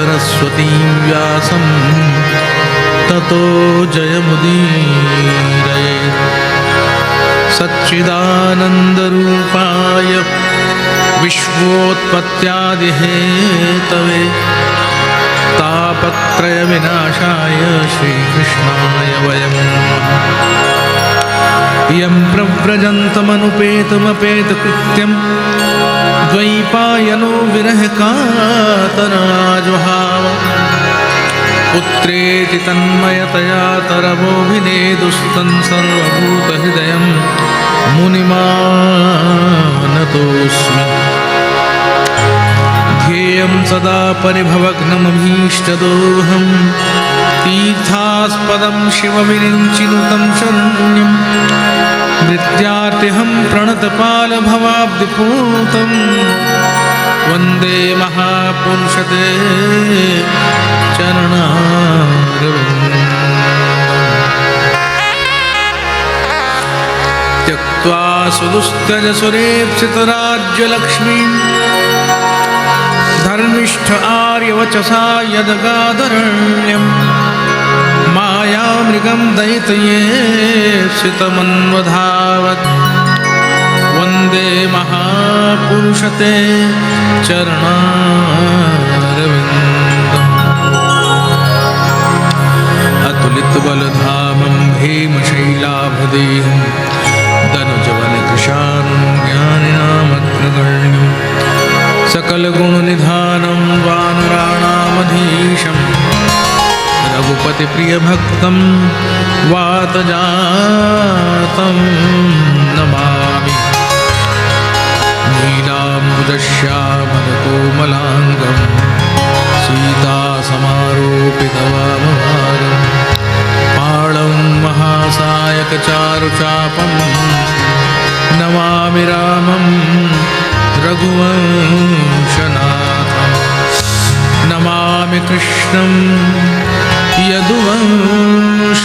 सरस्वतीं व्यासं ततो जयमुदीरयेत्। सच्चिदानन्दरूपाय विश्वोत्पत्त्यादिहेतवे तापत्रयविनाशाय श्रीकृष्णाय वयं नमः। यं प्रव्रजन्तमनुपेतमपेतकृत्यं द्वैपायनो विरहकातराजुहाव। पुत्रेति तन्मयतया तरवोऽभिनेदुस्तं सर्वभूतहृदयं मुनिमानतोऽस्मि। ध्येयं सदा परिभवग्नमभीष्टदोहं तीर्थास्पदं शिवविरिञ्चिनुतं शरण्यं। मृत्यार्तिहं प्रणतपालभवाब्धिपूतं वन्दे महापुरुषते चरणारविन्दम्। त्यक्त्वा सुदुस्त्यजसुरेप्सितराज्यलक्ष्मीं धर्मिष्ठ आर्यवचसा यदगादरण्यं। मायामृगं दयितयेप्सितमन्वधावत् वन्दे महापुरुषते चरणारविन्दम्। अतुलितबलधामं भीमशैलाभदेहं दनुजवनकृशानं ज्ञानिनामग्रगण्यं। सकलगुणनिधानं वानराणामधीशं रघुपतिप्रियभक्तं वातजातं नमामि। नीलाम्बुदश्यामलकोमलाङ्गं सीतासमारोपितवामभागं। पाणौ महासायकचारुचापं नमामि रामं रघुवंशनाथं। नमामि कृष्णं यदुवंशनाथम्।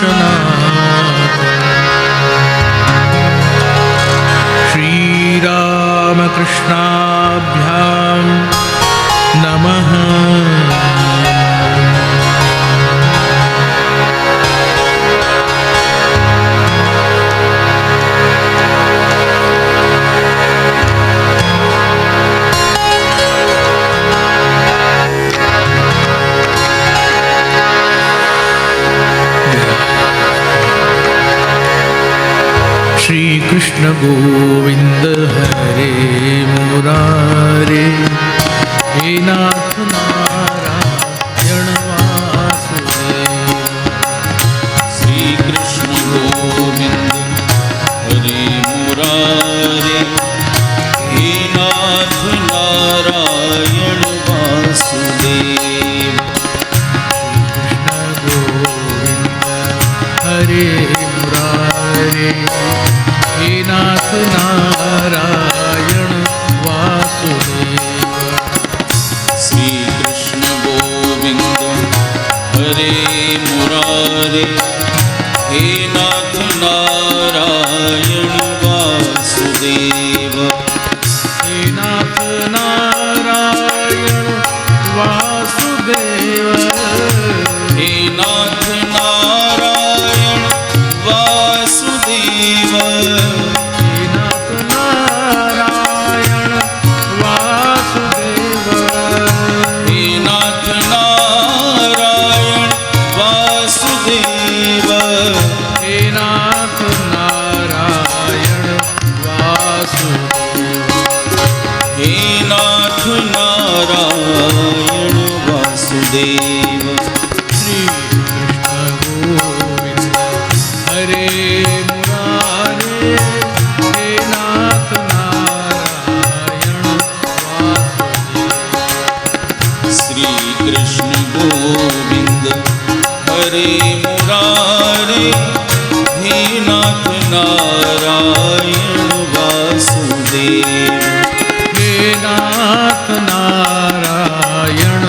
श्रीरामकृष्णाभ्यां नमः। श्री कृष्ण गोविंद हरे मुरारे। हे नाथ नारायण वासुदेव। श्री कृष्ण गोविंद हरे मुरारे। हे नाथ नारायण वासुदेव। हरे मुरारे। हे नाथ नारायण वासुदेव। श्री कृष्ण गोविंद हरे मुरारे। हे नाथ नारायण वासुदेव। हे नाथ नारायण वासुदेव। हे नाथ नारायण वासुदेव। हे नाथ नारायण वासुदेव। हे नाथ नारायण वासुदेव। हे नाथ नारायण वासुदेव। हे नाथ नारायण वासुदेव। श्री कृष्ण गोविंद हरे मुरारे। हे नाथ नारायण वासुदेव। श्री कृष्ण गोविंद हरे मुरारे। हे नाथ नारायण वासुदेव। हे नाथ नारायण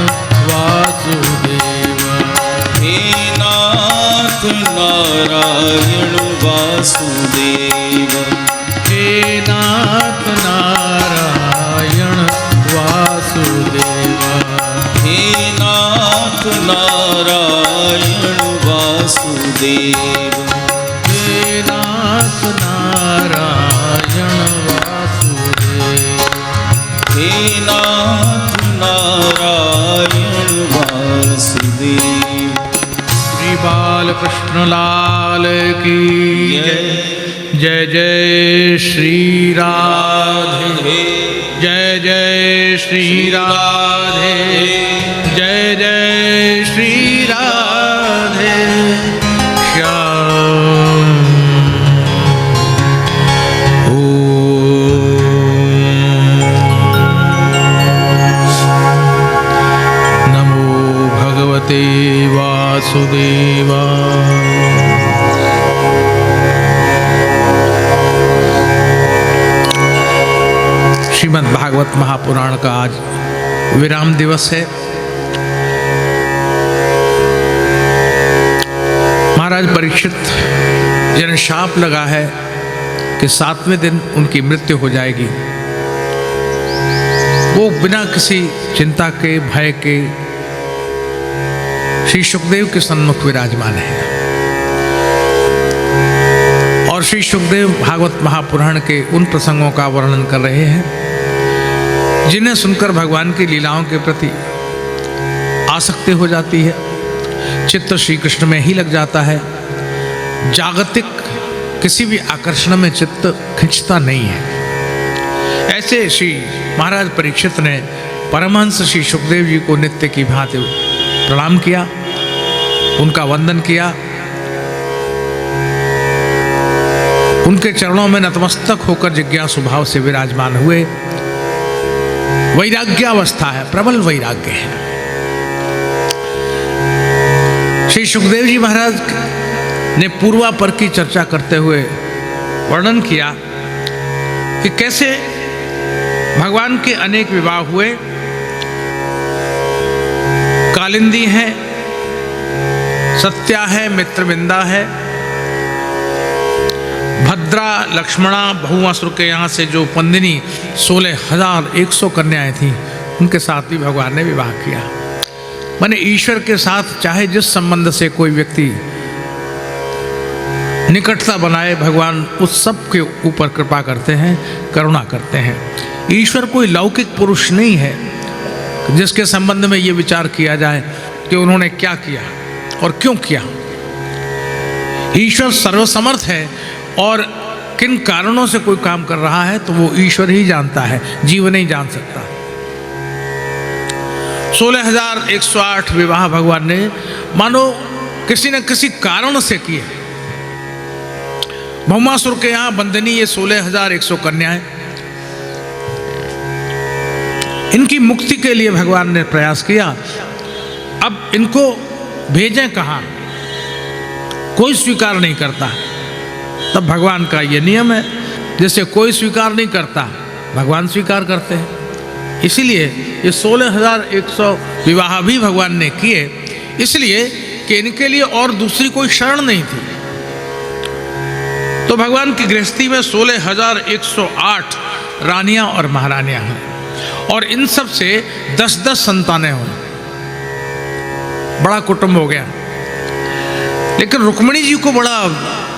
वासुदेव। हे नाथ नारायण वासुदेव। हे नाथ नारायण वासुदेव। हे नाथ नारायण वासुदेव हे नाथ नारायण वासुदेव हे नाथ नारायण वासुदेव। श्री बालकृष्ण लाल की जय। जय जय श्री राधे, जय जय श्री राधे, जय जय श्री राधे श्याम। नमो भगवते वासुदेवाय। श्रीमद् भागवत महापुराण का आज विराम दिवस है। महाराज परीक्षित जिन्हें शाप लगा है कि 7वें दिन उनकी मृत्यु हो जाएगी, वो बिना किसी चिंता के भय के श्री सुखदेव के सन्मुख विराजमान है। और श्री सुखदेव भागवत महापुराण के उन प्रसंगों का वर्णन कर रहे हैं जिन्हें सुनकर भगवान की लीलाओं के प्रति आसक्ति हो जाती है, चित्त श्री कृष्ण में ही लग जाता है। जागतिक किसी भी आकर्षण में चित्त खिंचता नहीं है। ऐसे श्री महाराज परीक्षित ने परमहंस श्री सुखदेव जी को नित्य की भांति प्रणाम किया, उनका वंदन किया, उनके चरणों में नतमस्तक होकर जिज्ञासु भाव से विराजमान हुए। वैराग्यावस्था है, प्रबल वैराग्य है। श्री सुखदेव जी महाराज ने पूर्वापर की चर्चा करते हुए वर्णन किया कि कैसे भगवान के अनेक विवाह हुए। कालिंदी है, सत्या है, मित्रविंदा है, भद्रा, लक्ष्मणा, बहुआसुर के यहाँ से जो पंदिनी 16,100 कन्याएं थीं, उनके साथ भी भगवान ने विवाह किया। माने ईश्वर के साथ चाहे जिस संबंध से कोई व्यक्ति निकटता बनाए, भगवान उस सब के ऊपर कृपा करते हैं, करुणा करते हैं। ईश्वर कोई लौकिक पुरुष नहीं है जिसके संबंध में ये विचार किया जाए कि उन्होंने क्या किया और क्यों किया। ईश्वर सर्वसमर्थ है और किन कारणों से कोई काम कर रहा है तो वो ईश्वर ही जानता है, जीव नहीं जान सकता। 16,108 विवाह भगवान ने मानो किसी न किसी कारण से किए। भौमासुर के यहाँ बंदनी ये 16,100 कन्याएं, इनकी मुक्ति के लिए भगवान ने प्रयास किया। अब इनको भेजें कहाँ, कोई स्वीकार नहीं करता। तब भगवान का ये नियम है, जैसे कोई स्वीकार नहीं करता भगवान स्वीकार करते हैं। इसीलिए ये 16,100 विवाह भी भगवान ने किए, इसलिए कि इनके लिए और दूसरी कोई शरण नहीं थी। तो भगवान की गृहस्थी में 16,108 रानियां और महारानियां हैं और इन सब से 10-10 संतानें हुई। बड़ा कुटुंब हो गया। लेकिन रुक्मिणी जी को बड़ा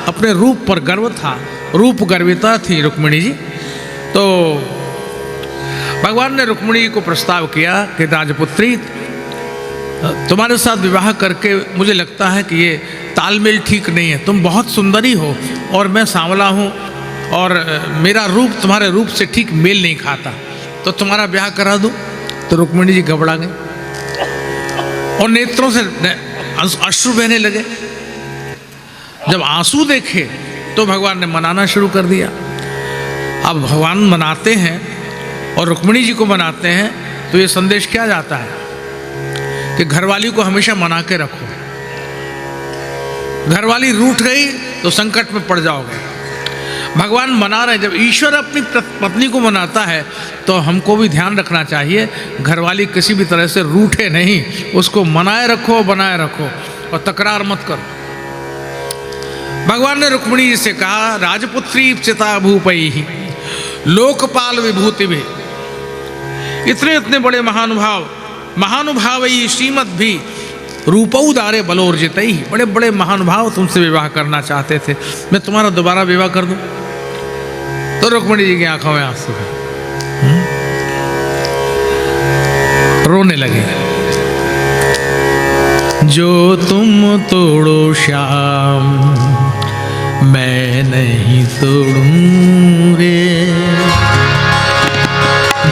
अपने रूप पर गर्व था, रूप गर्विता थी रुक्मिणी जी। तो भगवान ने रुक्मिणी जी को प्रस्ताव किया कि राजपुत्री, तुम्हारे साथ विवाह करके मुझे लगता है कि ये तालमेल ठीक नहीं है। तुम बहुत सुंदरी हो और मैं सांवला हूँ और मेरा रूप तुम्हारे रूप से ठीक मेल नहीं खाता, तो तुम्हारा ब्याह करा दूँ। तो रुक्मिणी जी घबरा गई और नेत्रों से अश्रु बहने लगे। जब आंसू देखे तो भगवान ने मनाना शुरू कर दिया। अब भगवान मनाते हैं और रुक्मिणी जी को मनाते हैं तो ये संदेश क्या जाता है कि घरवाली को हमेशा मना के रखो। घरवाली रूठ गई तो संकट में पड़ जाओगे। भगवान मना रहे, जब ईश्वर अपनी पत्नी को मनाता है तो हमको भी ध्यान रखना चाहिए, घरवाली किसी भी तरह से रूठे नहीं, उसको मनाए रखो, बनाए रखो और तकरार मत करो। भगवान ने रुक्मिणी जी से कहा, राजपुत्री चिता भूपई लोकपाल विभूति भी, इतने इतने बड़े महानुभाव, महानुभावई श्रीमद भी रूपौदारे बलोर्जितई, बड़े बड़े महानुभाव तुमसे विवाह करना चाहते थे, मैं तुम्हारा दोबारा विवाह कर दूं। तो रुक्मिणी जी की आंखों में आंसू है, रोने लगे। जो तुम तोड़ो श्याम मैं नहीं तोड़ूं रे,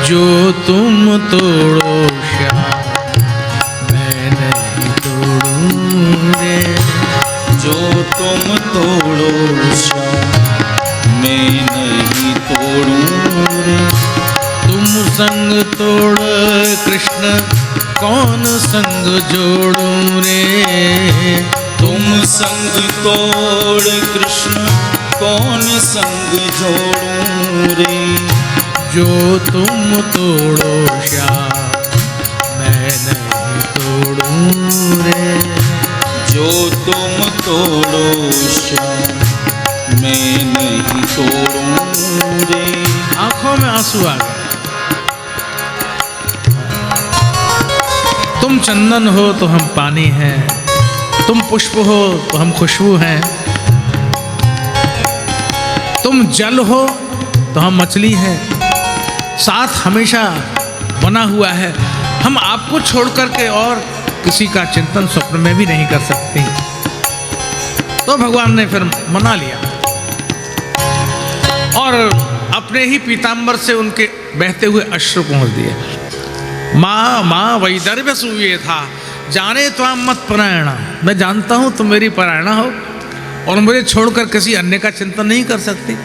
जो तुम तोड़ो श्याम मैं नहीं तोड़ूं रे, जो तुम तोड़ो श्याम मैं नहीं तोड़ूं रे, तुम संग तोड़ कृष्ण कौन संग जोड़ूं रे, तुम संग तोड़ कृष्ण कौन संग जोड़ूं रे, जो तुम तोड़ो श्याम मैं नहीं तोड़ूं रे, जो तुम तोड़ो श्याम मैं नहीं तोड़ूं रे। आंखों में आंसू आ गए। तुम चंदन हो तो हम पानी हैं, तुम पुष्प हो तो हम खुशबू हैं, तुम जल हो तो हम मछली हैं, साथ हमेशा बना हुआ है, हम आपको छोड़ करके और किसी का चिंतन स्वप्न में भी नहीं कर सकते। तो भगवान ने फिर मना लिया और अपने ही पीतांबर से उनके बहते हुए अश्रु पहुँच दिए। माँ माँ वैदर्भ्य सूये था, जाने तो आप मत परायणा, मैं जानता हूँ तुम मेरी परायणा हो और मुझे छोड़कर किसी अन्य का चिंतन नहीं कर सकती।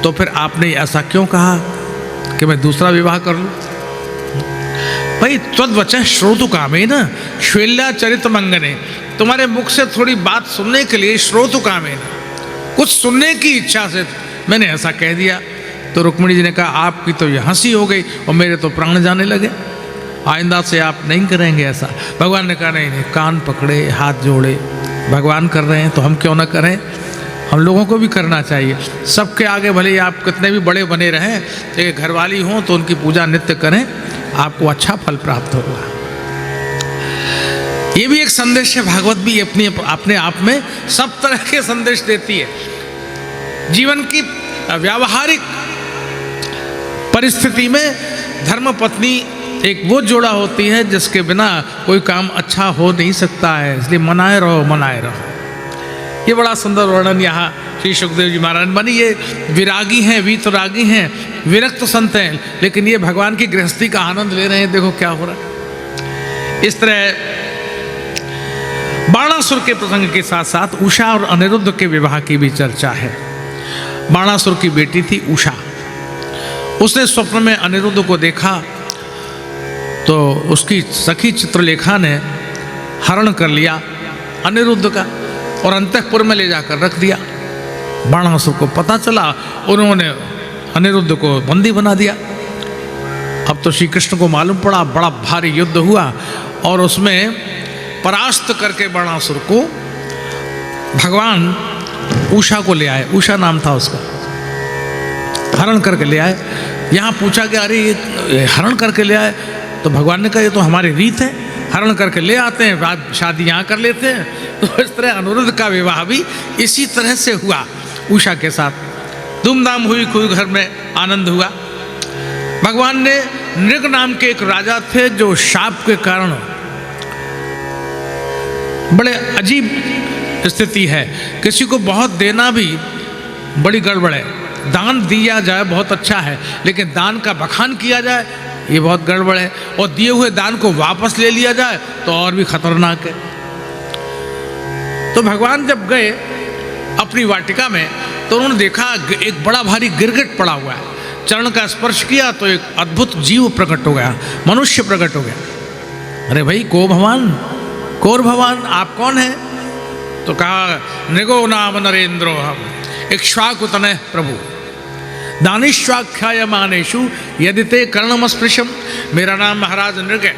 तो फिर आपने ऐसा क्यों कहा कि मैं दूसरा विवाह कर लूँ? भाई त्वद्वचः श्रोतु कामेन श्वेल्याचरित मंगने, तुम्हारे मुख से थोड़ी बात सुनने के लिए श्रोतु कामेन, कुछ सुनने की इच्छा से मैंने ऐसा कह दिया। तो रुक्मिणी जी ने कहा आपकी तो ये हंसी हो गई और मेरे तो प्राण जाने लगे, आइंदा से आप नहीं करेंगे ऐसा। भगवान ने कहा नहीं नहीं, कान पकड़े हाथ जोड़े, भगवान कर रहे हैं तो हम क्यों ना करें, हम लोगों को भी करना चाहिए। सबके आगे भले ही आप कितने भी बड़े बने रहें, लेकिन घरवाली हों तो उनकी पूजा नित्य करें, आपको अच्छा फल प्राप्त होगा। ये भी एक संदेश है, भागवत भी अपने आप में सब तरह के संदेश देती है। जीवन की व्यावहारिक परिस्थिति में धर्म पत्नी एक वो जोड़ा होती है जिसके बिना कोई काम अच्छा हो नहीं सकता है, इसलिए मनाए रहो मनाए रहो। ये बड़ा सुंदर वर्णन यहाँ श्री सुखदेव जी महाराज बनी। ये विरागी हैं, वीतरागी हैं, विरक्त संत हैं, लेकिन ये भगवान की गृहस्थी का आनंद ले रहे हैं। देखो क्या हो रहा है। इस तरह बाणासुर के प्रसंग के साथ साथ उषा और अनिरुद्ध के विवाह की भी चर्चा है। बाणासुर की बेटी थी उषा, उसने स्वप्न में अनिरुद्ध को देखा तो उसकी सखी चित्रलेखा ने हरण कर लिया अनिरुद्ध का और अंतःपुर में ले जाकर रख दिया। बाणासुर को पता चला, उन्होंने अनिरुद्ध को बंदी बना दिया। अब तो श्री कृष्ण को मालूम पड़ा, बड़ा भारी युद्ध हुआ और उसमें परास्त करके बाणासुर को भगवान उषा को ले आए, उषा नाम था उसका, हरण करके ले आए। यहाँ पूछा कि अरे ये हरण करके ले आए, तो भगवान ने कहा ये तो हमारी रीत है, हरण करके ले आते हैं, बाद शादी यहाँ कर लेते हैं। तो इस तरह अनिरुद्ध का विवाह भी इसी तरह से हुआ, उषा के साथ धूमधाम हुई, कोई घर में आनंद हुआ। भगवान ने नृग नाम के एक राजा थे जो शाप के कारण, बड़े अजीब स्थिति है, किसी को बहुत देना भी बड़ी गड़बड़ है। दान दिया जाए बहुत अच्छा है, लेकिन दान का बखान किया जाए ये बहुत गड़बड़ है, और दिए हुए दान को वापस ले लिया जाए तो और भी खतरनाक है। तो भगवान जब गए अपनी वाटिका में तो उन्होंने देखा एक बड़ा भारी गिरगिट पड़ा हुआ है। चरण का स्पर्श किया तो एक अद्भुत जीव प्रकट हो गया, मनुष्य प्रकट हो गया। अरे भाई को भगवान, कौर भगवान आप कौन हैं? तो कहा नृगो नाम नरेंद्रो हम इक्ष्वाकुतनः प्रभु दानिश्वाख्याय मानेशु यदि ते कर्णमस्पृशम, मेरा नाम महाराज नृग है।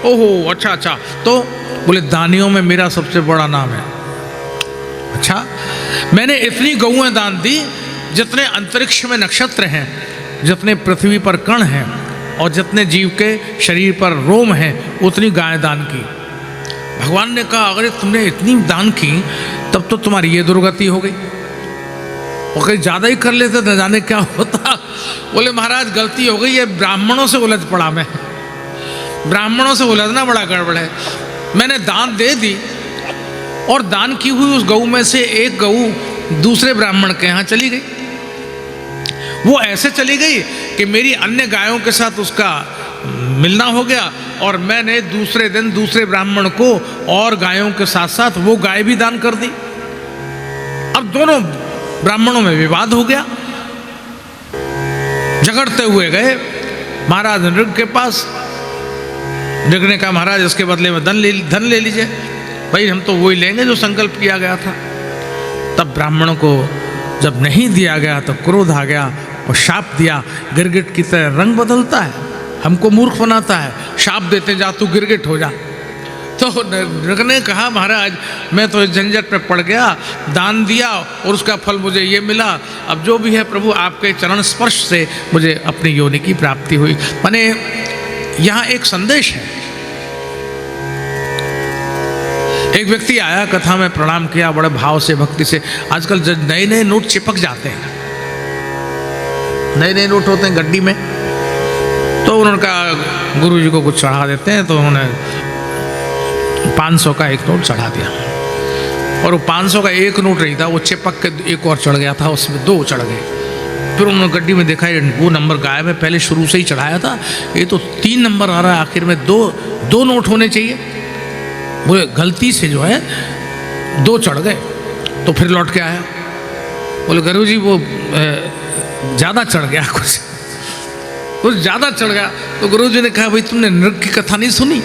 ओहो अच्छा अच्छा, तो बोले दानियों में मेरा सबसे बड़ा नाम है। अच्छा, मैंने इतनी गौएं दान दी जितने अंतरिक्ष में नक्षत्र हैं, जितने पृथ्वी पर कण हैं और जितने जीव के शरीर पर रोम हैं, उतनी गाय दान की। भगवान ने कहा अगर तुमने इतनी दान की तब तो तुम्हारी ये दुर्गति हो गई, और कहीं ज़्यादा ही कर लेते न जाने क्या होता। बोले महाराज गलती हो गई, ये ब्राह्मणों से उलझ पड़ा मैं, ब्राह्मणों से उलझना बड़ा गड़बड़ है। मैंने दान दे दी और दान की हुई उस गऊ में से एक गऊ दूसरे ब्राह्मण के यहाँ चली गई। वो ऐसे चली गई कि मेरी अन्य गायों के साथ उसका मिलना हो गया, और मैंने दूसरे दिन दूसरे ब्राह्मण को और गायों के साथ साथ वो गाय भी दान कर दी। अब दोनों ब्राह्मणों में विवाद हो गया, झगड़ते हुए गए महाराज नृग के पास। नृग ने कहा महाराज इसके बदले में धन ले लीजिए, भाई हम तो वही लेंगे जो संकल्प किया गया था। तब ब्राह्मणों को जब नहीं दिया गया तो क्रोध आ गया और शाप दिया। गिरगिट की तरह रंग बदलता है, हमको मूर्ख बनाता है, शाप देते जा तू गिरगिट हो जा। तो नृग ने कहा महाराज मैं तो इस झंझट में पड़ गया, दान दिया और उसका फल मुझे ये मिला, अब जो भी है प्रभु आपके चरण स्पर्श से मुझे अपनी योनि की प्राप्ति हुई। माने यहाँ एक संदेश है। एक व्यक्ति आया, कथा में प्रणाम किया बड़े भाव से भक्ति से। आजकल नए नए नोट चिपक जाते हैं, नए नए नोट होते हैं गड्डी में, तो उन्होंने कहा गुरु जी को कुछ चढ़ा देते हैं। तो उन्होंने 500 का एक नोट चढ़ा दिया, और वो 500 का एक नोट नहीं था, वो चिपक के एक और चढ़ गया था, उसमें 2 चढ़ गए। फिर उन्होंने गड्डी में देखा वो नंबर गायब है, पहले शुरू से ही चढ़ाया था, ये तो 3 नंबर आ रहा है, आखिर में दो नोट होने चाहिए। वो गलती से जो है 2 चढ़ गए। तो फिर लौट के आया, बोले गुरु जी वो ज़्यादा चढ़ गया, कुछ ज़्यादा चढ़ गया। तो गुरु जी ने कहा भाई तुमने नृग की कथा नहीं सुनी,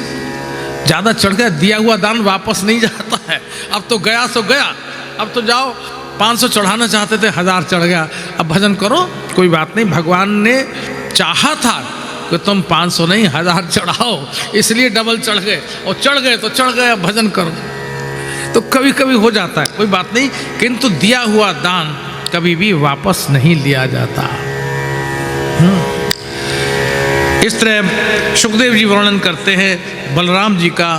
ज़्यादा चढ़ गया, दिया हुआ दान वापस नहीं जाता है, अब तो गया सो गया, अब तो जाओ। 500 चढ़ाना चाहते थे, 1000 चढ़ गया, अब भजन करो, कोई बात नहीं। भगवान ने चाहा था कि तुम 500 नहीं 1000 चढ़ाओ, इसलिए डबल चढ़ गए, और चढ़ गए तो चढ़ गए, अब भजन करो। तो कभी कभी हो जाता है, कोई बात नहीं, किंतु दिया हुआ दान कभी भी वापस नहीं लिया जाता। इस तरह सुखदेव जी वर्णन करते हैं बलराम जी का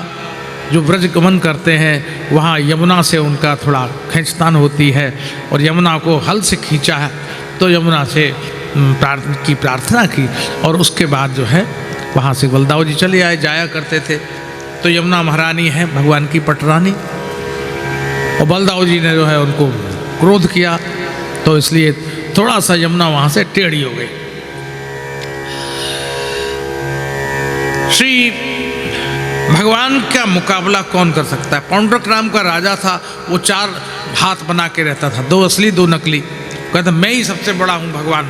जो ब्रज गमन करते हैं, वहाँ यमुना से उनका थोड़ा खींचतान होती है, और यमुना को हल से खींचा है, तो यमुना से प्रार्थना की, और उसके बाद जो है वहाँ से बलदाऊ जी चले आए, जाया करते थे। तो यमुना महारानी है भगवान की पटरानी, और बलदाऊ जी ने जो है उनको क्रोध किया, तो इसलिए थोड़ा सा यमुना वहाँ से टेढ़ी हो गई। श्री भगवान का मुकाबला कौन कर सकता है? पौंड्रक नाम का राजा था, वो 4 हाथ बना के रहता था, 2 असली 2 नकली। कहता मैं ही सबसे बड़ा हूँ भगवान,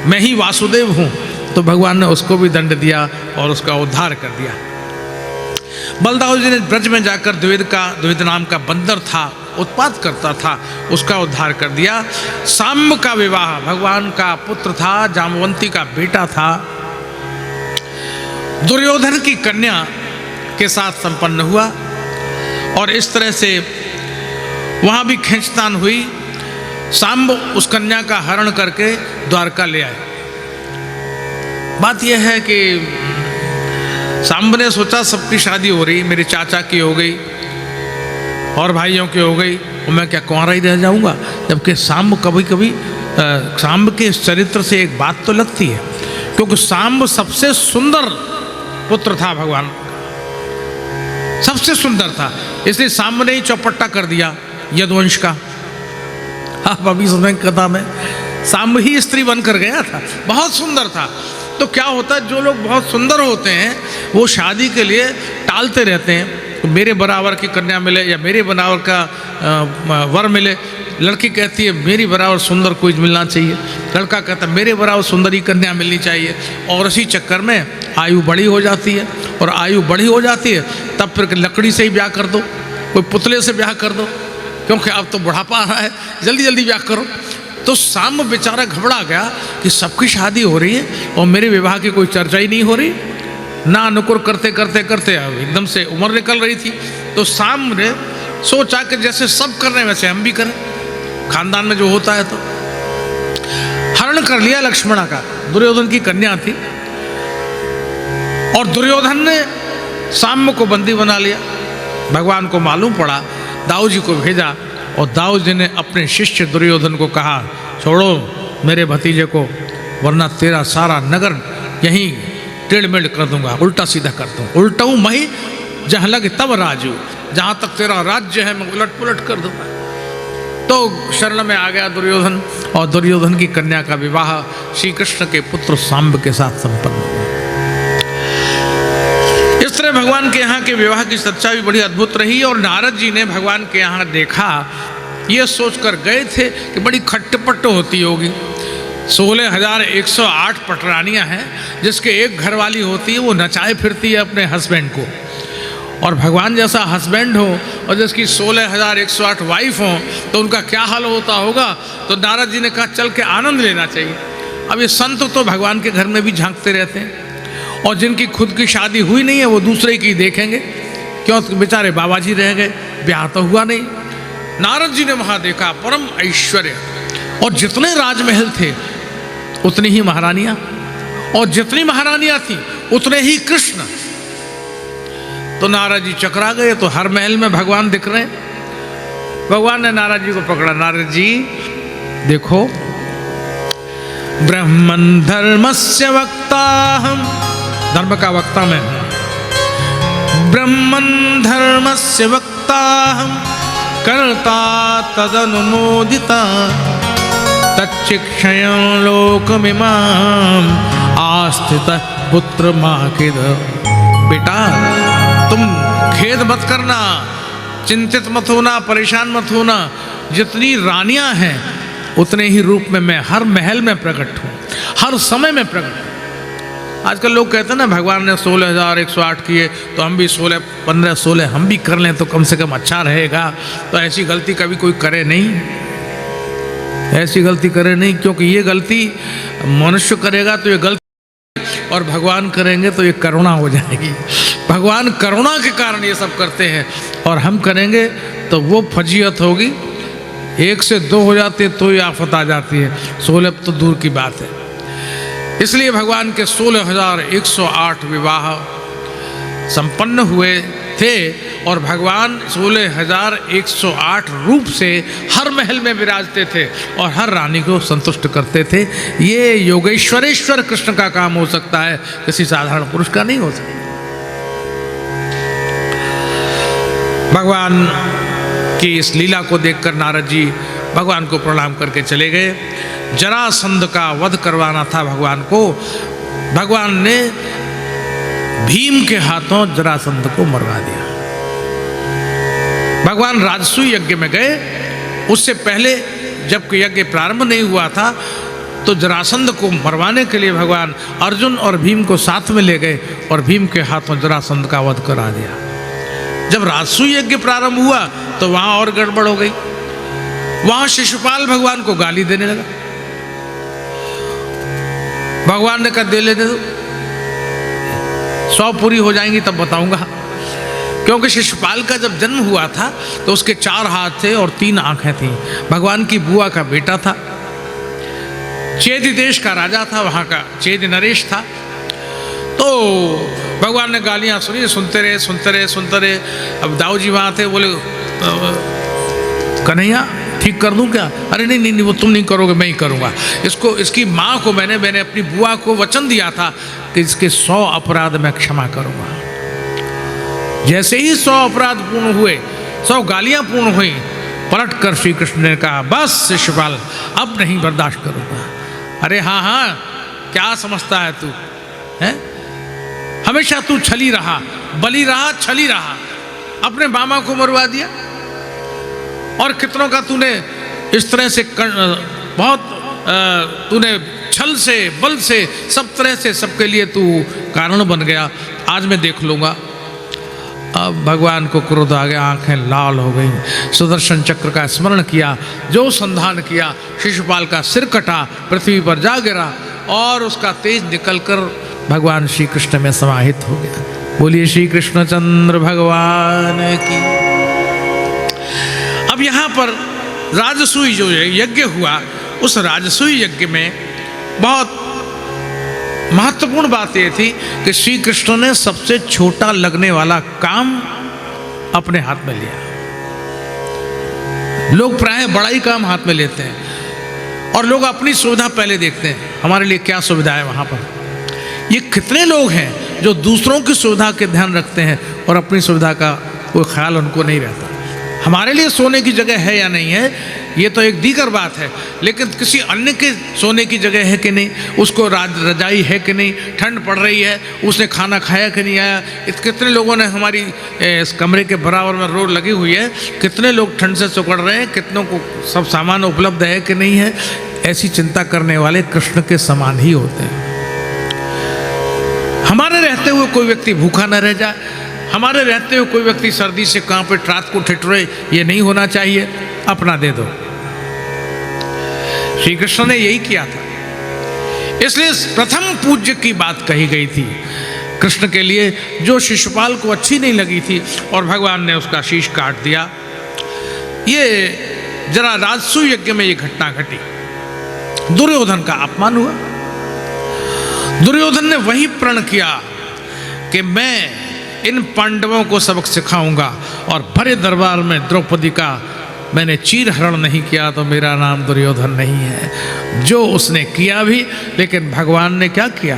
मैं ही वासुदेव हूँ। तो भगवान ने उसको भी दंड दिया और उसका उद्धार कर दिया। बलदाऊ जी ने ब्रज में जाकर द्विविद नाम का बंदर था, उत्पात करता था, उसका उद्धार कर दिया। सांब का विवाह भगवान का पुत्र था, जामवंती का बेटा था, दुर्योधन की कन्या के साथ संपन्न हुआ, और इस तरह से वहाँ भी खींचतान हुई। सांब उस कन्या का हरण करके द्वारका ले आए। बात यह है कि सांब ने सोचा सबकी शादी हो रही, मेरे चाचा की हो गई और भाइयों की हो गई, और मैं क्या कुंवारा ही रह जाऊंगा। जबकि सांब कभी कभी सांब के इस चरित्र से एक बात तो लगती है, क्योंकि सांब सबसे सुंदर पुत्र था भगवान, सबसे सुंदर था, इसलिए सांब ने ही चौपट्टा कर दिया यदुवंश का। आप अभी सुने कथा में, सांब ही स्त्री बनकर गया था, बहुत सुंदर था। तो क्या होता है, जो लोग बहुत सुंदर होते हैं वो शादी के लिए टालते रहते हैं, तो मेरे बराबर की कन्या मिले या मेरे बराबर का वर मिले। लड़की कहती है मेरी बराबर सुंदर कोई मिलना चाहिए, लड़का कहता है मेरे बराबर सुंदरी कन्या मिलनी चाहिए, और इसी चक्कर में आयु बड़ी हो जाती है, और आयु बड़ी हो जाती है तब फिर लकड़ी से ही ब्याह कर दो, कोई पुतले से ब्याह कर दो, क्योंकि अब तो बुढ़ापा आ रहा है, जल्दी जल्दी ब्याह करो। तो सांब बेचारा घबरा गया कि सबकी शादी हो रही है और मेरे विवाह की कोई चर्चा ही नहीं हो रही। ना अनुकुर करते करते करते एकदम से उम्र निकल रही थी। तो सांब ने सोचा कि जैसे सब कर रहे हैं वैसे हम भी करें, खानदान में जो होता है। तो हरण कर लिया लक्ष्मणा का, दुर्योधन की कन्या थी, और दुर्योधन ने सांब को बंदी बना लिया। भगवान को मालूम पड़ा, दाऊ जी को भेजा और दाऊ जी ने अपने शिष्य दुर्योधन को कहा, छोड़ो मेरे भतीजे को, वरना तेरा सारा नगर यहीं टेढ़मेढ़ कर दूंगा, उल्टा सीधा कर दूंगा। उल्टाऊ मही जहाँ लगे तब राजू, जहाँ तक तेरा राज्य है मैं उलट पुलट कर दूंगा। तो शरण में आ गया दुर्योधन और दुर्योधन की कन्या का विवाह श्री कृष्ण के पुत्र सांब के साथ संपन्न हुआ। इस तरह भगवान के यहाँ के विवाह की सच्चाई भी बड़ी अद्भुत रही। और नारद जी ने भगवान के यहाँ देखा, ये सोचकर गए थे कि बड़ी खट्टपट्ट होती होगी। 16,108 पटरानियाँ हैं, जिसके एक घरवाली होती है वो नचाए फिरती है अपने हस्बैंड को, और भगवान जैसा हस्बैंड हो और जिसकी 16,108 वाइफ हो तो उनका क्या हाल होता होगा। तो नारद जी ने कहा चल के आनंद लेना चाहिए। अब ये संत तो भगवान के घर में भी झांकते रहते हैं, और जिनकी खुद की शादी हुई नहीं है वो दूसरे की देखेंगे, क्यों बेचारे बाबा जी रह गए, ब्याह तो हुआ नहीं। नारद जी ने वहाँ देखा परम ऐश्वर्य, और जितने राजमहल थे उतनी ही महारानियाँ, और जितनी महारानियाँ थी उतने ही कृष्ण। तो नारद जी चकरा गए, तो हर महल में भगवान दिख रहे हैं। भगवान ने नारद जी को पकड़ा, नारद जी देखो, ब्रह्मन् धर्मस्य वक्ता, हम धर्म का वक्ता मैं हूं। ब्रह्मन् धर्मस्य वक्ता, हम कर्ता तदनुमोदिता, तच्चिक्षयं लोकमिमाम् आस्थितः पुत्र माकिद। बेटा तुम खेद मत करना, चिंतित मत होना, परेशान मत होना। जितनी रानियां हैं उतने ही रूप में मैं हर महल में प्रकट हूँ, हर समय में प्रकट हूँ। आजकल लोग कहते हैं ना भगवान ने 16,108 किए तो हम भी 16, 15, 16 हम भी कर लें तो कम से कम अच्छा रहेगा। तो ऐसी गलती कभी कोई करे नहीं, ऐसी गलती करे नहीं, क्योंकि ये गलती मनुष्य करेगा तो ये गलती, और भगवान करेंगे तो ये करुणा हो जाएगी। भगवान करुणा के कारण ये सब करते हैं, और हम करेंगे तो वो फजीयत होगी। 1 से 2 हो जाते तो ये आफत आ जाती है, 16 तो दूर की बात है। इसलिए भगवान के 16,108 विवाह संपन्न हुए थे, और भगवान 16,108 रूप से हर महल में विराजते थे और हर रानी को संतुष्ट करते थे। ये योगेश्वरेश्वर कृष्ण का काम हो सकता है, किसी साधारण पुरुष का नहीं हो सकता। भगवान की इस लीला को देखकर नारद जी भगवान को प्रणाम करके चले गए। जरासंध का वध करवाना था भगवान को। भगवान ने भीम के हाथों जरासंध को मरवा दिया। भगवान राजसूय यज्ञ में गए, उससे पहले जब यज्ञ प्रारंभ नहीं हुआ था तो जरासंध को मरवाने के लिए भगवान अर्जुन और भीम को साथ में ले गए और भीम के हाथों जरासंध का वध करा दिया। जब राजसूय यज्ञ प्रारंभ हुआ तो वहां और गड़बड़ हो गई। वहां शिशुपाल भगवान को गाली देने लगा। भगवान ने कहा दे ले दे दो, 100 पूरी हो जाएंगी तब बताऊंगा। क्योंकि शिशुपाल का जब जन्म हुआ था तो उसके 4 हाथ थे और 3 आंखें थीं। भगवान की बुआ का बेटा था, चेदि देश का राजा था, वहां का चेदि नरेश था। तो भगवान ने गालियां सुनी, सुनते रहे सुनते रहे सुनते रहे। अब दाऊ जी वहां थे, बोले कन्हैया ठीक कर दूं क्या? अरे नहीं नहीं नहीं, वो तुम नहीं करोगे, मैं ही करूंगा। इसकी माँ को मैंने अपनी बुआ को वचन दिया था कि इसके 100 अपराध मैं क्षमा करूंगा। जैसे ही 100 अपराध पूर्ण हुए, 100 गालियां पूर्ण हुई, पलट कर श्री कृष्ण ने कहा बस शिशुपाल अब नहीं बर्दाश्त करूंगा। अरे हाँ हाँ, क्या समझता है तू? है हमेशा तू छली रहा, बली रहा, छली रहा। अपने मामा को मरवा दिया और कितनों का तूने इस तरह से बहुत तूने छल से, बल से, सब तरह से सबके लिए तू कारण बन गया। आज मैं देख लूँगा। अब भगवान को क्रोध आ गया, आंखें लाल हो गई। सुदर्शन चक्र का स्मरण किया, जो संधान किया, शिशुपाल का सिर कटा, पृथ्वी पर जा गिरा और उसका तेज निकलकर भगवान श्री कृष्ण में समाहित हो गया। बोलिए श्री कृष्णचंद्र भगवान की। अब यहाँ पर राजसूय जो यज्ञ हुआ, उस राजसूय यज्ञ में बहुत महत्वपूर्ण बात यह थी कि श्री कृष्ण ने सबसे छोटा लगने वाला काम अपने हाथ में लिया। लोग प्राय बड़ा ही काम हाथ में लेते हैं और लोग अपनी सुविधा पहले देखते हैं, हमारे लिए क्या सुविधा है वहाँ पर। ये कितने लोग हैं जो दूसरों की सुविधा के ध्यान रखते हैं और अपनी सुविधा का कोई ख्याल उनको नहीं रहता। हमारे लिए सोने की जगह है या नहीं है ये तो एक दीगर बात है, लेकिन किसी अन्य के सोने की जगह है कि नहीं, उसको रजाई है कि नहीं, ठंड पड़ रही है, उसने खाना खाया कि नहीं आया। कितने लोगों ने हमारी इस कमरे के बराबर में रोड लगी हुई है, कितने लोग ठंड से सिकुड़ रहे हैं, कितनों को सब सामान उपलब्ध है कि नहीं है। ऐसी चिंता करने वाले कृष्ण के समान ही होते हैं। हमारे रहते हुए कोई व्यक्ति भूखा न रह जाए, हमारे रहते हुए कोई व्यक्ति सर्दी से कांपे, रात को ठिठुरे, ये नहीं होना चाहिए। अपना दे दो। श्री कृष्ण ने यही किया था, इसलिए प्रथम पूज्य की बात कही गई थी कृष्ण के लिए, जो शिशुपाल को अच्छी नहीं लगी थी और भगवान ने उसका शीश काट दिया। ये जरा राजसूय यज्ञ में ये घटना घटी, दुर्योधन का अपमान हुआ। दुर्योधन ने वही प्रण किया कि मैं इन पांडवों को सबक सिखाऊंगा और भरे दरबार में द्रौपदी का मैंने चीर हरण नहीं किया तो मेरा नाम दुर्योधन नहीं है। जो उसने किया भी, लेकिन भगवान ने क्या किया,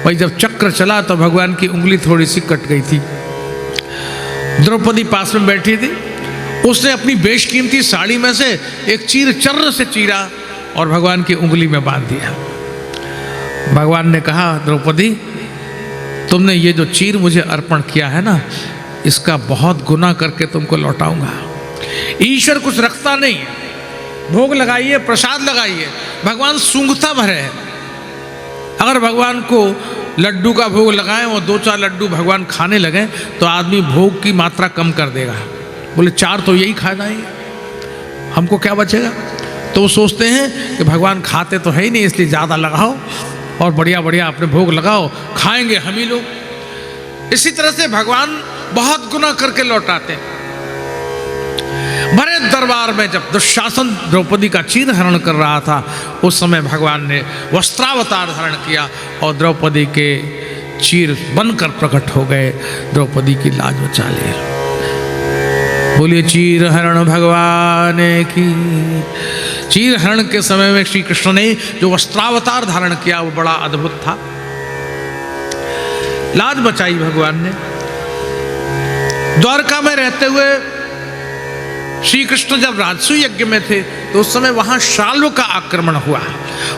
भाई जब चक्र चला तो भगवान की उंगली थोड़ी सी कट गई थी। द्रौपदी पास में बैठी थी, उसने अपनी बेशकीमती साड़ी में से एक चीर चर्र से चीरा और भगवान की उंगली में बांध दिया। भगवान ने कहा, द्रौपदी तुमने ये जो चीर मुझे अर्पण किया है ना, इसका बहुत गुना करके तुमको लौटाऊंगा। ईश्वर कुछ रखता नहीं है, भोग लगाइए, प्रसाद लगाइए, भगवान सूंघता भरे है। अगर भगवान को लड्डू का भोग लगाएं और 2-4 लड्डू भगवान खाने लगे तो आदमी भोग की मात्रा कम कर देगा। बोले 4 तो यही खा जाएंगे, हमको क्या बचेगा। तो वो सोचते हैं कि भगवान खाते तो है ही नहीं, इसलिए ज़्यादा लगाओ और बढ़िया बढ़िया अपने भोग लगाओ, खाएंगे हम ही लोग। इसी तरह से भगवान बहुत गुना करके लौटाते हैं। भरे दरबार में जब दुशासन द्रौपदी का चीर हरण कर रहा था, उस समय भगवान ने वस्त्रावतार धारण किया और द्रौपदी के चीर बनकर प्रकट हो गए, द्रौपदी की लाज बचा ली। बोलिए चीर हरण भगवान की। चीर हरण के समय में श्री कृष्ण ने जो वस्त्रावतार धारण किया वो बड़ा अद्भुत था। लाज बचाई भगवान ने। द्वारका में रहते हुए श्री कृष्ण जब राजसूय यज्ञ में थे तो उस समय वहां शाल्व का आक्रमण हुआ।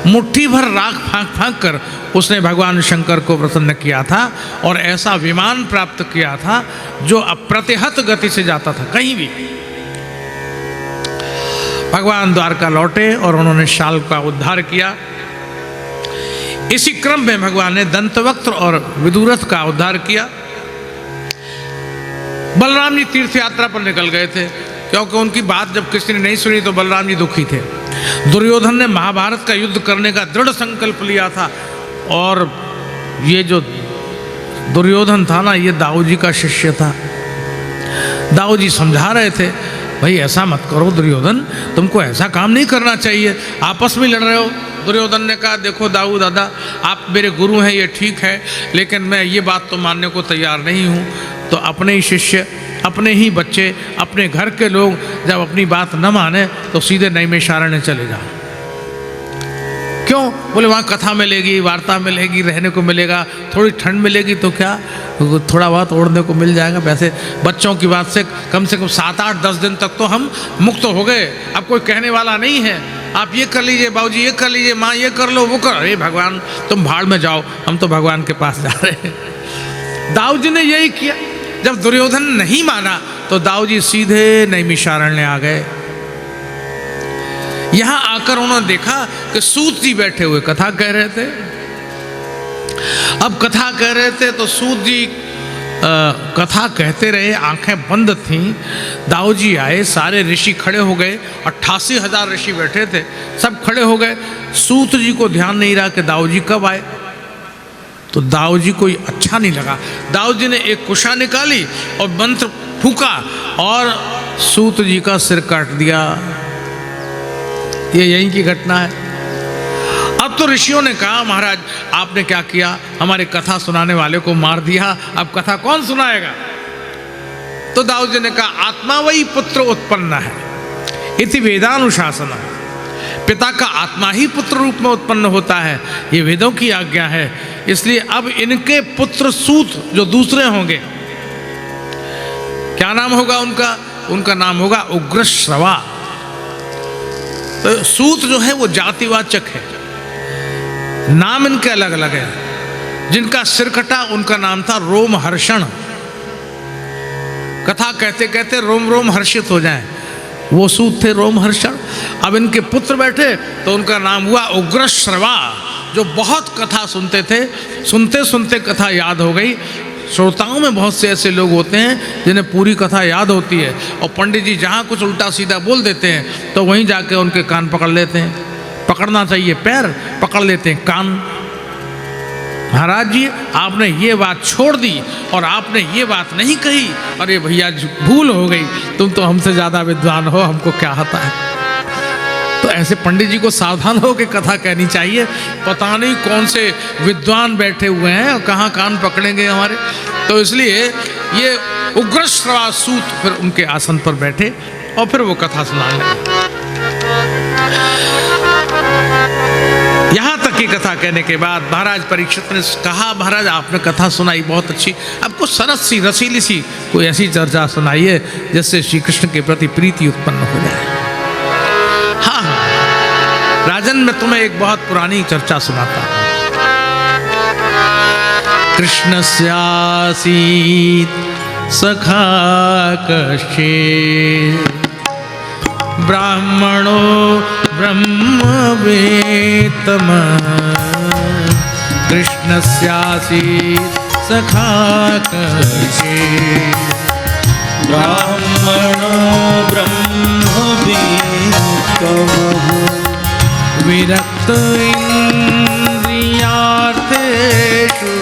मुट्ठी भर राख फांक फांक कर उसने भगवान शंकर को प्रसन्न किया था और ऐसा विमान प्राप्त किया था जो अप्रतिहत गति से जाता था कहीं भी। भगवान द्वारका लौटे और उन्होंने शाल्व का उद्धार किया। इसी क्रम में भगवान ने दंतवक्त्र और विदुरथ का उद्धार किया। बलराम जी तीर्थ यात्रा पर निकल गए थे, क्योंकि उनकी बात जब किसी ने नहीं सुनी तो बलराम जी दुखी थे। दुर्योधन ने महाभारत का युद्ध करने का दृढ़ संकल्प लिया था और ये जो दुर्योधन था ना, ये दाऊ जी का शिष्य था। दाऊ जी समझा रहे थे, भाई ऐसा मत करो दुर्योधन, तुमको ऐसा काम नहीं करना चाहिए, आपस में लड़ रहे हो। दुर्योधन ने कहा, देखो दाऊ दादा, आप मेरे गुरु हैं ये ठीक है, लेकिन मैं ये बात तो मानने को तैयार नहीं हूँ। तो अपने ही शिष्य, अपने ही बच्चे, अपने घर के लोग जब अपनी बात न माने तो सीधे नैमिषारण्य चले जाओ। क्यों? बोले वहाँ कथा मिलेगी, वार्ता मिलेगी, रहने को मिलेगा, थोड़ी ठंड मिलेगी तो क्या, थोड़ा बहुत ओढ़ने को मिल जाएगा। वैसे बच्चों की बात से कम 7, 8, 10 दिन तक तो हम मुक्त हो गए, अब कोई कहने वाला नहीं है। आप ये कर लीजिए बाबूजी, ये कर लीजिए, माँ ये कर लो, वो कर। अरे भगवान तुम भाड़ में जाओ, हम तो भगवान के पास जा रहे हैं। दाऊ जी ने यही किया। जब दुर्योधन नहीं माना तो दाऊ जी सीधे नैमिषारण्य आ गए। यहां आकर उन्होंने देखा कि सूत जी बैठे हुए कथा कह रहे थे। अब कथा कह रहे थे तो सूत जी कथा कहते रहे, आंखें बंद थीं। दाऊ जी आए, सारे ऋषि खड़े हो गए, 88,000 ऋषि बैठे थे, सब खड़े हो गए। सूत जी को ध्यान नहीं रहा कि दाऊ जी कब आए। तो दाऊ जी को अच्छा नहीं लगा। दाऊ जी ने एक कुशा निकाली और मंत्र फूका और सूत जी का सिर काट दिया। ये यहीं की घटना है। अब तो ऋषियों ने कहा, महाराज आपने क्या किया, हमारे कथा सुनाने वाले को मार दिया, अब कथा कौन सुनाएगा। तो दाऊद जी ने कहा आत्मा वही पुत्र उत्पन्न है, इति वेदानुशासन। पिता का आत्मा ही पुत्र रूप में उत्पन्न होता है, ये वेदों की आज्ञा है। इसलिए अब इनके पुत्र सूत जो दूसरे होंगे, क्या नाम होगा उनका? उनका नाम होगा उग्रश्रवा। तो सूत जो है वो जातिवाचक है, नाम इनके अलग अलग है। जिनका सिर कटा उनका नाम था रोमहर्षण। कथा कहते कहते रोम रोम हर्षित हो जाएं, वो सूत थे रोमहर्षण। अब इनके पुत्र बैठे तो उनका नाम हुआ उग्रश्रवा, जो बहुत कथा सुनते थे। सुनते सुनते कथा याद हो गई। श्रोताओं में बहुत से ऐसे लोग होते हैं जिन्हें पूरी कथा याद होती है, और पंडित जी जहाँ कुछ उल्टा सीधा बोल देते हैं तो वहीं जाके उनके कान पकड़ लेते हैं। पकड़ना चाहिए पैर, पकड़ लेते हैं कान। महाराज जी आपने ये बात छोड़ दी और आपने ये बात नहीं कही, अरे भैया भूल हो गई, तुम तो हमसे ज़्यादा विद्वान हो, हमको क्या आता है। तो ऐसे पंडित जी को सावधान हो के कथा कहनी चाहिए। पता नहीं कौन से विद्वान बैठे हुए हैं और कहाँ कान पकड़ेंगे हमारे। तो इसलिए ये उग्रश्रवा सूत फिर उनके आसन पर बैठे और फिर वो कथा सुनाने लगे। यहाँ तक की कथा कहने के बाद महाराज परीक्षित ने कहा, महाराज आपने कथा सुनाई बहुत अच्छी, अब कुछ सरस सी रसीली सी कोई ऐसी चर्चा सुनाइए जिससे श्री कृष्ण के प्रति प्रीति उत्पन्न हो जाए। हाँ राजन, मैं तुम्हें एक बहुत पुरानी चर्चा सुनाता हूँ। कृष्णस्यासीत् सखा कश्चित् ब्राह्मणो ब्रह्मवेत्तमः। कृष्णस्यासीत् सखा कश्चित् ब्राह्मणो ब्रह्मवेत्तमः। विरक्त इन्द्रियार्थेषु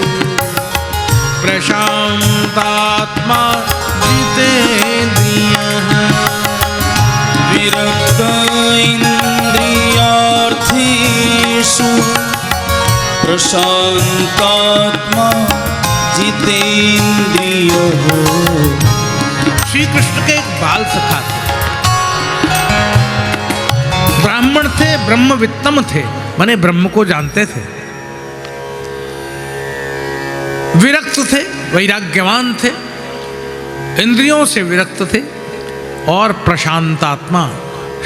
प्रशान्तात्मा जितेन्द्रियः। विरक्त इन्द्रियार्थेषु प्रशान्तात्मा जितेन्द्रियः। श्री कृष्ण के एक बाल सखा थे, ब्राह्मण थे, ब्रह्मवित्तम थे, माने ब्रह्म को जानते थे। विरक्त थे, वैराग्यवान थे, इंद्रियों से विरक्त थे और प्रशांतात्मा,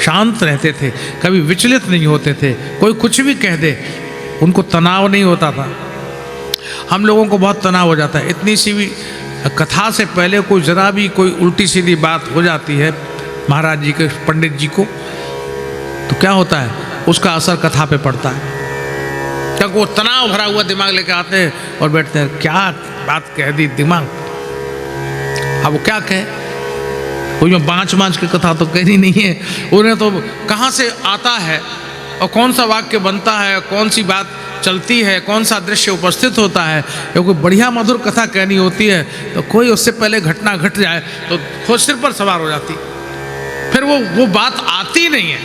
शांत रहते थे, कभी विचलित नहीं होते थे। कोई कुछ भी कह दे उनको तनाव नहीं होता था। हम लोगों को बहुत तनाव हो जाता है, इतनी सी भी कथा से पहले कोई जरा भी कोई उल्टी सीधी बात हो जाती है महाराज जी के, पंडित जी को, तो क्या होता है उसका असर कथा पे पड़ता है। क्या वो तनाव भरा हुआ दिमाग लेके आते हैं और बैठते हैं, क्या बात कह दी दिमाग, अब वो क्या कहे। कोई जो बाँच के कथा तो कहनी नहीं है, उन्हें तो कहाँ से आता है और कौन सा वाक्य बनता है, कौन सी बात चलती है, कौन सा दृश्य उपस्थित होता है। या कोई बढ़िया मधुर कथा कहनी होती है तो कोई उससे पहले घटना घट जाए तो खुद सिर पर सवार हो जाती, फिर वो बात आती नहीं है।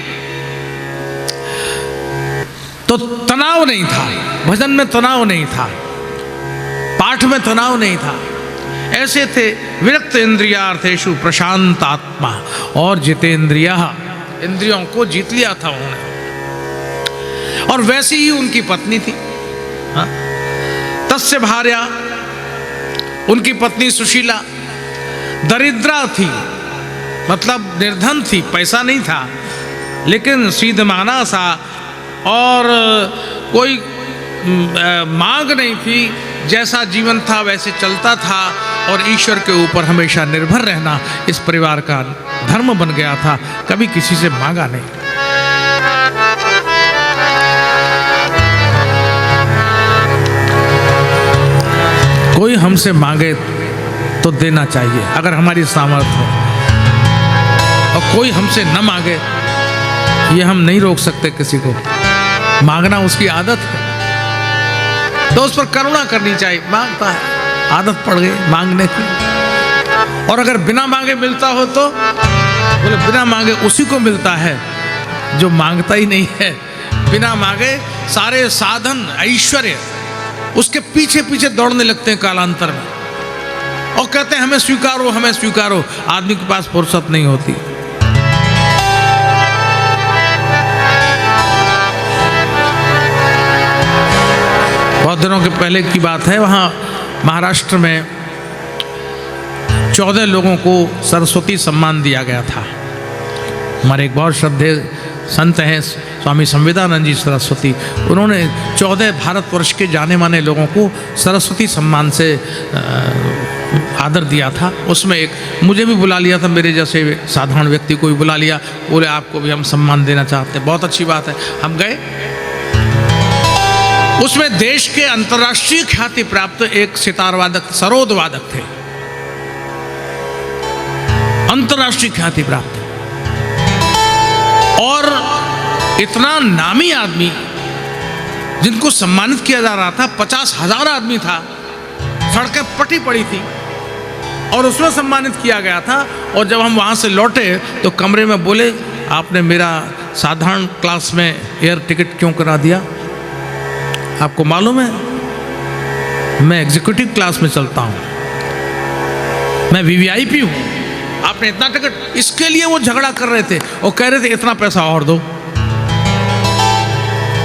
तो तनाव नहीं था, भजन में तनाव नहीं था, पाठ में तनाव नहीं था। ऐसे थे विरक्त इंद्रियार्थेषु प्रशांत आत्मा और जितेंद्रियः, इंद्रियों को जीत लिया था उन्होंने। और वैसी ही उनकी पत्नी थी। तस्य भार्या, उनकी पत्नी सुशीला दरिद्रा थी, मतलब निर्धन थी, पैसा नहीं था, लेकिन सीधमाना सा और कोई मांग नहीं थी, जैसा जीवन था वैसे चलता था और ईश्वर के ऊपर हमेशा निर्भर रहना इस परिवार का धर्म बन गया था, कभी किसी से मांगा नहीं। कोई हमसे मांगे तो देना चाहिए अगर हमारी सामर्थ्य है, और कोई हमसे न मांगे ये हम नहीं रोक सकते किसी को, मांगना उसकी आदत है तो उस पर करुणा करनी चाहिए। मांगता है, आदत पड़ गई मांगने की, और अगर बिना मांगे मिलता हो तो बोले बिना मांगे उसी को मिलता है जो मांगता ही नहीं है। बिना मांगे सारे साधन ऐश्वर्य उसके पीछे पीछे दौड़ने लगते हैं कालांतर में। और कहते हैं हमें स्वीकारो, हमें स्वीकारो। आदमी के पास फुर्सत नहीं होती। बहुत दिनों के पहले की बात है, वहाँ महाराष्ट्र में 14 लोगों को सरस्वती सम्मान दिया गया था। हमारे एक बहुत श्रद्धेय संत हैं स्वामी संवेदानंद जी सरस्वती, उन्होंने 14 भारतवर्ष के जाने माने लोगों को सरस्वती सम्मान से आदर दिया था। उसमें एक मुझे भी बुला लिया था, मेरे जैसे साधारण व्यक्ति को भी बुला लिया, बोले आपको भी हम सम्मान देना चाहते हैं। बहुत अच्छी बात है, हम गए। उसमें देश के अंतर्राष्ट्रीय ख्याति प्राप्त एक सितार वादक, सरोद वादक थे, अंतर्राष्ट्रीय ख्याति प्राप्त, और इतना नामी आदमी जिनको सम्मानित किया जा रहा था। 50,000 आदमी था, सड़कें पटी पड़ी थी और उसमें सम्मानित किया गया था। और जब हम वहां से लौटे तो कमरे में बोले, आपने मेरा साधारण क्लास में एयर टिकट क्यों करा दिया? आपको मालूम है मैं एग्जीक्यूटिव क्लास में चलता हूं, मैं वीवीआईपी हूं, आपने इतना टिकट। इसके लिए वो झगड़ा कर रहे थे और कह रहे थे इतना पैसा और दो।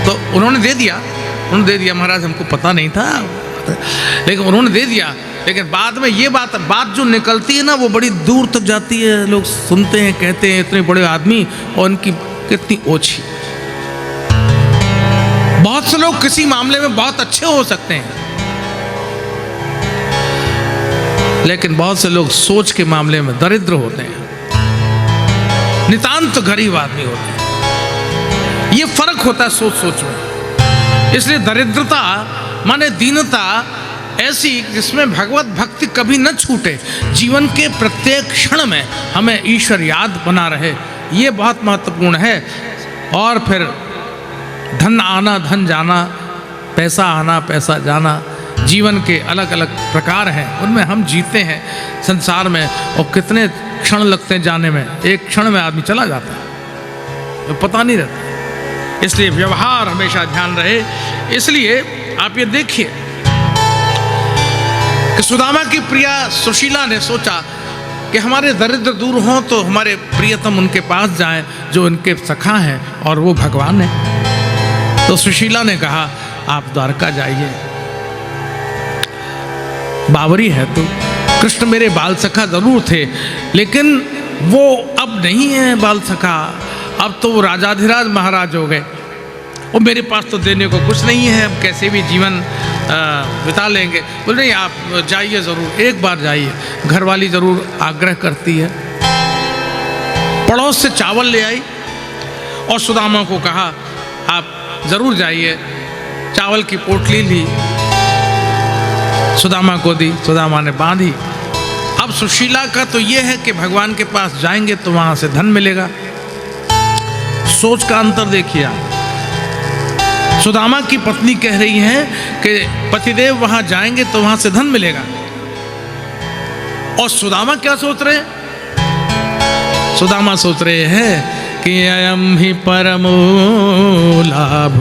तो उन्होंने दे दिया, महाराज हमको पता नहीं था, लेकिन उन्होंने दे दिया। लेकिन बाद में ये बात जो निकलती है ना, वो बड़ी दूर तक जाती है। लोग सुनते हैं, कहते हैं इतने बड़े आदमी और उनकी कितनी ओछी। बहुत से लोग किसी मामले में बहुत अच्छे हो सकते हैं, लेकिन बहुत से लोग सोच के मामले में दरिद्र होते हैं, नितांत गरीब आदमी होते हैं। ये फर्क होता है सोच में। इसलिए दरिद्रता माने दीनता ऐसी जिसमें भगवत भक्ति कभी न छूटे, जीवन के प्रत्येक क्षण में हमें ईश्वर याद बना रहे, ये बहुत महत्वपूर्ण है। और फिर धन आना धन जाना, पैसा आना पैसा जाना, जीवन के अलग अलग प्रकार हैं, उनमें हम जीते हैं संसार में। और कितने क्षण लगते हैं जाने में, एक क्षण में आदमी चला जाता है, तो पता नहीं रहता। इसलिए व्यवहार हमेशा ध्यान रहे। इसलिए आप ये देखिए कि सुदामा की प्रिया सुशीला ने सोचा कि हमारे दरिद्र दूर हों तो हमारे प्रियतम उनके पास जाएं जो उनके सखा हैं और वो भगवान है। तो सुशीला ने कहा आप द्वारका जाइए, बावरी है तो कृष्ण मेरे बाल सखा जरूर थे, लेकिन वो अब नहीं है बाल सखा, अब तो वो राजाधिराज महाराज हो गए और मेरे पास तो देने को कुछ नहीं है, हम कैसे भी जीवन बिता लेंगे। बोल नहीं आप जाइए ज़रूर, एक बार जाइए। घरवाली ज़रूर आग्रह करती है। पड़ोस से चावल ले आई और सुदामा को कहा आप ज़रूर जाइए। चावल की पोटली ली, सुदामा को दी, सुदामा ने बांधी। अब सुशीला का तो ये है कि भगवान के पास जाएंगे तो वहाँ से धन मिलेगा। सोच का अंतर देखिए आप। सुदामा की पत्नी कह रही है कि पतिदेव वहां जाएंगे तो वहां से धन मिलेगा, और सुदामा क्या सोच रहे हैं? सुदामा सोच रहे हैं कि अयम ही परमो लाभ,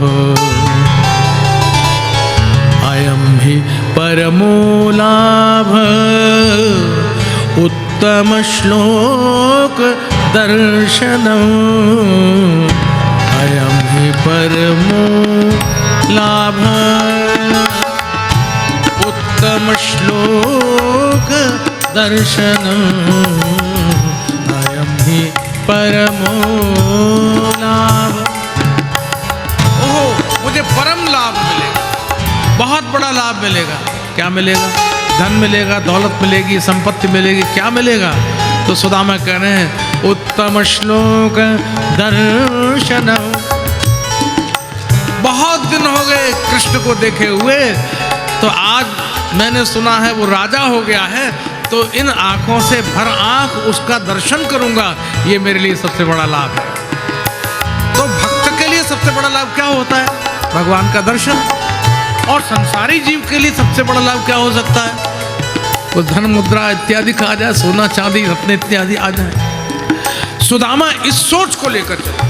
अयम ही परमो लाभ, उत्तम श्लोक दर्शनम, अयम ही परमो लाभ, उत्तम श्लोक दर्शनम, अयम ही परमो लाभ। ओह मुझे परम लाभ मिलेगा, बहुत बड़ा लाभ मिलेगा। क्या मिलेगा? धन मिलेगा, दौलत मिलेगी, संपत्ति मिलेगी, क्या मिलेगा? तो सुदामा कह रहे हैं उत्तम श्लोक दर्शनम। बहुत दिन हो गए कृष्ण को देखे हुए, तो आज मैंने सुना है वो राजा हो गया है, तो इन आंखों से भर आंख उसका दर्शन करूंगा, ये मेरे लिए सबसे बड़ा लाभ है। तो भक्त के लिए सबसे बड़ा लाभ क्या होता है? भगवान का दर्शन। और संसारी जीव के लिए सबसे बड़ा लाभ क्या हो सकता है? वो धन मुद्रा इत्यादि का आ जाए, सोना चांदी रत्न इत्यादि आ जाए। सुदामा इस सोच को लेकर चले,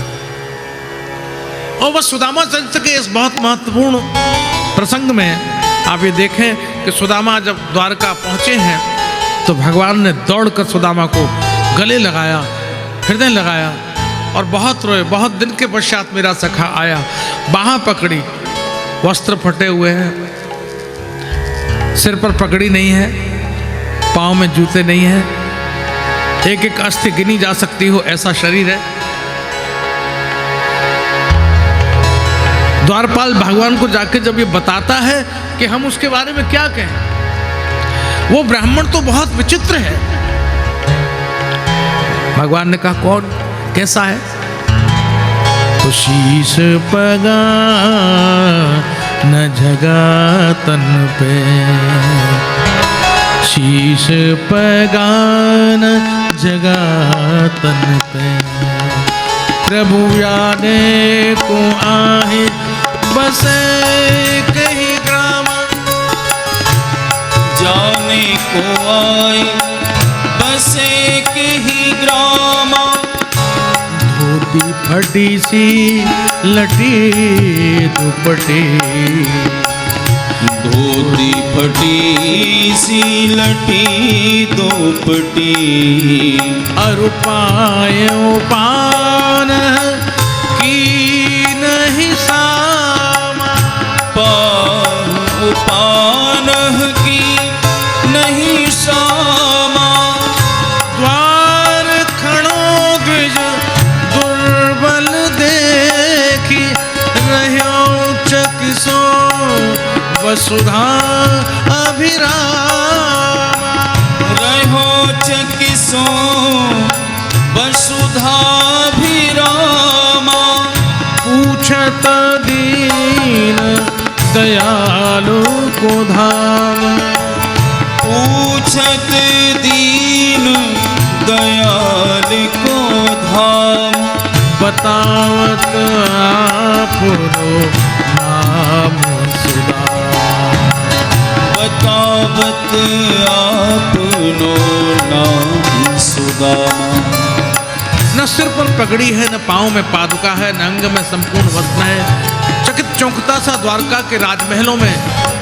और वह सुदामा चरित्र के इस बहुत महत्वपूर्ण प्रसंग में आप ये देखें कि सुदामा जब द्वारका पहुंचे हैं तो भगवान ने दौड़कर सुदामा को गले लगाया, हृदय लगाया और बहुत रोए। बहुत दिन के पश्चात मेरा सखा आया, बाह पकड़ी, वस्त्र फटे हुए हैं, सिर पर पगड़ी नहीं है, पाँव में जूते नहीं है, एक एक अस्थि गिनी जा सकती हो ऐसा शरीर है। द्वारपाल भगवान को जाके जब ये बताता है कि हम उसके बारे में क्या कहें, वो ब्राह्मण तो बहुत विचित्र है। भगवान ने कहा कौन, कैसा है? तो शीश पगा न जगा तन पे, शीश पगा न जगा तन पे, प्रभु याने को आहे बसे कहीं ग्राम, जाने को आए बसे कहीं ग्राम, धोती फटी सी लटी दुपटी, धोती फटी सी लटी दोपटी, अरुपाय पान की नहीं सामा, पान की नहीं सामा, द्वार खड़ो द्विज दुर्बल देखी, रह्यो चकिसो वसुधा अभिरामा, रहो चकिसो वसुधाभिरामा, पूछत दीन दयालु को धाम, पूछत दीन दयाल को धाम, बतावत आपनो नाम सुदामा, बतावत आपनो नाम सुदामा। न सिर पर पगड़ी है, न पाँव में पादुका है, न अंग में संपूर्ण वस्त्र है। चकित चौंकता सा द्वारका के राजमहलों में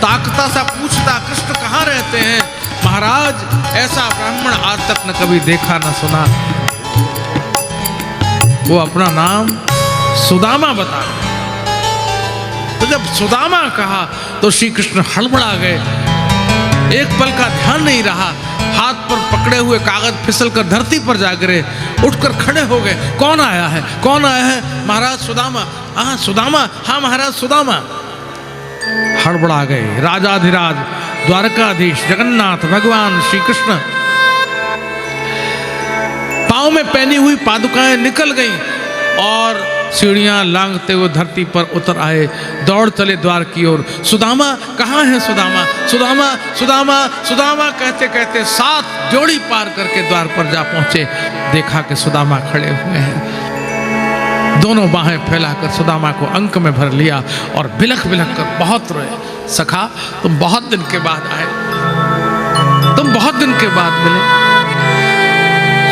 ताकता सा पूछता, कृष्ण कहाँ रहते हैं? महाराज ऐसा ब्राह्मण आज तक न कभी देखा न सुना। वो अपना नाम सुदामा बता गया। तो जब सुदामा कहा तो श्री कृष्ण हड़बड़ा गए, एक पल का ध्यान नहीं रहा, हाथ पर पकड़े हुए कागज फिसल कर धरती पर जा गिरे, उठकर खड़े हो गए। कौन आया है, कौन आया है? महाराज सुदामा। हाँ सुदामा, हाँ महाराज सुदामा। हड़बड़ा गए। राजाधिराज द्वारकाधीश जगन्नाथ भगवान श्री कृष्ण पांव में पहनी हुई पादुकाएं निकल गईं और सीढ़ियां लांघते हुए धरती पर उतर आए, दौड़ चले द्वार की ओर। सुदामा कहाँ है? सुदामा, सुदामा, सुदामा, सुदामा कहते कहते 7 जोड़ी पार करके द्वार पर जा पहुंचे। देखा कि सुदामा खड़े हुए हैं, दोनों बाहें फैलाकर सुदामा को अंक में भर लिया और बिलख बिलख कर बहुत रोए। सखा तुम बहुत दिन के बाद आए, तुम बहुत दिन के बाद मिले।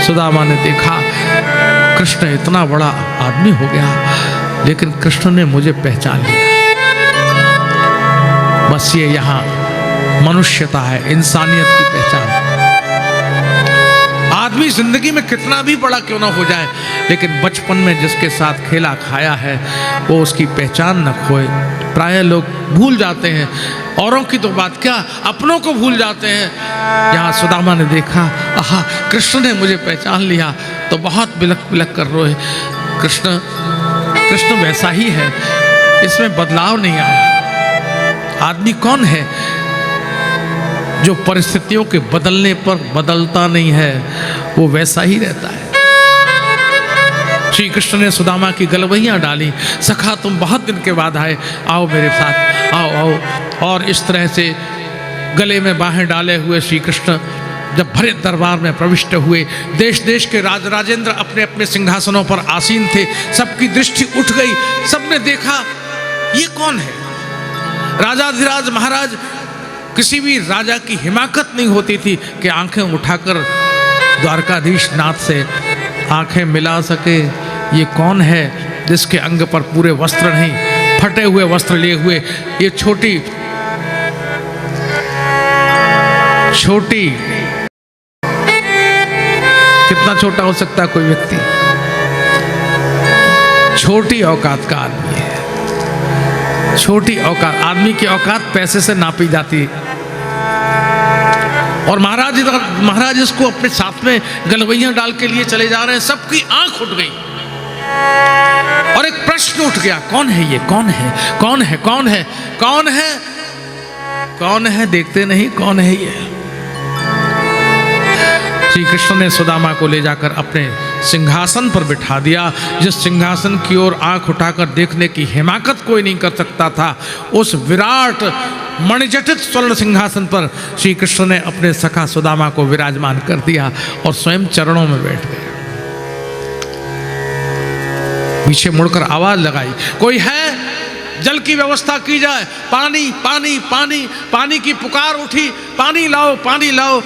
सुदामा ने देखा कृष्ण इतना बड़ा आदमी हो गया, लेकिन कृष्ण ने मुझे पहचान लिया। बस ये यहाँ मनुष्यता है, इंसानियत की पहचान। आदमी जिंदगी में कितना भी बड़ा क्यों ना हो जाए, लेकिन बचपन में जिसके साथ खेला खाया है वो उसकी पहचान न खोए। प्रायः लोग भूल जाते हैं, औरों की तो बात क्या, अपनों को भूल जाते हैं। यहाँ सुदामा ने देखा, आहा कृष्ण ने मुझे पहचान लिया, तो बहुत बिलख बिलख कर रोए। कृष्ण कृष्ण वैसा ही है, इसमें बदलाव नहीं आया। आदमी कौन है जो परिस्थितियों के बदलने पर बदलता नहीं है, वो वैसा ही रहता है। श्री कृष्ण ने सुदामा की गलवैयां डाली। सखा तुम बहुत दिन के बाद आए, आओ मेरे साथ, आओ आओ। और इस तरह से गले में बाहें डाले हुए श्री कृष्ण जब भरे दरबार में प्रविष्ट हुए, देश देश के राज राजेंद्र अपने अपने सिंहासनों पर आसीन थे। सबकी दृष्टि उठ गई, सबने देखा ये कौन है? राजाधिराज महाराज, किसी भी राजा की हिमाकत नहीं होती थी कि आंखें उठाकर द्वारकाधीश नाथ से आंखें मिला सके। ये कौन है जिसके अंग पर पूरे वस्त्र नहीं, फटे हुए वस्त्र लिए हुए, ये छोटी छोटी कितना छोटा हो सकता है कोई व्यक्ति? छोटी औकात का आदमी है, छोटी औकात। आदमी की औकात पैसे से नापी जाती है। और महाराज इसको अपने साथ में गलवैया डाल के लिए चले जा रहे हैं। सबकी आंख उठ गई और एक प्रश्न उठ गया, कौन है ये? कौन है? कौन है? कौन है? कौन है? कौन है? देखते नहीं कौन है ये? श्री कृष्ण ने सुदामा को ले जाकर अपने सिंहासन पर बिठा दिया। जिस सिंहासन की ओर आंख उठाकर देखने की हिमाकत कोई नहीं कर सकता था, उस विराट मणिजटित स्वर्ण सिंहासन पर श्री कृष्ण ने अपने सखा सुदामा को विराजमान कर दिया और स्वयं चरणों में बैठ गए। पीछे मुड़कर आवाज लगाई, कोई है? जल की व्यवस्था की जाए। पानी पानी पानी पानी की पुकार उठी, पानी लाओ पानी लाओ।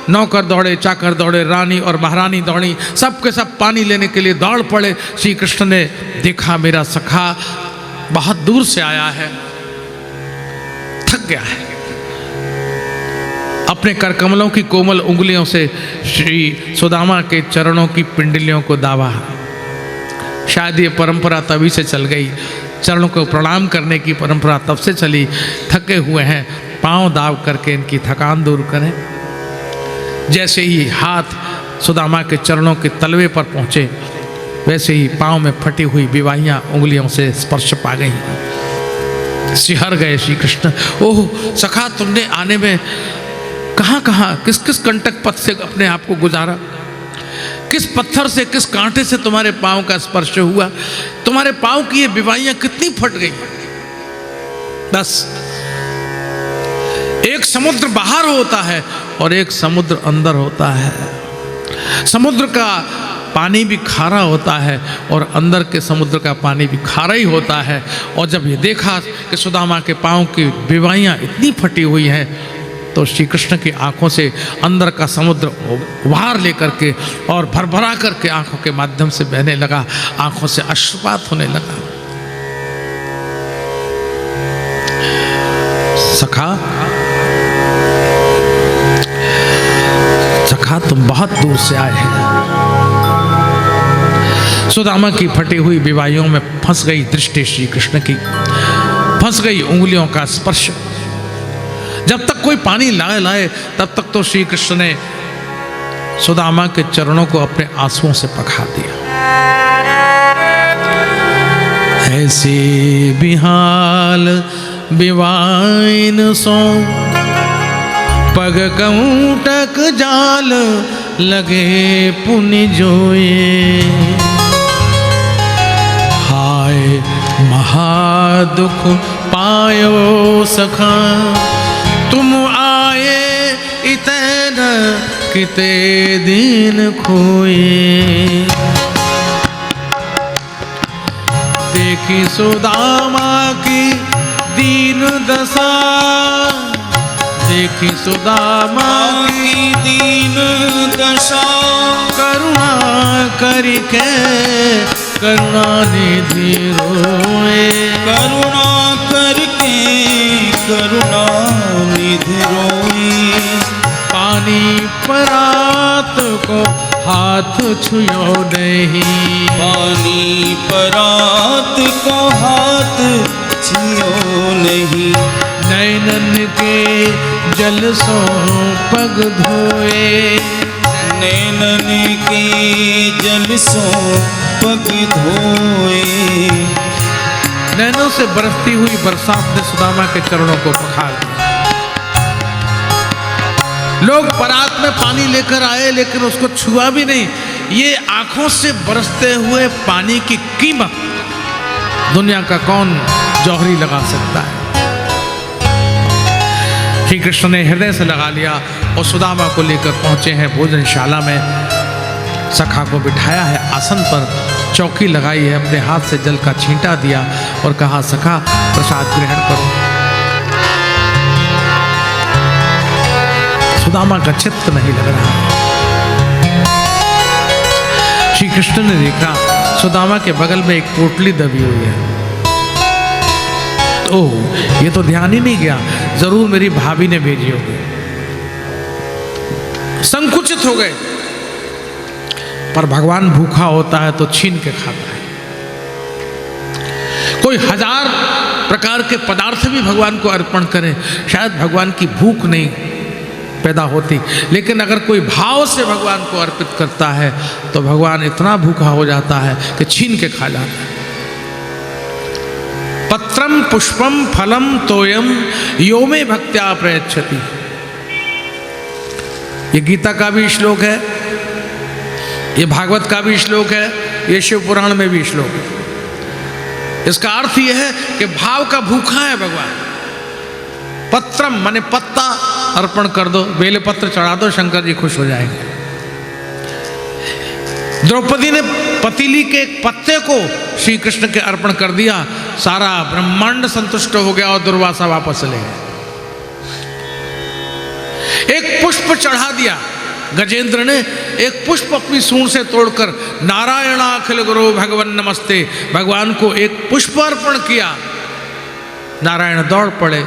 नौकर दौड़े, चाकर दौड़े, रानी और महारानी दौड़ी, सब के सब पानी लेने के लिए दौड़ पड़े। श्री कृष्ण ने देखा मेरा सखा बहुत दूर से आया है, थक गया है। अपने करकमलों की कोमल उंगलियों से श्री सुदामा के चरणों की पिंडलियों को दाबा। शायद ये परंपरा तभी से चल गई, चरणों को प्रणाम करने की परंपरा तब से चली। थके हुए हैं, पांव दाब करके इनकी थकान दूर करें। जैसे ही हाथ सुदामा के चरणों के तलवे पर पहुंचे, वैसे ही पांव में फटी हुई विवाहियां उंगलियों से स्पर्श पा गई। सिहर गए श्री कृष्ण। ओह सखा, तुमने आने में कहाँ कहाँ किस किस कंटक पथ से अपने आप को गुजारा? किस पत्थर से, किस कांटे से तुम्हारे पांव का स्पर्श हुआ? तुम्हारे पांव की ये विवाहियां कितनी फट गई? बस एक समुद्र बाहर होता है और एक समुद्र अंदर होता है। समुद्र का पानी भी खारा होता है और अंदर के समुद्र का पानी भी खारा ही होता है। और जब ये देखा कि सुदामा के पांव की विवाहियां इतनी फटी हुई हैं, तो श्री कृष्ण की आंखों से अंदर का समुद्र उभार लेकर के और भरभरा करके आंखों के माध्यम से बहने लगा, आंखों से अश्रुपात होने लगा। सखा सखा, तुम बहुत दूर से आए हैं। सुदामा की फटी हुई विवाहियों में फंस गई दृष्टि श्री कृष्ण की, फंस गई उंगलियों का स्पर्श। जब तक कोई पानी लाए तब तक तो श्री कृष्ण ने सुदामा के चरणों को अपने आंसुओं से पखार दिया। ऐसे बिहाल बिवाइन सो पग कंटक जाल लगे पुनि जोए। हाय महादुख पायो सखा, तुम आए इतन किते दिन खोए। देखी सुदामा की दीन दशा, देखी सुदामा की दीन दशा। करुणा करके करुणा निधि रोए। करुणा करके करुणा निधि रोए। पानी परात को हाथ छुयो नहीं, पानी परात को हाथ छुयो नहीं। नैनन के जल सो पग धोए। नैनन के जल सो पग धोए। नैनों से बरसती हुई बरसात ने सुदामा के चरणों को पखार दिया। लोग परात में पानी लेकर आए लेकिन उसको छुआ भी नहीं। ये आंखों से बरसते हुए पानी की कीमत दुनिया का कौन जौहरी लगा सकता है? श्री कृष्ण ने हृदय से लगा लिया और सुदामा को लेकर पहुंचे हैं भोजनशाला में। सखा को बिठाया है आसन पर, चौकी लगाई है, अपने हाथ से जल का छींटा दिया और कहा, सखा प्रसाद ग्रहण करो। सुदामा का चित्त नहीं लग रहा। श्री कृष्ण ने देखा सुदामा के बगल में एक पोटली दबी हुई है। ओह, ये तो ध्यान ही नहीं गया, जरूर मेरी भाभी ने भेजी होगी। संकुचित हो गए पर भगवान भूखा होता है तो छीन के खाता है। कोई 1000 प्रकार के पदार्थ भी भगवान को अर्पण करें, शायद भगवान की भूख नहीं पैदा होती, लेकिन अगर कोई भाव से भगवान को अर्पित करता है तो भगवान इतना भूखा हो जाता है कि छीन के खा जाता है। पत्रम पुष्पम फलम तोयम यो में भक्त्या प्रयच्छति, ये गीता का भी श्लोक है, ये भागवत का भी श्लोक है, ये शिव पुराण में भी श्लोक है। इसका अर्थ यह है कि भाव का भूखा है भगवान। पत्रम माने पत्ता अर्पण कर दो, बेले पत्र चढ़ा दो, शंकर जी खुश हो जाएंगे। द्रौपदी ने पतीली के एक पत्ते को श्री कृष्ण के अर्पण कर दिया, सारा ब्रह्मांड संतुष्ट हो गया और दुर्वासा वापस चले गए। एक पुष्प चढ़ा दिया, गजेंद्र ने एक पुष्प अपनी सूंड से तोड़कर नारायणाखिल गुरु भगवन नमस्ते, भगवान को एक पुष्प अर्पण किया। नारायण दौड़ पड़े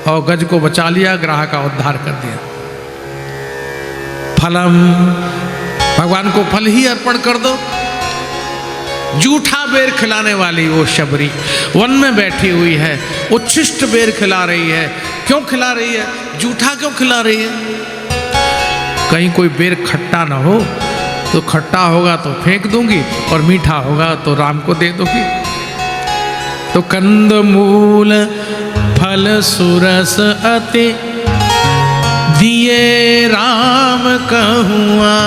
और गज को बचा लिया, ग्राह का उद्धार कर दिया। फलम, भगवान को फल ही अर्पण कर दो। जूठा बेर खिलाने वाली वो शबरी वन में बैठी हुई है, उच्छिष्ट बेर खिला रही है। क्यों खिला रही है? जूठा क्यों खिला रही है? कहीं कोई बेर खट्टा ना हो तो खट्टा होगा तो फेंक दूंगी और मीठा होगा तो राम को दे दूंगी। तो कंद मूल फल सुरस अति दिए राम कहूआ,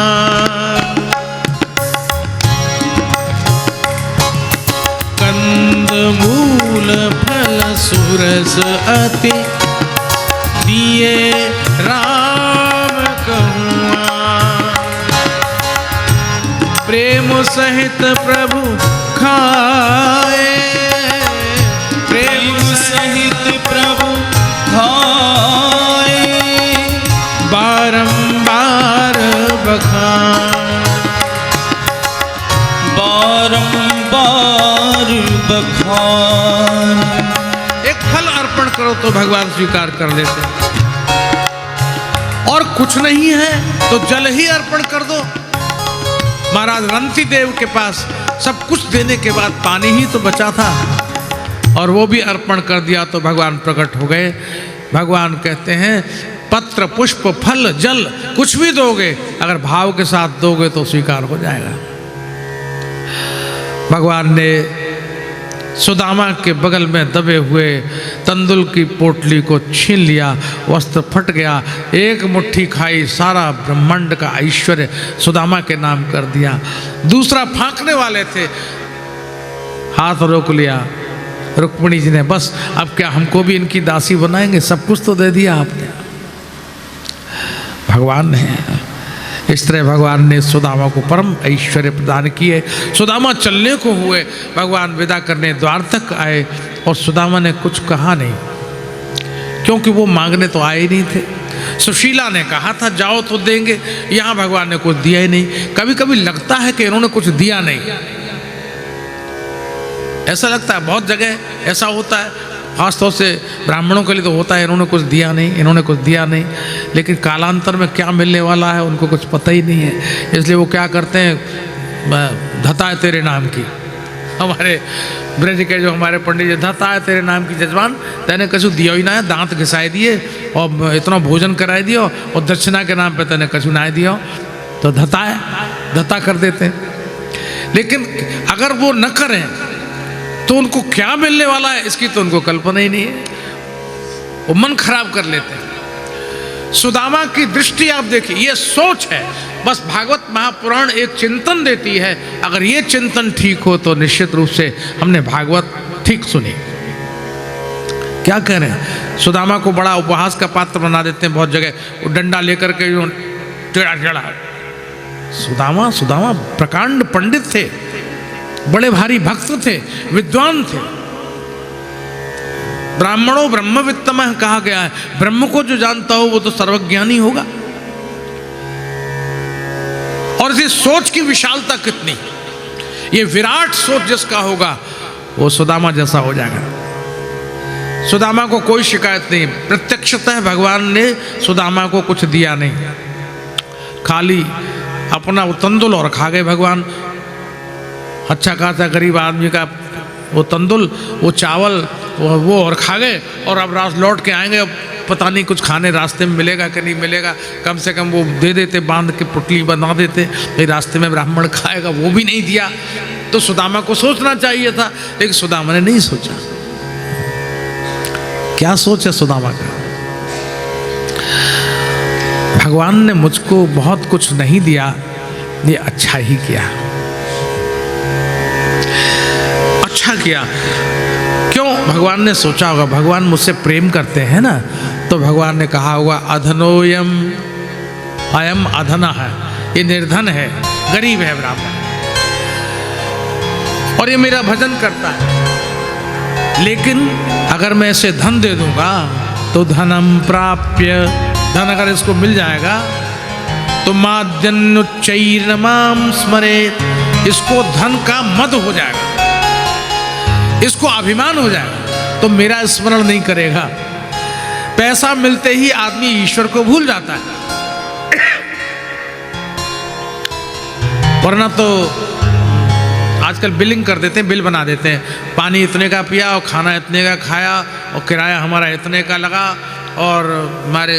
कंद मूल फल सुरस अति दिए राम कहूआ, प्रेम सहित प्रभु खाए, प्रेम सहित प्रभु खाए, बारंबार बखान, बारंबार बखान। एक फल अर्पण करो तो भगवान स्वीकार कर लेते हैं। और कुछ नहीं है तो जल ही अर्पण कर दो। महाराज रंती देव के पास सब कुछ देने के बाद पानी ही तो बचा था और वो भी अर्पण कर दिया तो भगवान प्रकट हो गए। भगवान कहते हैं पत्र पुष्प फल जल कुछ भी दोगे, अगर भाव के साथ दोगे तो स्वीकार हो जाएगा। भगवान ने सुदामा के बगल में दबे हुए तंदुल की पोटली को छीन लिया, वस्त्र फट गया, एक मुट्ठी खाई, सारा ब्रह्मांड का ऐश्वर्य सुदामा के नाम कर दिया। दूसरा फांकने वाले थे, हाथ रोक लिया रुक्मिणी जी ने, बस अब क्या हमको भी इनकी दासी बनाएंगे, सब कुछ तो दे दिया आपने। भगवान ने इस तरह भगवान ने सुदामा को परम ऐश्वर्य प्रदान किए। सुदामा चलने को हुए, भगवान विदा करने द्वार तक आए और सुदामा ने कुछ कहा नहीं, क्योंकि वो मांगने तो आए ही नहीं थे। सुशीला ने कहा था जाओ तो देंगे, यहाँ भगवान ने कुछ दिया ही नहीं। कभी कभी लगता है कि इन्होंने कुछ दिया नहीं, ऐसा लगता है, बहुत जगह ऐसा होता है, खासतौर से ब्राह्मणों के लिए तो होता है इन्होंने कुछ दिया नहीं, इन्होंने कुछ दिया नहीं, लेकिन कालांतर में क्या मिलने वाला है उनको कुछ पता ही नहीं है। इसलिए वो क्या करते हैं, धता है तेरे नाम की। हमारे ब्रज के जो हमारे पंडित जी, धता है तेरे नाम की जजमान, तेने कछु दिया ही ना है, दांत घिसाए दिए और इतना भोजन कराए दियो और दक्षिणा के नाम पे तेने कछु ना दियो, तो धता है, धता कर देते हैं। लेकिन अगर वो न करें तो उनको क्या मिलने वाला है इसकी तो उनको कल्पना ही नहीं है, वो मन खराब कर लेते हैं। सुदामा की दृष्टि आप देखिए, ये सोच है, बस भागवत महापुराण एक चिंतन देती है। अगर ये चिंतन ठीक हो तो निश्चित रूप से हमने भागवत ठीक सुनी। क्या कह रहे हैं, सुदामा को बड़ा उपहास का पात्र बना देते हैं बहुत जगह, वो डंडा लेकर के टेढ़ा टेढ़ा। सुदामा प्रकांड पंडित थे, बड़े भारी भक्त थे, विद्वान थे। ब्राह्मणों ब्रह्मवित्तमः कहा गया है, ब्रह्म को जो जानता हो वो तो सर्वज्ञानी होगा। और इसी सोच की विशालता कितनी, ये विराट सोच जिसका होगा वो सुदामा जैसा हो जाएगा। सुदामा को कोई शिकायत नहीं, प्रत्यक्षतः भगवान ने सुदामा को कुछ दिया नहीं, खाली अपना वो तंदुल और खा गए भगवान। अच्छा खासा गरीब आदमी का वो तंदुल, वो चावल, वो और खा गए। और अब रात लौट के आएंगे, पता नहीं कुछ खाने रास्ते में मिलेगा कि नहीं मिलेगा। कम से कम वो दे देते, बांध के पुटली बना देते, भाई रास्ते में ब्राह्मण खाएगा। वो भी नहीं दिया। तो सुदामा को सोचना चाहिए था, लेकिन सुदामा ने नहीं सोचा। क्या सोच है सुदामा का? भगवान ने मुझको बहुत कुछ नहीं दिया, ये अच्छा ही किया, अच्छा किया। क्यों? भगवान ने सोचा होगा, भगवान मुझसे प्रेम करते हैं ना, तो भगवान ने कहा होगा अधनोयम, अयम अधना है, ये निर्धन है, गरीब है ब्राह्मण, और ये मेरा भजन करता है। लेकिन अगर मैं इसे धन दे दूंगा तो धनम प्राप्य, धन अगर इसको मिल जाएगा तो माद्यन्नुच्चैर्नमां स्मरेत्, इसको धन का मद हो जाएगा, इसको अभिमान हो जाएगा, तो मेरा स्मरण नहीं करेगा। पैसा मिलते ही आदमी ईश्वर को भूल जाता है। वरना तो आजकल बिलिंग कर देते हैं, बिल बना देते हैं, पानी इतने का पिया और खाना इतने का खाया और किराया हमारा इतने का लगा और हमारे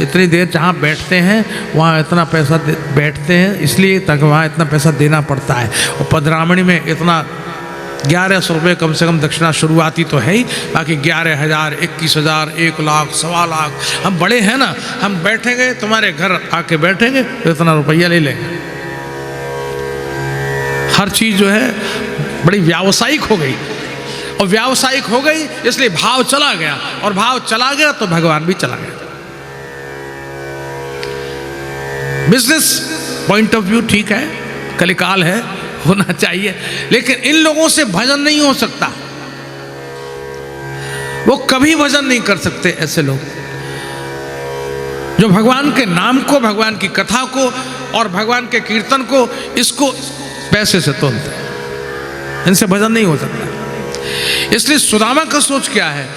इतनी देर जहाँ बैठते हैं वहाँ इतना पैसा बैठते हैं, इसलिए ताकि वहाँ इतना पैसा देना पड़ता है। और पधरामणी में इतना 1100 रुपये कम से कम दक्षिणा शुरुआती तो है ही, बाकी 11,000, 21,000, 1 लाख, 1.25 लाख। हम बड़े हैं ना, हम बैठेंगे, तुम्हारे घर आके बैठेंगे तो इतना रुपया ले लेंगे। हर चीज़ जो है बड़ी व्यावसायिक हो गई, और व्यावसायिक हो गई इसलिए भाव चला गया, और भाव चला गया तो भगवान भी चला गया। बिजनेस पॉइंट ऑफ व्यू ठीक है, कलिकाल है, होना चाहिए, लेकिन इन लोगों से भजन नहीं हो सकता। वो कभी भजन नहीं कर सकते ऐसे लोग जो भगवान के नाम को, भगवान की कथा को और भगवान के कीर्तन को, इसको पैसे से तोलते हैं। इनसे भजन नहीं हो सकता। इसलिए सुदामा का सोच क्या है?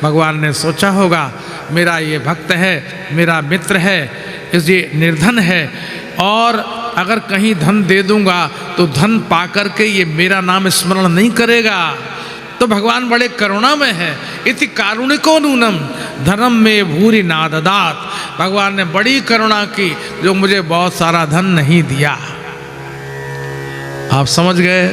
भगवान ने सोचा होगा मेरा ये भक्त है, मेरा मित्र है, इसलिए निर्धन है, और अगर कहीं धन दे दूंगा तो धन पा करके ये मेरा नाम स्मरण नहीं करेगा। तो भगवान बड़े करुणा में है। इति कारुणिको नूनम धनम में भूरि नाददात, भगवान ने बड़ी करुणा की जो मुझे बहुत सारा धन नहीं दिया। आप समझ गए?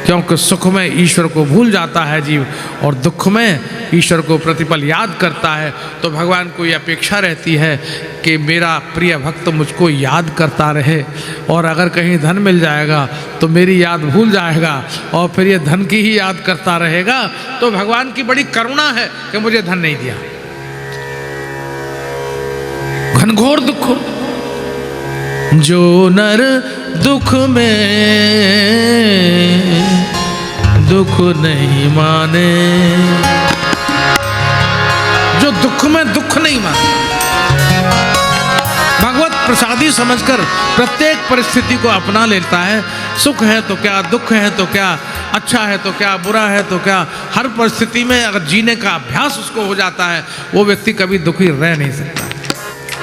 क्योंकि सुख में ईश्वर को भूल जाता है जीव, और दुख में ईश्वर को प्रतिपल याद करता है। तो भगवान को ये अपेक्षा रहती है कि मेरा प्रिय भक्त मुझको याद करता रहे, और अगर कहीं धन मिल जाएगा तो मेरी याद भूल जाएगा, और फिर ये धन की ही याद करता रहेगा। तो भगवान की बड़ी करुणा है कि मुझे धन नहीं दिया। घनघोर दुख, जो नर दुख में दुख नहीं माने, जो दुख में दुख नहीं माने, भगवत प्रसादी समझकर प्रत्येक परिस्थिति को अपना लेता है। सुख है तो क्या, दुख है तो क्या, अच्छा है तो क्या, बुरा है तो क्या, हर परिस्थिति में अगर जीने का अभ्यास उसको हो जाता है, वो व्यक्ति कभी दुखी रह नहीं सकता।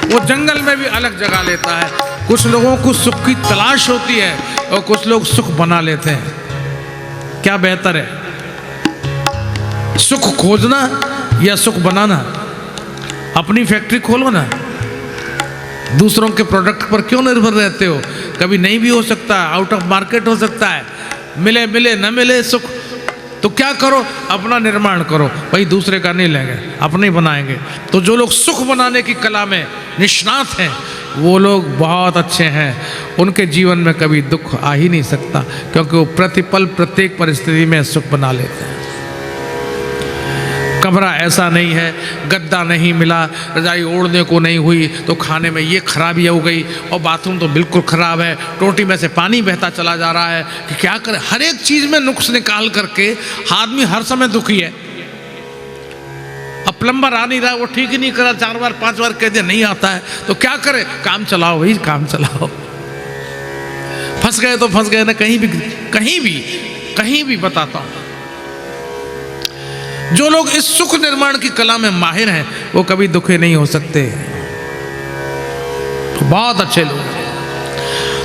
वो जंगल में भी अलग जगह लेता है। कुछ लोगों को सुख की तलाश होती है और कुछ लोग सुख बना लेते हैं। क्या बेहतर है, सुख खोजना या सुख बनाना? अपनी फैक्ट्री खोलो ना, दूसरों के प्रोडक्ट पर क्यों निर्भर रहते हो? कभी नहीं भी हो सकता, आउट ऑफ मार्केट हो सकता है, मिले मिले न मिले सुख। तो क्या करो, अपना निर्माण करो, भाई दूसरे का नहीं लेंगे, अपने ही बनाएंगे। तो जो लोग सुख बनाने की कला में निष्णात हैं वो लोग बहुत अच्छे हैं, उनके जीवन में कभी दुख आ ही नहीं सकता, क्योंकि वो प्रतिपल प्रत्येक परिस्थिति में सुख बना लेते हैं। कमरा ऐसा नहीं है, गद्दा नहीं मिला, रजाई ओढ़ने को नहीं हुई तो खाने में ये खराबी हो गई, और बाथरूम तो बिल्कुल ख़राब है, टोटी में से पानी बहता चला जा रहा है, कि क्या करे। हर एक चीज़ में नुक्स निकाल करके आदमी हर समय दुखी है। अब प्लम्बर आ नहीं रहा, वो ठीक ही नहीं करा, 4 बार 5 बार कह दिया नहीं आता है, तो क्या करे? काम चलाओ भाई, काम चलाओ। फंस गए तो फंस गए ना, कहीं भी कहीं भी कहीं भी बताता हूँ। जो लोग इस सुख निर्माण की कला में माहिर हैं वो कभी दुखी नहीं हो सकते, तो बहुत अच्छे लोग हैं।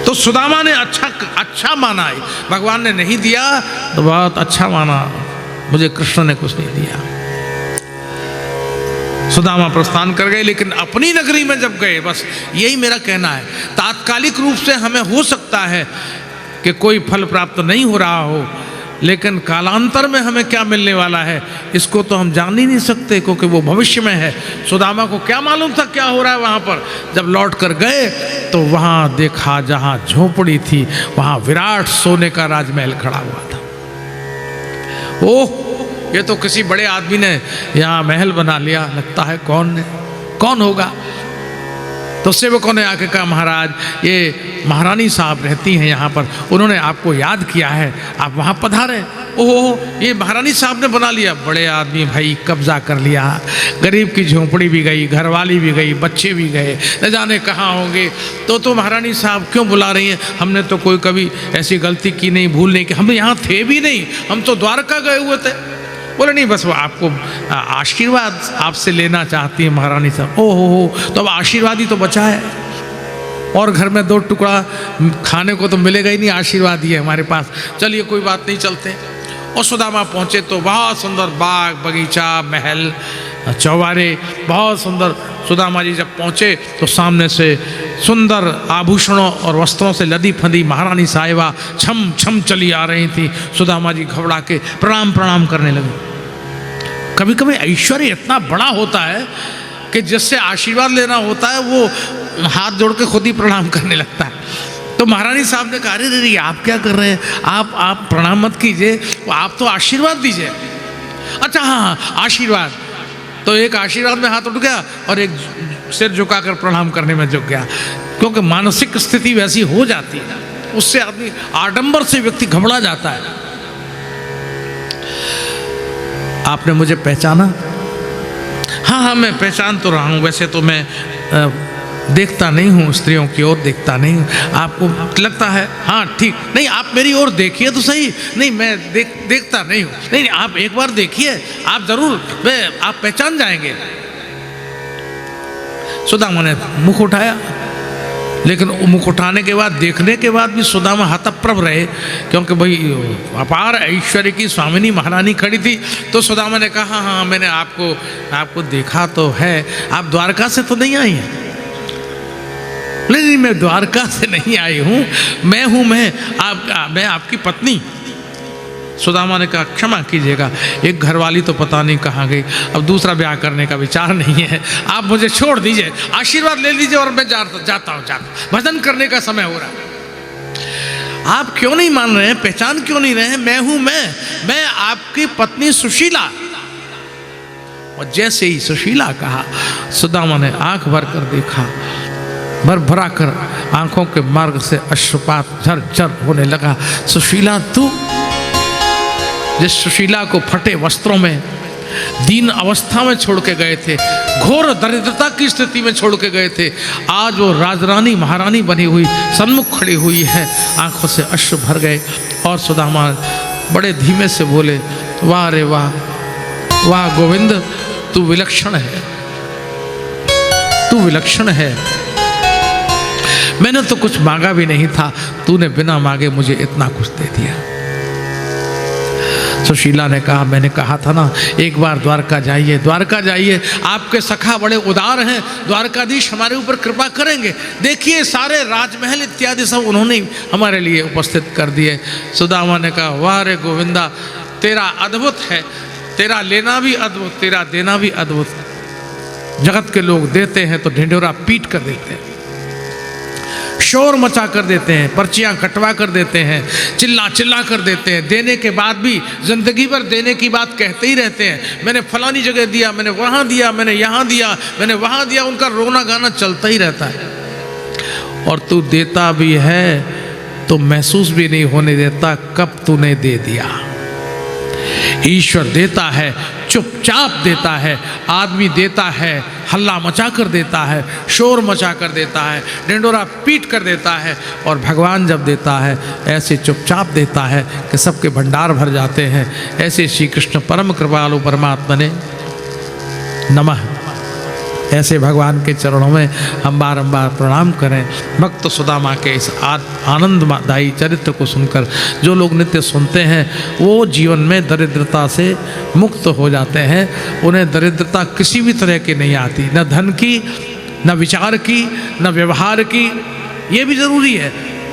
तो सुदामा ने अच्छा माना है, भगवान ने नहीं दिया तो बहुत अच्छा माना, मुझे कृष्ण ने कुछ नहीं दिया। सुदामा प्रस्थान कर गए, लेकिन अपनी नगरी में जब गए, बस यही मेरा कहना है, तात्कालिक रूप से हमें हो सकता है कि कोई फल प्राप्त नहीं हो रहा हो, लेकिन कालांतर में हमें क्या मिलने वाला है इसको तो हम जान ही नहीं सकते, क्योंकि वो भविष्य में है। सुदामा को क्या मालूम था क्या हो रहा है वहाँ पर। जब लौट कर गए तो वहाँ देखा जहाँ झोपड़ी थी वहाँ विराट सोने का राजमहल खड़ा हुआ था। ओह, ये तो किसी बड़े आदमी ने यहाँ महल बना लिया, लगता है कौन होगा। तो सेवकों ने आके कहा, महाराज ये महारानी साहब रहती हैं यहाँ पर, उन्होंने आपको याद किया है, आप वहाँ पधारे। ओहो, ये महारानी साहब ने बना लिया। बड़े आदमी भाई कब्जा कर लिया, गरीब की झोंपड़ी भी गई, घरवाली भी गई, बच्चे भी गए, न जाने कहाँ होंगे। तो महारानी साहब क्यों बुला रही हैं, हमने तो कोई कभी ऐसी गलती की नहीं, भूल नहीं की, हम यहाँ थे भी नहीं, हम तो द्वारका गए हुए थे। बोले नहीं, बस वो आपको आशीर्वाद आपसे लेना चाहती है महारानी साहब। ओहो, तो अब आशीर्वाद ही तो बचा है, और घर में 2 टुकड़ा खाने को तो मिलेगा ही नहीं, आशीर्वाद ही है हमारे पास। चलिए कोई बात नहीं, चलते। और सुदामा पहुँचे तो बहुत सुंदर बाग बगीचा, महल, चौबारे, बहुत सुंदर। सुदामा जी जब पहुँचे तो सामने से सुंदर आभूषणों और वस्त्रों से लदी फंदी महारानी साहिबा छम छम चली आ रही थी। सुदामा जी घबरा के प्रणाम करने लगे। कभी कभी ऐश्वर्य इतना बड़ा होता है कि जिससे आशीर्वाद लेना होता है वो हाथ जोड़ के खुद ही प्रणाम करने लगता है। तो महारानी साहब ने कहा, अरे आप क्या कर रहे हैं, आप प्रणाम मत कीजिए, आप तो आशीर्वाद दीजिए। अच्छा हाँ, आशीर्वाद। तो एक आशीर्वाद में हाथ उठ गया और एक सिर झुकाकर प्रणाम करने में झुक गया, क्योंकि मानसिक स्थिति वैसी हो जाती है, उससे आदमी आडंबर से व्यक्ति घबरा जाता है। आपने मुझे पहचाना? हाँ, मैं पहचान तो रहा हूँ, वैसे तो मैं देखता नहीं हूँ, स्त्रियों की ओर देखता नहीं हूँ। आपको लगता है हाँ ठीक, नहीं आप मेरी ओर देखिए तो सही। नहीं, मैं देखता नहीं हूँ। नहीं, आप एक बार देखिए, आप जरूर, आप पहचान जाएंगे। सुदामा ने मुख उठाया, लेकिन मुख उठाने के बाद, देखने के बाद भी सुदामा हतप्रभ रहे, क्योंकि भाई अपार ऐश्वर्य की स्वामिनी महारानी खड़ी थी। तो सुदामा ने कहा, हाँ मैंने आपको देखा तो है, आप द्वारका से तो नहीं आई हैं? नहीं, मैं द्वारका से नहीं आई हूँ, मैं आपकी पत्नी। सुदामा ने कहा, क्षमा कीजिएगा, एक घरवाली तो पता नहीं कहाँ गई, अब दूसरा ब्याह करने का विचार नहीं है, आप मुझे छोड़ दीजिए, आशीर्वाद ले लीजिए और मैं जाता हूँ, भजन करने का समय हो रहा है। आप क्यों नहीं मान रहे हैं, पहचान क्यों नहीं रहे हैं? मैं आपकी पत्नी सुशीला। और जैसे ही सुशीला कहा, सुदामा ने आंख भर कर देखा, भरा कर आंखों के मार्ग से अश्रुपात झरझर होने लगा। सुशीला, तू जिस सुशीला को फटे वस्त्रों में, दीन अवस्था में छोड़ के गए थे, घोर दरिद्रता की स्थिति में छोड़ के गए थे, आज वो राजरानी महारानी बनी हुई सन्मुख खड़ी हुई है। आंखों से अश्रु भर गए और सुदामा बड़े धीमे से बोले, वाह रे वाह, वाह गोविंद, तू विलक्षण है, तू विलक्षण है। मैंने तो कुछ मांगा भी नहीं था, तूने बिना मांगे मुझे इतना कुछ दे दिया। सुशीला ने कहा, मैंने कहा था ना, एक बार द्वारका जाइए, आपके सखा बड़े उदार हैं, द्वारकाधीश हमारे ऊपर कृपा करेंगे। देखिए सारे राजमहल इत्यादि सब उन्होंने हमारे लिए उपस्थित कर दिए। सुदामा ने कहा, वाह रे गोविंदा, तेरा अद्भुत है, तेरा लेना भी अद्भुत, तेरा देना भी अद्भुत। जगत के लोग देते हैं तो ढिंढोरा पीट कर देते हैं, शोर मचा कर देते हैं, पर्चियां कटवा कर देते हैं, चिल्ला कर देते हैं, देने के बाद भी जिंदगी भर देने की बात कहते ही रहते हैं। मैंने फलानी जगह दिया, मैंने वहाँ दिया, मैंने यहाँ दिया, मैंने वहाँ दिया, उनका रोना गाना चलता ही रहता है। और तू देता भी है तो महसूस भी नहीं होने देता कब तूने दे दिया। ईश्वर देता है, चुपचाप देता है। आदमी देता है, हल्ला मचा कर देता है, शोर मचा कर देता है, ढिंडोरा पीट कर देता है। और भगवान जब देता है ऐसे चुपचाप देता है कि सबके भंडार भर जाते हैं। ऐसे श्री कृष्ण परम कृपालु परमात्मा ने नमः। ऐसे भगवान के चरणों में हम बारंबार प्रणाम करें। भक्त सुदामा के इस आनंददायी चरित्र को सुनकर जो लोग नित्य सुनते हैं वो जीवन में दरिद्रता से मुक्त हो जाते हैं। उन्हें दरिद्रता किसी भी तरह की नहीं आती, न धन की, न विचार की, न व्यवहार की। ये भी ज़रूरी है,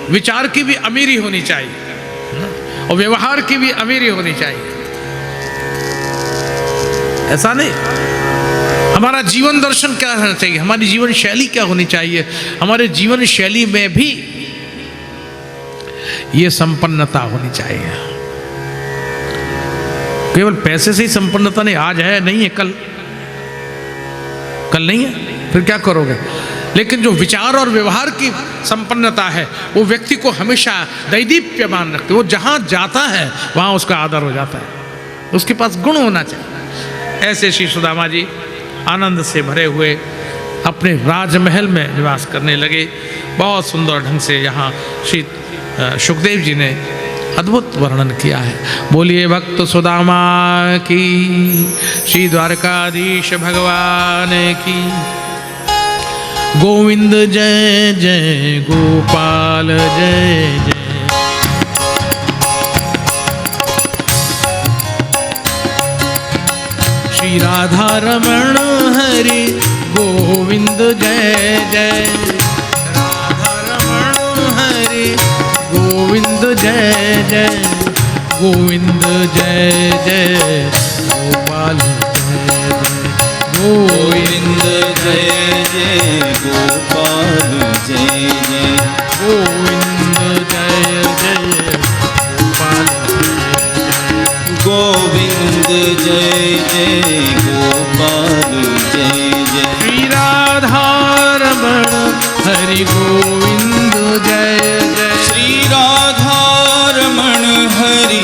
विचार की भी अमीरी होनी चाहिए और व्यवहार की भी अमीरी होनी चाहिए। ऐसा नहीं, हमारा जीवन दर्शन क्या रहना चाहिए, हमारी जीवन शैली क्या होनी चाहिए। हमारे जीवन शैली में भी ये संपन्नता होनी चाहिए। केवल पैसे से ही संपन्नता नहीं, आज है नहीं है कल नहीं है, फिर क्या करोगे। लेकिन जो विचार और व्यवहार की संपन्नता है वो व्यक्ति को हमेशा दैदीप्यमान रखती है। वो जहाँ जाता है वहाँ उसका आदर हो जाता है, उसके पास गुण होना चाहिए। ऐसे श्री सुदामा जी आनंद से भरे हुए अपने राजमहल में निवास करने लगे। बहुत सुंदर ढंग से यहाँ श्री सुखदेव जी ने अद्भुत वर्णन किया है। बोलिए भक्त सुदामा की, श्री द्वारकाधीश भगवान की। गोविंद जय जय गोपाल जय जय। श्री राधा रमण हरि गोविंद जय जय। राधा रमण हरि गोविंद जय जय। गोविंद जय जय गोपाल जय जय। गोविंद जय जय गोपाल जय जय। गोविंद जय जय गोपाल जय जय। गोविंद जय जय गोपाल जय जय। श्री राधा रमण हरि गोविंद जय जय। श्री राधा रमण हरि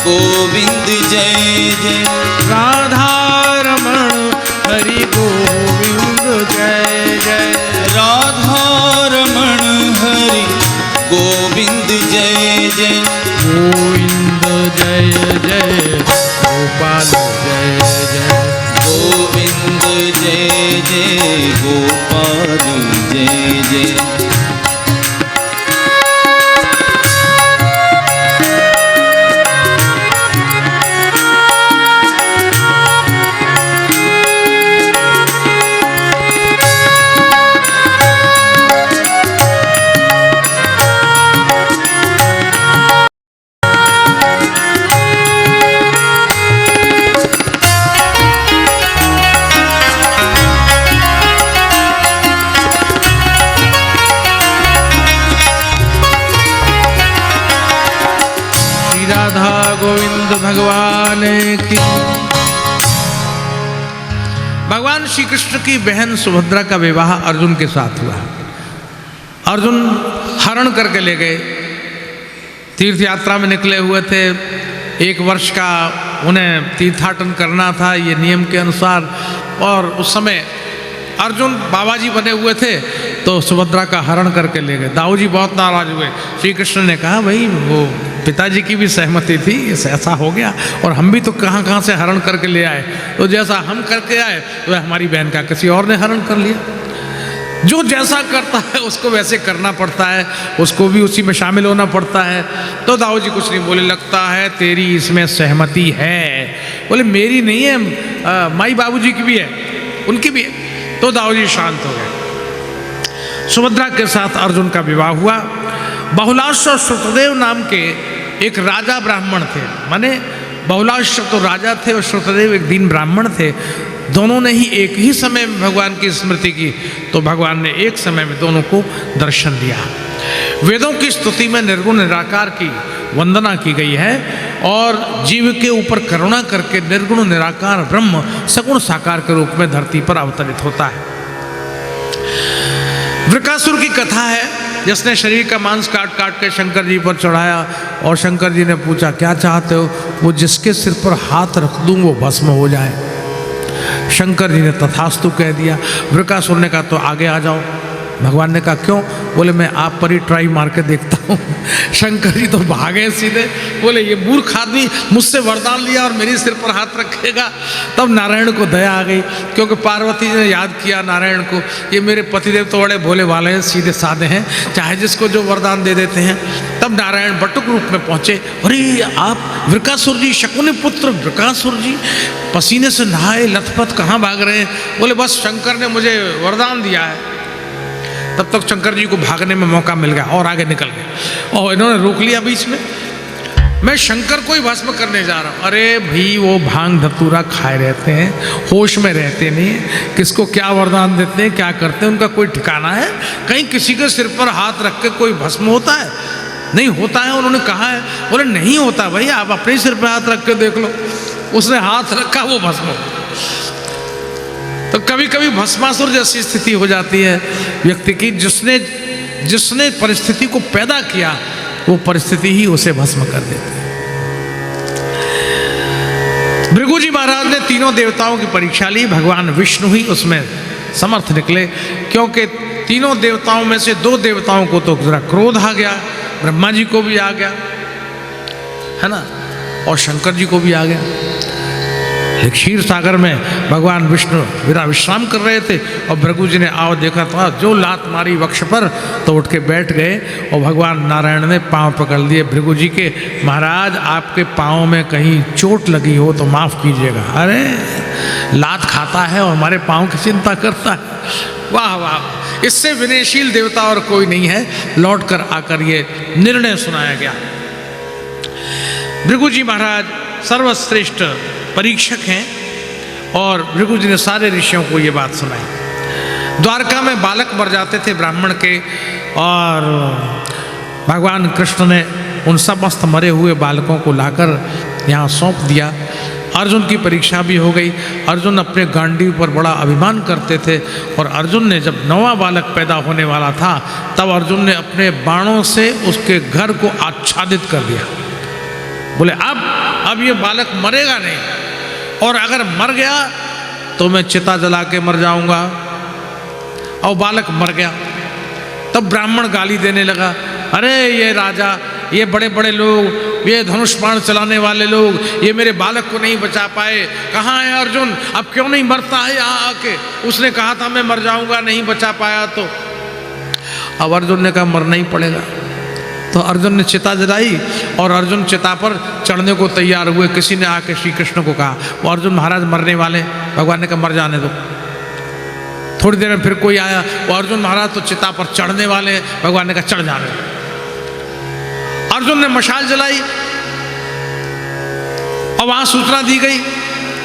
गोविंद जय जय। राधा रमण हरि गोविंद जय जय। राधा रमण हरि गोविंद जय जय। गोविंद जय जय गोपाल जय जय। गोविंद जय जय गोपाल जय जय। राधा गोविंद भगवान की। भगवान श्री कृष्ण की बहन सुभद्रा का विवाह अर्जुन के साथ हुआ। अर्जुन हरण करके ले गए, तीर्थ यात्रा में निकले हुए थे। 1 वर्ष का उन्हें तीर्थाटन करना था ये नियम के अनुसार। और उस समय अर्जुन बाबा जी बने हुए थे तो सुभद्रा का हरण करके ले गए। दाऊ जी बहुत नाराज हुए। श्री कृष्ण ने कहा भाई वो पिताजी की भी सहमति थी, ऐसा हो गया और हम भी तो कहाँ कहाँ से हरण करके ले आए। तो जैसा हम करके आए तो हमारी बहन का किसी और ने हरण कर लिया। जो जैसा करता है उसको वैसे करना पड़ता है, उसको भी उसी में शामिल होना पड़ता है। तो दाऊ जी कुछ नहीं बोले, लगता है तेरी इसमें सहमति है। बोले मेरी नहीं है, माई बाबूजी की भी है, उनकी भी है। तो दाऊ जी शांत हो गए। सुभद्रा के साथ अर्जुन का विवाह हुआ। बहुलाश्व श्रुतदेव नाम के एक राजा ब्राह्मण थे, माने बहुलाश्व तो राजा थे और श्रुतदेव एक दीन ब्राह्मण थे। दोनों ने ही एक ही समय में भगवान की स्मृति की, तो भगवान ने एक समय में दोनों को दर्शन दिया। वेदों की स्तुति में निर्गुण निराकार की वंदना की गई है और जीव के ऊपर करुणा करके निर्गुण निराकार ब्रह्म सगुण साकार के रूप में धरती पर अवतरित होता है। वृकासुर की कथा है, जिसने शरीर का मांस काट काट के शंकर जी पर चढ़ाया और शंकर जी ने पूछा क्या चाहते हो। वो जिसके सिर पर हाथ रख दूं वो भस्म हो जाए। शंकर जी ने तथास्तु कह दिया। वृकासुर ने कहा तो आगे आ जाओ। भगवान ने कहा क्यों? बोले मैं आप पर ही ट्राई मार के देखता हूँ। शंकर जी तो भागे सीधे, बोले ये मूर्ख आदमी मुझसे वरदान लिया और मेरे सिर पर हाथ रखेगा। तब नारायण को दया आ गई, क्योंकि पार्वती जी ने याद किया नारायण को, ये मेरे पतिदेव तो बड़े भोले वाले हैं, सीधे साधे हैं, चाहे जिसको जो वरदान दे देते हैं। तब नारायण बटुक रूप में पहुंचे। अरे आप वृकासुर जी, शकुनि पुत्र वृकासुर जी, पसीने से नहाए लथपथ कहाँ भाग रहे हैं? बोले बस शंकर ने मुझे वरदान दिया है। तब तक शंकर जी को भागने में मौका मिल गया और आगे निकल गए, और इन्होंने रोक लिया बीच में। मैं शंकर को ही भस्म करने जा रहा हूँ। अरे भाई वो भांग धतूरा खाए रहते हैं, होश में रहते नहीं, किसको क्या वरदान देते हैं, क्या करते हैं, उनका कोई ठिकाना है? कहीं किसी के सिर पर हाथ रख के कोई भस्म होता है? नहीं होता है, उन्होंने कहा है। बोले नहीं होता भाई, आप अपने सिर पर हाथ रख के देख लो। उसने हाथ रखा, वो भस्म। तो कभी कभी भस्मासुर जैसी स्थिति हो जाती है व्यक्ति की, जिसने परिस्थिति को पैदा किया वो परिस्थिति ही उसे भस्म कर देती है। भृगु जी महाराज ने तीनों देवताओं की परीक्षा ली, भगवान विष्णु ही उसमें समर्थ निकले, क्योंकि तीनों देवताओं में से दो देवताओं को तो जरा क्रोध आ गया, ब्रह्मा जी को भी आ गया है ना, और शंकर जी को भी आ गया। क्षीर सागर में भगवान विष्णु विश्राम कर रहे थे और भृगु जी ने आओ देखा था, जो लात मारी वक्ष पर तो उठ के बैठ गए, और भगवान नारायण ने पांव पकड़ लिए भृगु जी के। महाराज आपके पांव में कहीं चोट लगी हो तो माफ कीजिएगा। अरे लात खाता है और हमारे पांव की चिंता करता है। वाह वाह, इससे विनयशील देवता और कोई नहीं है। लौट कर आकर ये निर्णय सुनाया गया। भृगु जी महाराज सर्वश्रेष्ठ परीक्षक हैं, और भृगु जी ने सारे ऋषियों को ये बात सुनाई। द्वारका में बालक मर जाते थे ब्राह्मण के, और भगवान कृष्ण ने उन समस्त मरे हुए बालकों को लाकर यहाँ सौंप दिया। अर्जुन की परीक्षा भी हो गई। अर्जुन अपने गांडीव पर बड़ा अभिमान करते थे, और अर्जुन ने जब 9वां बालक पैदा होने वाला था तब अर्जुन ने अपने बाणों से उसके घर को आच्छादित कर दिया। बोले अब ये बालक मरेगा नहीं, और अगर मर गया तो मैं चिता जला के मर जाऊंगा। और बालक मर गया। तब ब्राह्मण गाली देने लगा, अरे ये राजा, ये बड़े बड़े लोग, ये धनुष बाण चलाने वाले लोग, ये मेरे बालक को नहीं बचा पाए। कहाँ है अर्जुन? अब क्यों नहीं मरता है यहाँ आके? उसने कहा था मैं मर जाऊंगा, नहीं बचा पाया तो। अब अर्जुन ने कहा मरना ही पड़ेगा। तो अर्जुन ने चिता जलाई, और अर्जुन चिता पर चढ़ने को तैयार हुए। किसी ने आके श्री कृष्ण को कहा, वो अर्जुन महाराज मरने वाले। भगवान ने कहा मर जाने दो। थोड़ी देर में फिर कोई आया, वो अर्जुन महाराज तो चिता पर चढ़ने वाले हैं। भगवान ने कहा चढ़ जाने दो। अर्जुन ने मशाल जलाई, और वहां सूचना दी गई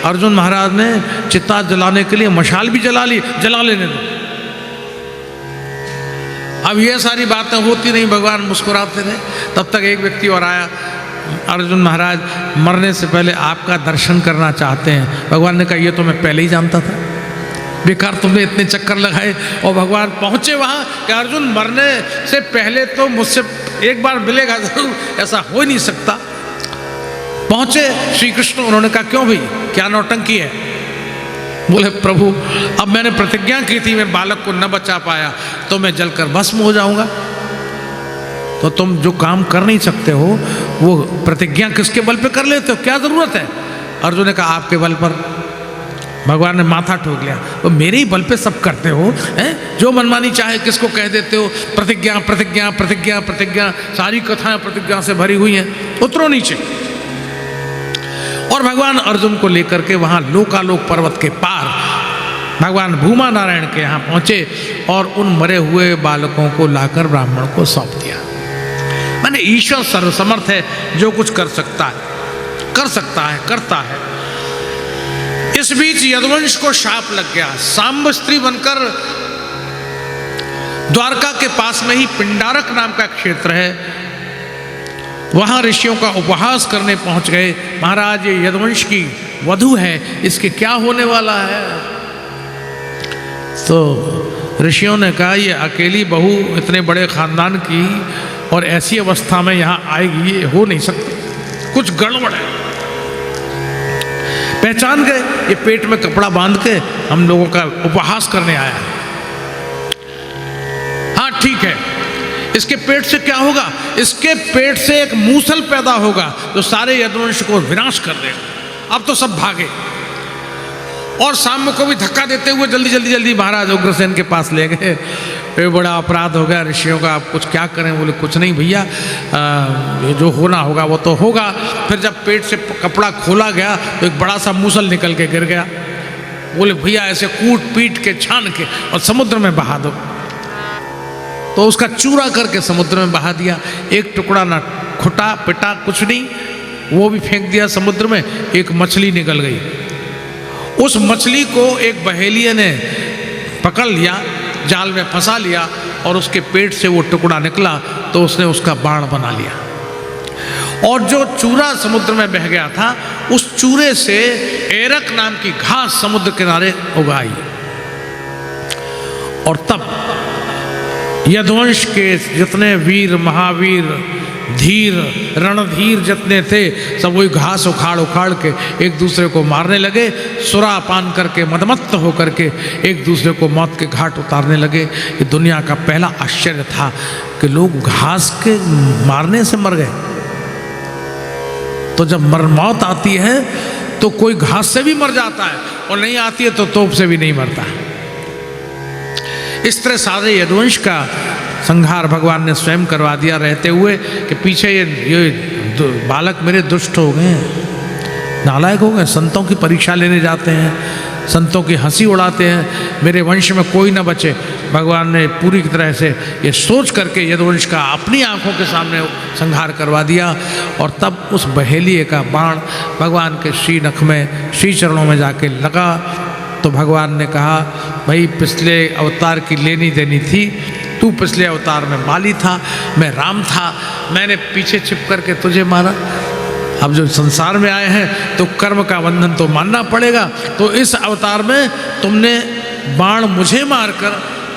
अर्जुन महाराज ने चिता जलाने के लिए मशाल भी जला ली, जला लेने दो। अब ये सारी बातें होती नहीं, भगवान मुस्कुराते रहे। तब तक एक व्यक्ति और आया, अर्जुन महाराज मरने से पहले आपका दर्शन करना चाहते हैं। भगवान ने कहा ये तो मैं पहले ही जानता था, बेकार तुमने इतने चक्कर लगाए। और भगवान पहुंचे वहां कि अर्जुन मरने से पहले तो मुझसे एक बार मिलेगा जरूर, ऐसा हो ही नहीं सकता। पहुंचे श्री कृष्ण, उन्होंने कहा क्यों भाई, क्या नौटंकी है? बोले प्रभु अब मैंने प्रतिज्ञा की थी, मैं बालक को न बचा पाया तो मैं जलकर भस्म हो जाऊंगा। तो तुम जो काम कर नहीं सकते हो वो प्रतिज्ञा किसके बल पे कर लेते हो? क्या जरूरत है? अर्जुन ने कहा आपके बल पर। भगवान ने माथा ठोक लिया, तो मेरे ही बल पे सब करते हो हैं? जो मनमानी चाहे किसको कह देते हो। प्रतिज्ञा प्रतिज्ञा प्रतिज्ञा प्रतिज्ञा, सारी कथाएं प्रतिज्ञा से भरी हुई हैं। उतरो नीचे। और भगवान अर्जुन को लेकर के वहां लोकालोक पर्वत के पार भगवान भूमा नारायण के यहाँ पहुंचे, और उन मरे हुए बालकों को लाकर ब्राह्मण को सौंप दिया। माने ईश्वर सर्वसमर्थ है, जो कुछ कर सकता है कर सकता है, करता है। इस बीच यदुवंश को शाप लग गया। सांब स्त्री बनकर द्वारका के पास में ही पिंडारक नाम का क्षेत्र है, वहां ऋषियों का उपहास करने पहुंच गए। महाराज ये यदुवंश की वधू है, इसके क्या होने वाला है? तो ऋषियों ने कहा ये अकेली बहू इतने बड़े खानदान की और ऐसी अवस्था में यहाँ आएगी, ये हो नहीं सकती, कुछ गड़बड़ है। पहचान गए, ये पेट में कपड़ा बांध के हम लोगों का उपहास करने आया है। ठीक है, इसके पेट से क्या होगा? इसके पेट से एक मूसल पैदा होगा जो सारे यदुवंश को विनाश कर देगा। अब तो सब भागे और शाम को भी धक्का देते हुए जल्दी महाराज उग्रसेन के पास ले गए। ये बड़ा अपराध हो गया ऋषियों का, आप कुछ क्या करें? बोले कुछ नहीं भैया, ये जो होना होगा वो तो होगा। फिर जब पेट से कपड़ा खोला गया तो एक बड़ा सा मूसल निकल के गिर गया। बोले भैया ऐसे कूट पीट के छान के और समुद्र में बहा दो। तो उसका चूरा करके समुद्र में बहा दिया। एक टुकड़ा ना खुटा पिटा कुछ नहीं, वो भी फेंक दिया समुद्र में। एक मछली निकल गई, उस मछली को एक बहेलिया ने पकड़ लिया, जाल में फंसा लिया और उसके पेट से वो टुकड़ा निकला तो उसने उसका बाण बना लिया। और जो चूरा समुद्र में बह गया था, उस चूरे से एरक नाम की घास समुद्र किनारे उगाई। और तब यदुवंश के जितने वीर महावीर धीर रणधीर जितने थे सब वही घास उखाड़ उखाड़ के एक दूसरे को मारने लगे। सुरा पान करके मदमत्त होकर के एक दूसरे को मौत के घाट उतारने लगे। ये दुनिया का पहला आश्चर्य था कि लोग घास के मारने से मर गए। तो जब मौत आती है तो कोई घास से भी मर जाता है और नहीं आती है तो तोप से भी नहीं मरता। इस तरह सारे यदुवंश का संहार भगवान ने स्वयं करवा दिया, रहते हुए कि पीछे ये बालक मेरे दुष्ट हो गए, नालायक हो गए, संतों की परीक्षा लेने जाते हैं, संतों की हंसी उड़ाते हैं, मेरे वंश में कोई ना बचे। भगवान ने पूरी तरह से ये सोच करके यदुवंश का अपनी आंखों के सामने संहार करवा दिया। और तब उस बहेलिए का बाण भगवान के श्री नख में, श्री चरणों में जाके लगा। तो भगवान ने कहा भाई पिछले अवतार की लेनी देनी थी, तू पिछले अवतार में माली था, मैं राम था, मैंने पीछे छिप करके तुझे मारा। अब जो संसार में आए हैं तो कर्म का बंधन तो मानना पड़ेगा। तो इस अवतार में तुमने बाण मुझे मारकर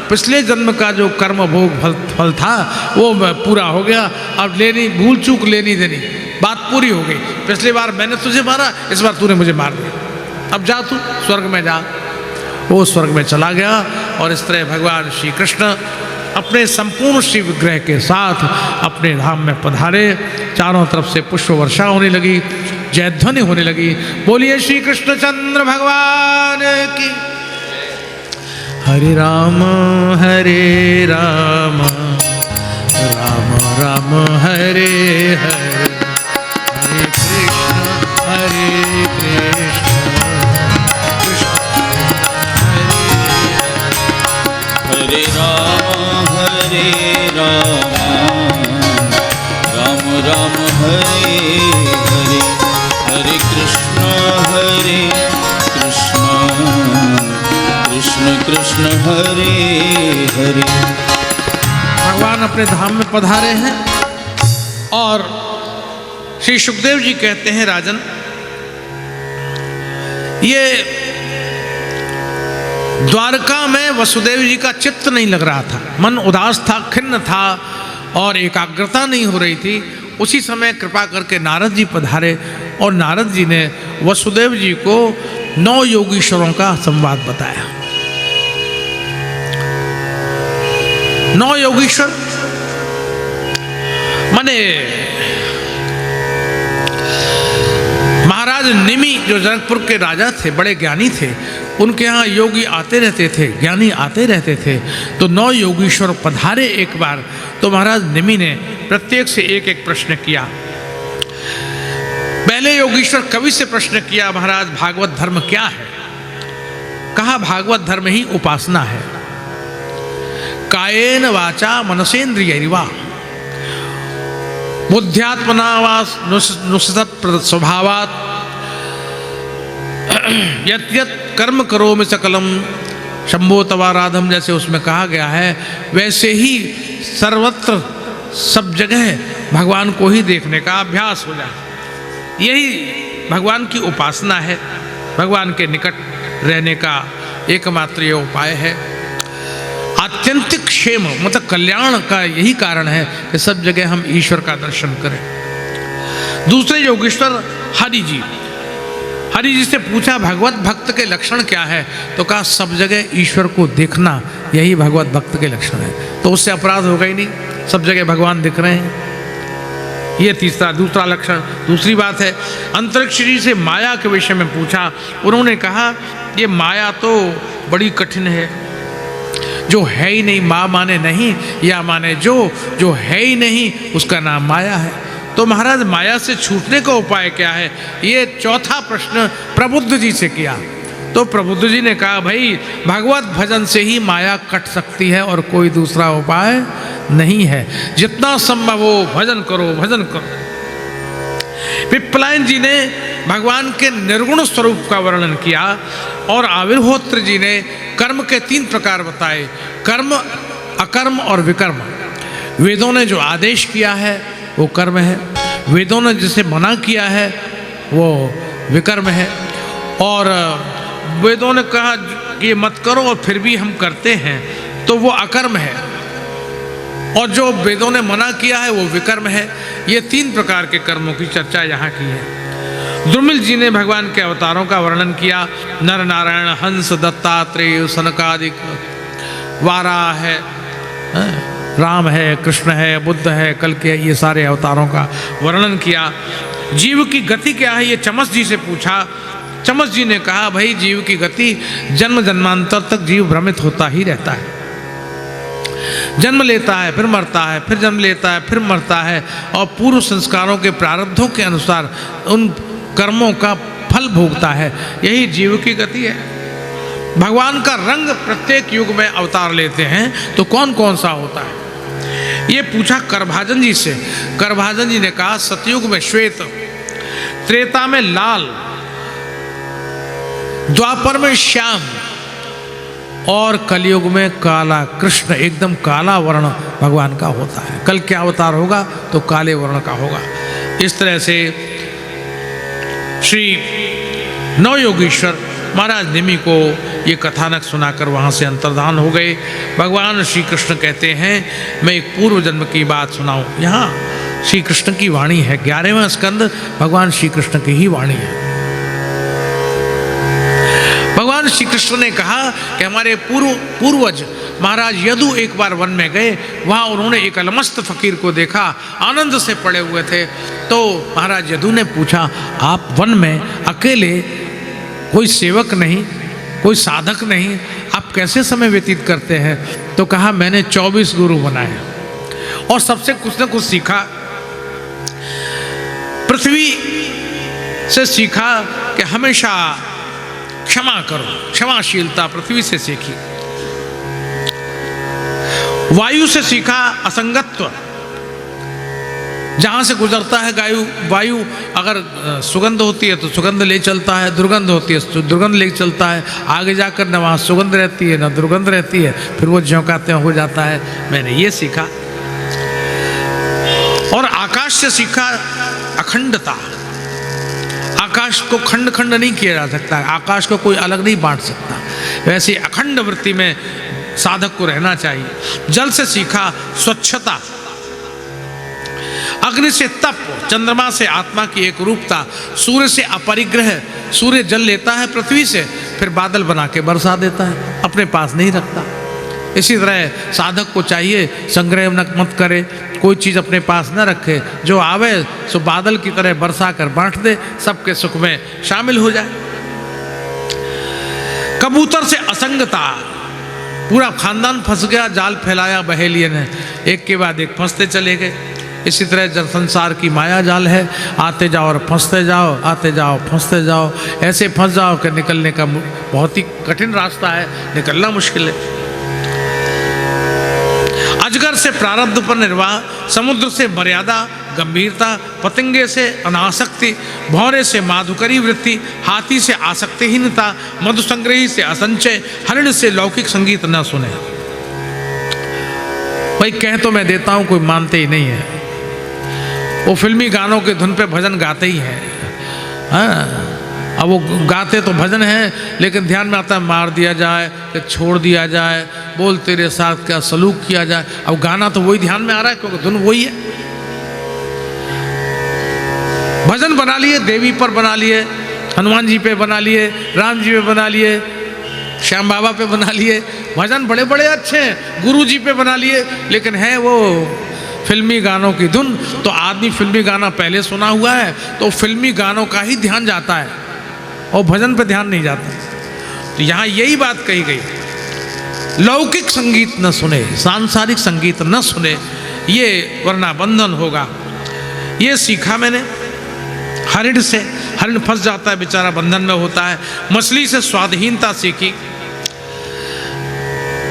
पिछले जन्म का जो कर्म भोग फल था वो पूरा हो गया। अब लेनी भूल चूक लेनी देनी बात पूरी हो गई। पिछली बार मैंने तुझे मारा, इस बार तूने मुझे मार दिया, अब जा तू स्वर्ग में जा। वो स्वर्ग में चला गया और इस तरह भगवान श्री कृष्ण अपने संपूर्ण श्री विग्रह के साथ अपने धाम में पधारे। चारों तरफ से पुष्प वर्षा होने लगी, जयध्वनि होने लगी। बोलिए श्री कृष्णचंद्र भगवान की। हरे राम राम राम हरे हरे, हरे कृष्ण हरे राम राम राम हरे हरे, हरे कृष्ण कृष्ण कृष्ण हरे हरे। भगवान अपने धाम में पधारे हैं और श्री सुखदेव जी कहते हैं राजन, ये द्वारका में वसुदेव जी का चित्त नहीं लग रहा था, मन उदास था, खिन्न था और एकाग्रता नहीं हो रही थी। उसी समय कृपा करके नारद जी पधारे और नारद जी ने वसुदेव जी को 9 योगीश्वरों का संवाद बताया। 9 योगीश्वर माने महाराज निमि जो जनकपुर के राजा थे, बड़े ज्ञानी थे, उनके यहाँ योगी आते रहते थे, ज्ञानी आते रहते थे। तो 9 योगीश्वर पधारे एक बार। तो महाराज निमि ने प्रत्येक से एक एक प्रश्न किया। पहले योगीश्वर कवि से प्रश्न किया, महाराज भागवत धर्म क्या है? कहा भागवत धर्म ही उपासना है। कायेन वाचा मनसेन्द्रियैर्वा बुद्ध्यात्मना वा नुसत स्वभावात् यत् यत् कर्म करोमि सकलम शंभो तवाराधम, जैसे उसमें कहा गया है, वैसे ही सर्वत्र सब जगह भगवान को ही देखने का अभ्यास हो जाए। यही भगवान की उपासना है, भगवान के निकट रहने का एकमात्र ये उपाय है। आत्यंतिक क्षेम मतलब कल्याण का यही कारण है कि सब जगह हम ईश्वर का दर्शन करें। दूसरे योगेश्वर हरि जी, हरि जी से पूछा भगवत भक्त के लक्षण क्या है, तो कहा सब जगह ईश्वर को देखना, यही भगवत भक्त के लक्षण है। तो उससे अपराध होगा ही नहीं, सब जगह भगवान दिख रहे हैं। ये दूसरा लक्षण। दूसरी बात है, अंतरिक्ष जी से माया के विषय में पूछा। उन्होंने कहा ये माया तो बड़ी कठिन है, जो है ही नहीं, माँ माने नहीं या माने जो है ही नहीं, उसका नाम माया है। तो महाराज माया से छूटने का उपाय क्या है, ये चौथा प्रश्न प्रबुद्ध जी से किया। तो प्रबुद्ध जी ने कहा भाई भगवत भजन से ही माया कट सकती है और कोई दूसरा उपाय नहीं है। जितना संभव हो भजन करो, भजन करो। पिप्पलायन जी ने भगवान के निर्गुण स्वरूप का वर्णन किया और आविर्होत्र जी ने कर्म के 3 प्रकार बताए, कर्म, अकर्म और विकर्म। वेदों ने जो आदेश किया है वो कर्म है, वेदों ने जिसे मना किया है वो विकर्म है, और वेदों ने कहा कि ये मत करो और फिर भी हम करते हैं तो वो अकर्म है, और जो वेदों ने मना किया है वो विकर्म है। ये 3 प्रकार के कर्मों की चर्चा यहाँ की है। दुर्मिल जी ने भगवान के अवतारों का वर्णन किया, नर नारायण, हंस, दत्तात्रेय, सनकादिक, वाराह है, राम है, कृष्ण है, बुद्ध है, कल के, ये सारे अवतारों का वर्णन किया। जीव की गति क्या है, ये चमस जी से पूछा। चमस जी ने कहा भाई जीव की गति जन्म जन्मांतर तक जीव भ्रमित होता ही रहता है, जन्म लेता है फिर मरता है, फिर जन्म लेता है फिर मरता है, और पूर्व संस्कारों के प्रारब्धों के अनुसार उन कर्मों का फल भोगता है। यही जीव की गति है। भगवान का रंग प्रत्येक युग में अवतार लेते हैं, तो कौन कौन सा होता है ये पूछा करभाजन जी से। करभाजन जी ने कहा सतयुग में श्वेत, त्रेता में लाल, द्वापर में श्याम और कलयुग में काला। कृष्ण एकदम काला वर्ण भगवान का होता है। कल क्या अवतार होगा तो काले वर्ण का होगा। इस तरह से श्री नवयोगीश्वर महाराज निमि को ये कथानक सुनाकर वहाँ से अंतर्धान हो गए। भगवान श्री कृष्ण कहते हैं मैं एक पूर्व जन्म की बात सुनाऊं। यहाँ श्री कृष्ण की वाणी है, 11वां स्कंद भगवान श्री कृष्ण की ही वाणी है। भगवान श्री कृष्ण ने कहा कि हमारे पूर्वज महाराज यदु एक बार वन में गए, वहाँ उन्होंने एक अलमस्त फकीर को देखा, आनंद से पड़े हुए थे। तो महाराज यदु ने पूछा आप वन में अकेले, कोई सेवक नहीं, कोई साधक नहीं, आप कैसे समय व्यतीत करते हैं? तो कहा मैंने 24 गुरु बनाए और सबसे कुछ न कुछ सीखा। पृथ्वी से सीखा कि हमेशा क्षमा करो, क्षमाशीलता पृथ्वी से सीखी। वायु से सीखा असंगत्व, जहाँ से गुजरता है वायु अगर सुगंध होती है तो सुगंध ले चलता है, दुर्गंध होती है तो दुर्गंध ले चलता है। आगे जाकर न वहाँ सुगंध रहती है न दुर्गंध रहती है, फिर वो झोंकाते हो जाता है। मैंने ये सीखा। और आकाश से सीखा अखंडता। आकाश को खंड खंड नहीं किया जा सकता, आकाश को कोई अलग नहीं बांट सकता। वैसे अखंड वृत्ति में साधक को रहना चाहिए। जल से सीखा स्वच्छता, अग्नि से तप, चंद्रमा से आत्मा की एक रूपता, सूर्य से अपरिग्रह, सूर्य जल लेता है पृथ्वी से, फिर बादल बना के बरसा देता है, अपने पास नहीं रखता। इसी तरह साधक को चाहिए संग्रह मत करे, कोई चीज़ अपने पास न रखे, जो आवे सो बादल की तरह बरसा कर बांट दे, सबके सुख में शामिल हो जाए। कबूतर से असंगता, पूरा खानदान फंस गया, जाल फैलाया बहेलिये ने, एक के बाद एक फंसते चले गए। इसी तरह जब संसार की माया जाल है, आते जाओ और फंसते जाओ, आते जाओ फंसते जाओ, ऐसे फंस जाओ कि निकलने का बहुत ही कठिन रास्ता है, निकलना मुश्किल है। अजगर से प्रारब्ध पर निर्वाह, समुद्र से मर्यादा गंभीरता, पतंगे से अनासक्ति, भौरे से माधुकरी वृत्ति, हाथी से आसक्तिहीनता, मधुसंग्रही से असंचय, हरिण से लौकिक संगीत न सुने। भाई कह तो मैं देता हूँ, कोई मानते ही नहीं है। वो फिल्मी गानों के धुन पे भजन गाते ही हैं। हाँ, अब वो गाते तो भजन है, लेकिन ध्यान में आता है मार दिया जाए कि छोड़ दिया जाए, बोल तेरे साथ क्या सलूक किया जाए। अब गाना तो वही ध्यान में आ रहा है क्योंकि धुन वही है। भजन बना लिए, देवी पर बना लिए, हनुमान जी पे बना लिए, राम जी पे बना लिए, श्याम बाबा पे बना लिए, भजन बड़े बड़े अच्छे हैं, गुरु जी पे बना लिए, लेकिन है वो फिल्मी गानों की धुन। तो आदमी फिल्मी गाना पहले सुना हुआ है तो फिल्मी गानों का ही ध्यान जाता है और भजन पे ध्यान नहीं जाता। तो यहाँ यही बात कही गई, लौकिक संगीत न सुने, सांसारिक संगीत न सुने, ये वरना बंधन होगा। ये सीखा मैंने हरिण से। हरिण फंस जाता है बेचारा, बंधन में होता है। मछली से स्वाधीनता सीखी।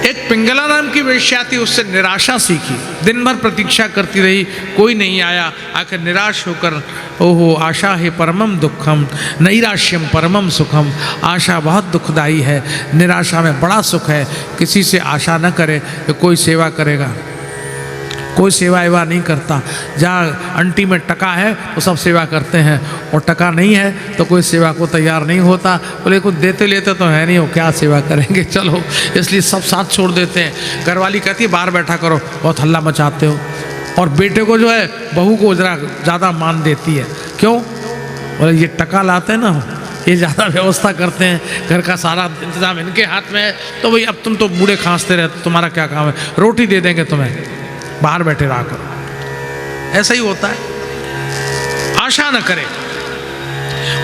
एक पिंगला नाम की वेश्या थी, उससे निराशा सीखी। दिन भर प्रतीक्षा करती रही, कोई नहीं आया। आखिर निराश होकर, ओहो आशा है परमम दुखम नैराश्यम परमम सुखम। आशा बहुत दुखदाई है, निराशा में बड़ा सुख है। किसी से आशा न करे कि कोई सेवा करेगा, कोई सेवा एवा नहीं करता। जहाँ अंटी में टका है वो सब सेवा करते हैं, और टका नहीं है तो कोई सेवा को तैयार नहीं होता। बोले कुछ देते लेते तो है नहीं, हो क्या सेवा करेंगे, चलो। इसलिए सब साथ छोड़ देते हैं। घरवाली कहती है बाहर बैठा करो, बहुत हल्ला मचाते हो। और बेटे को जो है बहू को जरा ज़्यादा मान देती है। क्यों? बोले ये टका लाते हैं ना, ये ज़्यादा व्यवस्था करते हैं, घर का सारा इंतजाम इनके हाथ में है। तो भाई अब तुम तो बूढ़े खांसते रहते, तुम्हारा क्या काम है, रोटी दे देंगे तुम्हें, बाहर बैठे रहा करो। ऐसा ही होता है। आशा न करें।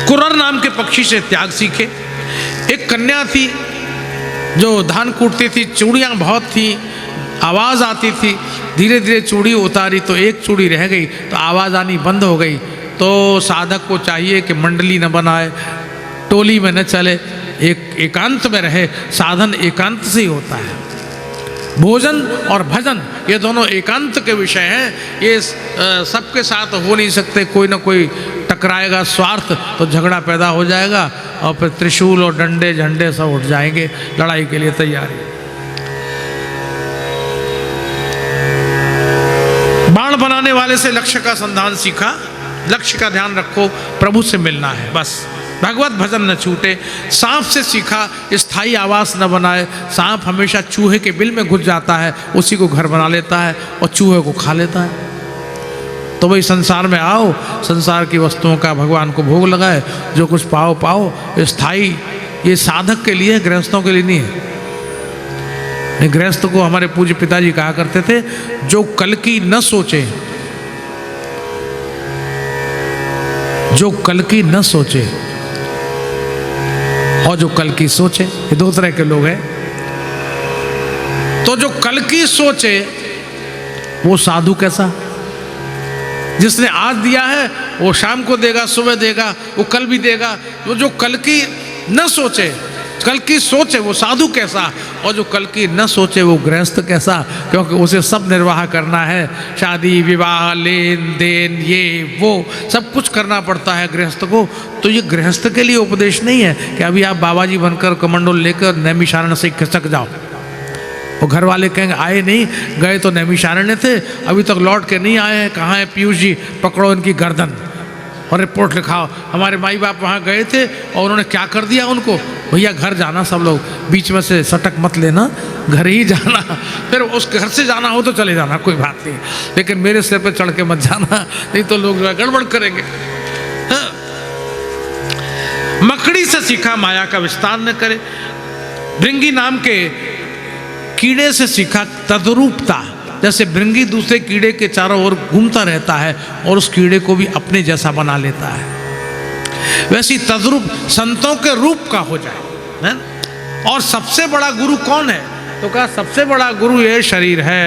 कुर्र नाम के पक्षी से त्याग सीखे। एक कन्या थी जो धान कूटती थी, चूड़ियाँ बहुत थी, आवाज़ आती थी। धीरे धीरे चूड़ी उतारी तो एक चूड़ी रह गई, तो आवाज़ आनी बंद हो गई। तो साधक को चाहिए कि मंडली न बनाए, टोली में न चले, एक एकांत में रहे। साधन एकांत से ही होता है। भोजन और भजन ये दोनों एकांत के विषय हैं। ये सबके साथ हो नहीं सकते, कोई ना कोई टकराएगा, स्वार्थ, तो झगड़ा पैदा हो जाएगा और फिर त्रिशूल और डंडे झंडे सब उठ जाएंगे, लड़ाई के लिए तैयारी। बाण बनाने वाले से लक्ष्य का संधान सीखा। लक्ष्य का ध्यान रखो, प्रभु से मिलना है बस। भगवत भजन न छूटे। सांप से सीखा, स्थायी आवास न बनाए। सांप हमेशा चूहे के बिल में घुस जाता है, उसी को घर बना लेता है और चूहे को खा लेता है। तो भाई संसार में आओ, संसार की वस्तुओं का भगवान को भोग लगाए, जो कुछ पाओ पाओ। स्थायी ये साधक के लिए, गृहस्थों के लिए नहीं है। गृहस्थ को हमारे पूज्य पिताजी कहा करते थे, जो कल की न सोचे, जो कल की न सोचे और जो कल की सोचे, ये दो तरह के लोग हैं। तो जो कल की सोचे वो साधु कैसा, जिसने आज दिया है वो शाम को देगा, सुबह देगा, वो कल भी देगा। वो जो कल की न सोचे, कल की सोचे वो साधु कैसा, और जो कल की न सोचे वो गृहस्थ कैसा, क्योंकि उसे सब निर्वाह करना है। शादी विवाह, लेन देन, ये वो सब कुछ करना पड़ता है गृहस्थ को। तो ये गृहस्थ के लिए उपदेश नहीं है कि अभी आप बाबा जी बनकर कमंडल लेकर नैमिषारण्य से खिसक जाओ। वो घर वाले कहेंगे आए नहीं, गए तो नैमिषारण्य थे, अभी तक लौट के नहीं आए हैं, कहाँ है पीयूष जी, पकड़ो इनकी गर्दन और रिपोर्ट लिखाओ। हमारे माई बाप वहाँ गए थे और उन्होंने क्या कर दिया उनको। भैया घर जाना, सब लोग बीच में से सटक मत लेना, घर ही जाना। फिर उस घर से जाना हो तो चले जाना, कोई बात नहीं, लेकिन मेरे सिर पे चढ़ के मत जाना, नहीं तो लोग गड़बड़ करेंगे। हाँ। मकड़ी से सीखा, माया का विस्तार न करे। भृंगी नाम के कीड़े से सीखा तद्रूपता। जैसे भृंगी दूसरे कीड़े के चारों ओर घूमता रहता है और उस कीड़े को भी अपने जैसा बना लेता है, वैसी तद्रूप संतों के रूप का हो जाए, है? और सबसे बड़ा गुरु कौन है? तो कहा सबसे बड़ा गुरु ये शरीर है,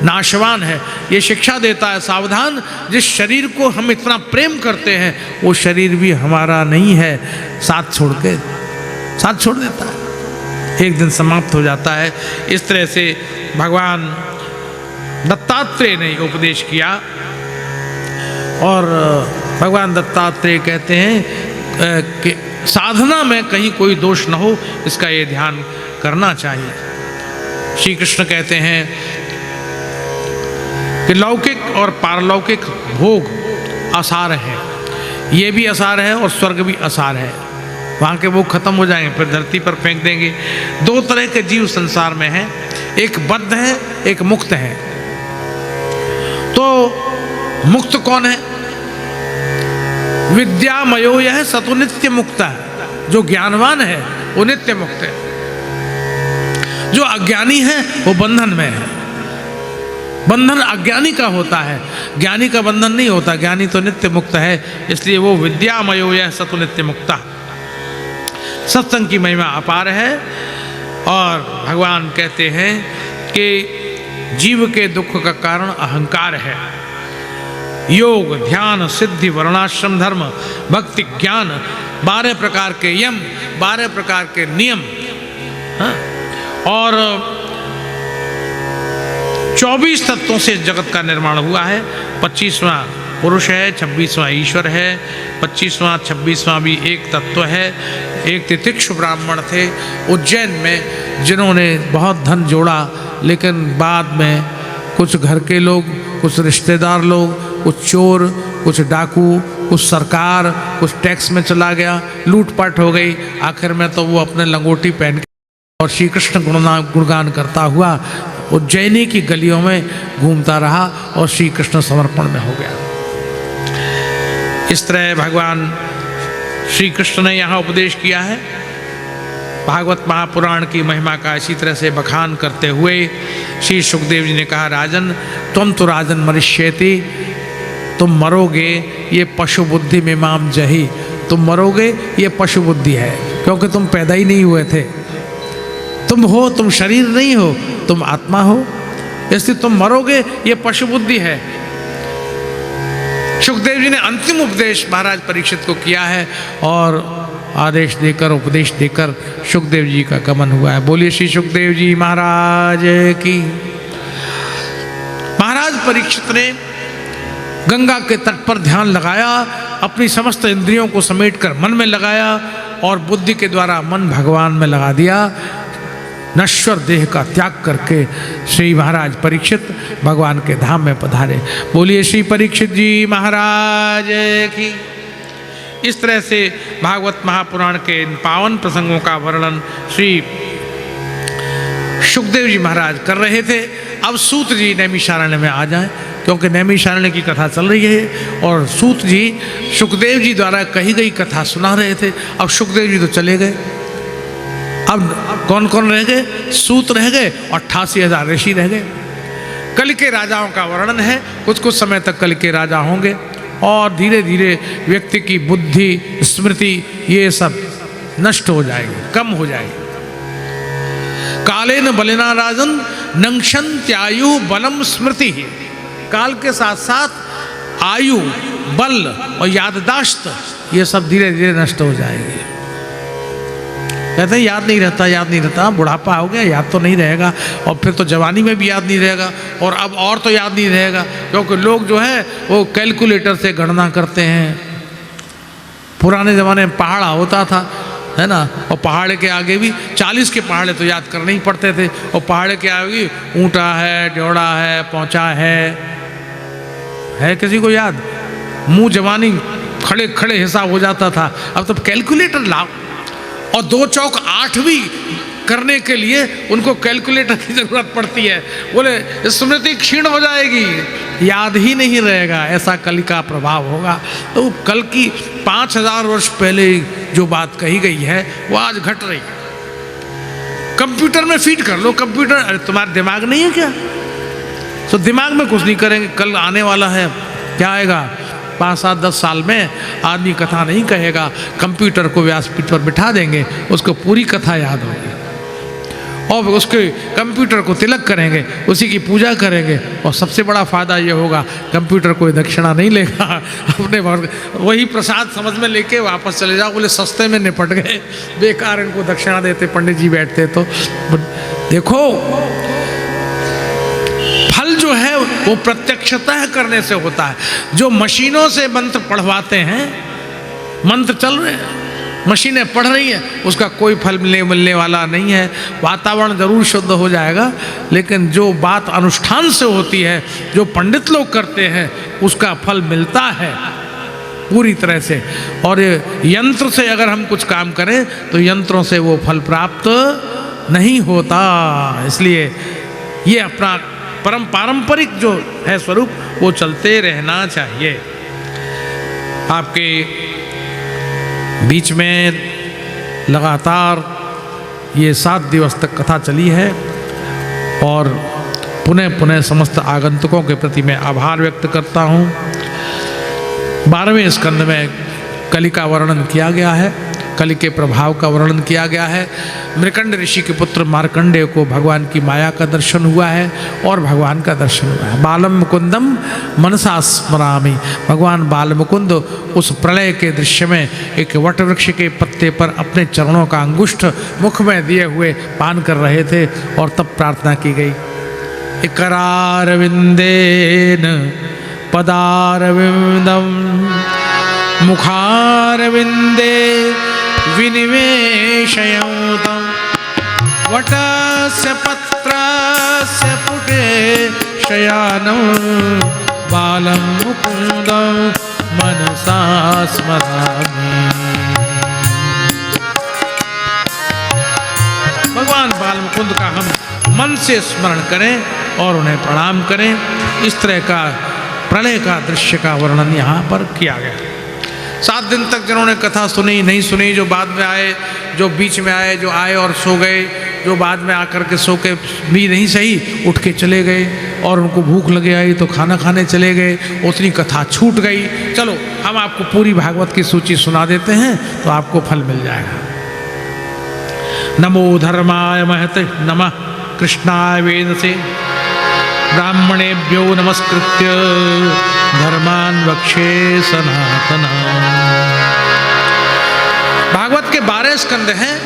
नाशवान है। ये शिक्षा देता है, सावधान, जिस शरीर को हम इतना प्रेम करते हैं वो शरीर भी हमारा नहीं है, साथ छोड़ देता है, एक दिन समाप्त हो जाता है। इस तरह से भगवान दत्तात्रेय ने उपदेश किया। और भगवान दत्तात्रेय कहते हैं कि साधना में कहीं कोई दोष न हो, इसका ये ध्यान करना चाहिए। श्री कृष्ण कहते हैं कि लौकिक और पारलौकिक भोग आसार है, ये भी आसार है और स्वर्ग भी आसार है। वहाँ के भोग खत्म हो जाएंगे, फिर धरती पर फेंक देंगे। दो तरह के जीव संसार में हैं, एक बद्ध है, एक मुक्त है। तो मुक्त कौन है? विद्यामयो यह सतु नित्य मुक्त है। जो ज्ञानवान है वो नित्य मुक्त है, जो अज्ञानी है वो बंधन में है। बंधन अज्ञानी का होता है, ज्ञानी का बंधन नहीं होता। ज्ञानी तो नित्य मुक्त है, इसलिए वो विद्यामयो यह सतु नित्य मुक्ता। सत्संग की महिमा अपार है। और भगवान कहते हैं कि जीव के दुख का कारण अहंकार है। योग, ध्यान, सिद्धि, वर्णाश्रम धर्म, भक्ति, ज्ञान, 12 प्रकार के यम, 12 प्रकार के नियम, हाँ? और 24 तत्वों से जगत का निर्माण हुआ है। 25वां पुरुष है, 26वां ईश्वर है, 25वां 26वां भी एक तत्व है। एक तितिक्षु ब्राह्मण थे उज्जैन में, जिन्होंने बहुत धन जोड़ा, लेकिन बाद में कुछ घर के लोग, कुछ रिश्तेदार लोग, कुछ चोर, कुछ डाकू, कुछ सरकार, कुछ टैक्स में चला गया, लूटपाट हो गई। आखिर में तो वो अपने लंगोटी पहन के और श्री कृष्ण गुणगान करता हुआ उज्जैनी की गलियों में घूमता रहा और श्री कृष्ण समर्पण में हो गया। इस तरह भगवान श्री कृष्ण ने यहाँ उपदेश किया है। भागवत महापुराण की महिमा का इसी तरह से बखान करते हुए श्री सुखदेव जी ने कहा, राजन तुम तो राजन मनुष्येति, तुम मरोगे, ये पशु बुद्धि में माम जही। तुम मरोगे, ये पशु बुद्धि है, क्योंकि तुम पैदा ही नहीं हुए थे। तुम हो, तुम शरीर नहीं हो, तुम आत्मा हो, इसलिए तुम मरोगे, ये पशु बुद्धि है। सुखदेव जी ने अंतिम उपदेश महाराज परीक्षित को किया है और आदेश देकर, उपदेश देकर सुखदेव जी का गमन हुआ है। बोलिए श्री सुखदेव जी महाराज की। महाराज परीक्षित ने गंगा के तट पर ध्यान लगाया, अपनी समस्त इंद्रियों को समेटकर मन में लगाया और बुद्धि के द्वारा मन भगवान में लगा दिया। नश्वर देह का त्याग करके श्री महाराज परीक्षित भगवान के धाम में पधारे। बोलिए श्री परीक्षित जी महाराज की। इस तरह से भागवत महापुराण के इन पावन प्रसंगों का वर्णन श्री सुखदेव जी महाराज कर रहे थे। अब सूत जी नैमिषारण्य में आ जाएं, क्योंकि नैमिषारण्य की कथा चल रही है और सूत जी सुखदेव जी द्वारा कही गई कथा सुना रहे थे। अब सुखदेव जी तो चले गए, अब कौन कौन रह गए? सूत रह गए और 88,000 ऋषि रह गए। कल के राजाओं का वर्णन है, कुछ कुछ समय तक कल के राजा होंगे और धीरे धीरे व्यक्ति की बुद्धि, स्मृति, ये सब नष्ट हो जाएगी, कम हो जाएगी। कालेन बलिना राजन नंक्षन्त्यायु बलम स्मृति। काल के साथ साथ आयु, बल और याददाश्त, ये सब धीरे धीरे नष्ट हो जाएगी। कहते हैं याद नहीं रहता, याद नहीं रहता। बुढ़ापा हो गया, याद तो नहीं रहेगा, और फिर तो जवानी में भी याद नहीं रहेगा, और अब और तो याद नहीं रहेगा, क्योंकि लोग जो है वो कैलकुलेटर से गणना करते हैं। पुराने ज़माने में पहाड़ा होता था, है ना, और पहाड़े के आगे भी 40 के पहाड़े तो याद करने ही पड़ते थे, और पहाड़े के आगे ऊँटा है, ड्योड़ा है, पहुँचा है किसी को याद? मुँह जवानी खड़े खड़े हिसाब हो जाता था। अब तो कैलकुलेटर लाओ, और 2 चौक 8 भी करने के लिए उनको कैलकुलेटर की जरूरत पड़ती है। बोले स्मृति क्षीण हो जाएगी, याद ही नहीं रहेगा, ऐसा कल का प्रभाव होगा। तो कल की 5000 वर्ष पहले जो बात कही गई है वो आज घट रही है। कंप्यूटर में फीड कर लो, कंप्यूटर, अरे तुम्हारा दिमाग नहीं है क्या? तो दिमाग में कुछ नहीं करेंगे। कल आने वाला है, क्या आएगा? 5, 7, 10 साल में आदमी कथा नहीं कहेगा, कंप्यूटर को व्यासपीठ पर बिठा देंगे, उसको पूरी कथा याद होगी, और उसके कंप्यूटर को तिलक करेंगे, उसी की पूजा करेंगे, और सबसे बड़ा फ़ायदा ये होगा कंप्यूटर कोई दक्षिणा नहीं लेगा, अपने वही प्रसाद समझ में लेके वापस चले जाओ। बोले सस्ते में निपट गए, बेकार इनको दक्षिणा देते पंडित जी बैठते। तो देखो, फल जो है वो प्रत्यक्षतः करने से होता है। जो मशीनों से मंत्र पढ़वाते हैं, मंत्र चल रहे हैं, मशीनें पढ़ रही हैं, उसका कोई फल मिलने वाला नहीं है। वातावरण जरूर शुद्ध हो जाएगा, लेकिन जो बात अनुष्ठान से होती है, जो पंडित लोग करते हैं, उसका फल मिलता है पूरी तरह से। और यंत्र से अगर हम कुछ काम करें तो यंत्रों से वो फल प्राप्त नहीं होता। इसलिए ये अपना पारंपरिक जो है स्वरूप, वो चलते रहना चाहिए। आपके बीच में लगातार ये 7 दिवस तक कथा चली है और पुनः पुनः समस्त आगंतुकों के प्रति मैं आभार व्यक्त करता हूँ। 12वें स्कंद में कलि का वर्णन किया गया है, कलि के प्रभाव का वर्णन किया गया है। मृकंड ऋषि के पुत्र मार्कंडेय को भगवान की माया का दर्शन हुआ है और भगवान का दर्शन हुआ है। बालम मुकुंदम मनसा स्मरामि, भगवान बाल मुकुंद उस प्रलय के दृश्य में एक वट वृक्ष के पत्ते पर अपने चरणों का अंगुष्ठ मुख में दिए हुए पान कर रहे थे और तब प्रार्थना की गई, इकरारविंदेन पदारविंदम मुखारविंदे विनिवेशयन्तम् वटस्य पत्रस्य पुटे शयानं बालं मुकुन्दं मनसा स्मरामि। भगवान बाल मुकुंद का हम मन से स्मरण करें और उन्हें प्रणाम करें। इस तरह का प्रलय का दृश्य का वर्णन यहाँ पर किया गया। 7 दिन तक जिन्होंने कथा सुनी नहीं सुनी, जो बाद में आए, जो बीच में आए, जो आए और सो गए, जो बाद में आकर के सो के भी नहीं सही उठ के चले गए और उनको भूख लगे आई तो खाना खाने चले गए, उतनी कथा छूट गई। चलो हम आपको पूरी भागवत की सूची सुना देते हैं तो आपको फल मिल जाएगा। नमो धर्माय महते नमः कृष्णाय वेदसे ब्राह्मणेभ्यो नमस्कृत्य धर्मान् वक्षे सनातना। भागवत के 12 स्कंद हैं।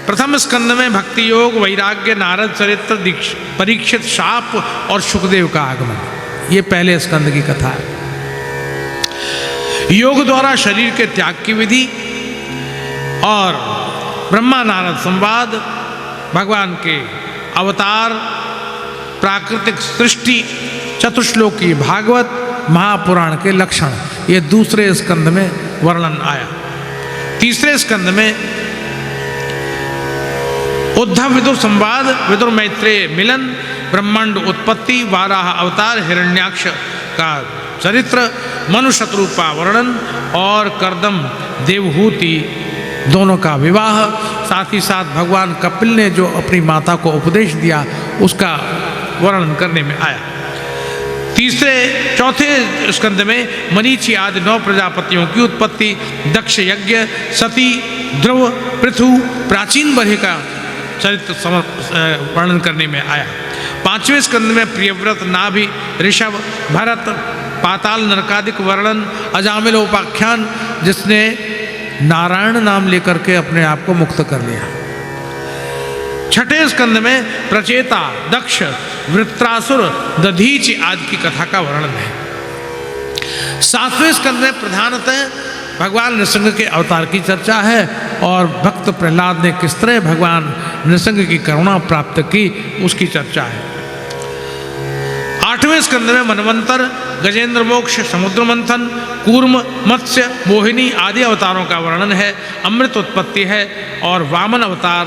प्रथम स्कंद में भक्ति योग, वैराग्य, नारद चरित्र, परीक्षित, शाप और सुखदेव का आगमन, ये पहले स्कंद की कथा है। योग द्वारा शरीर के त्याग की विधि और ब्रह्मा नारद संवाद, भगवान के अवतार, प्राकृतिक सृष्टि, चतुश्लोकी भागवत, महापुराण के लक्षण, ये दूसरे स्कंद में वर्णन आया। तीसरे स्कंद में उद्धव विदुर संवाद, विदुर मैत्रेय मिलन, ब्रह्मांड उत्पत्ति, वाराह अवतार, हिरण्याक्ष का चरित्र, मनु शत्रुपा वर्णन और कर्दम देवहूति दोनों का विवाह, साथ ही साथ भगवान कपिल ने जो अपनी माता को उपदेश दिया उसका वर्णन करने में आया। चौथे स्कंद में मरीचि आदि 9 प्रजापतियों की उत्पत्ति, दक्ष यज्ञ, सती, ध्रुव, पृथु, प्राचीन बर्हे का चरित्र वर्णन करने में आया। 5वें स्कंद में प्रियव्रत, नाभि, ऋषभ, भरत, पाताल नरकादिक वर्णन, अजामिलोपाख्यान जिसने नारायण नाम लेकर के अपने आप को मुक्त कर लिया। 6ठे स्कंद में प्रचेता, दक्ष, वृत्रासुर, दधीचि आदि की कथा का वर्णन है। 7वें स्कंद में प्रधानतः भगवान नृसिंह के अवतार की चर्चा है और भक्त प्रहलाद ने किस तरह भगवान नृसिंह की करुणा प्राप्त की उसकी चर्चा है। 8वें स्कंद में मनवंतर, गजेंद्र मोक्ष, समुद्र मंथन, कूर्म, मत्स्य, मोहिनी आदि अवतारों का वर्णन है। अमृत उत्पत्ति है और वामन अवतार,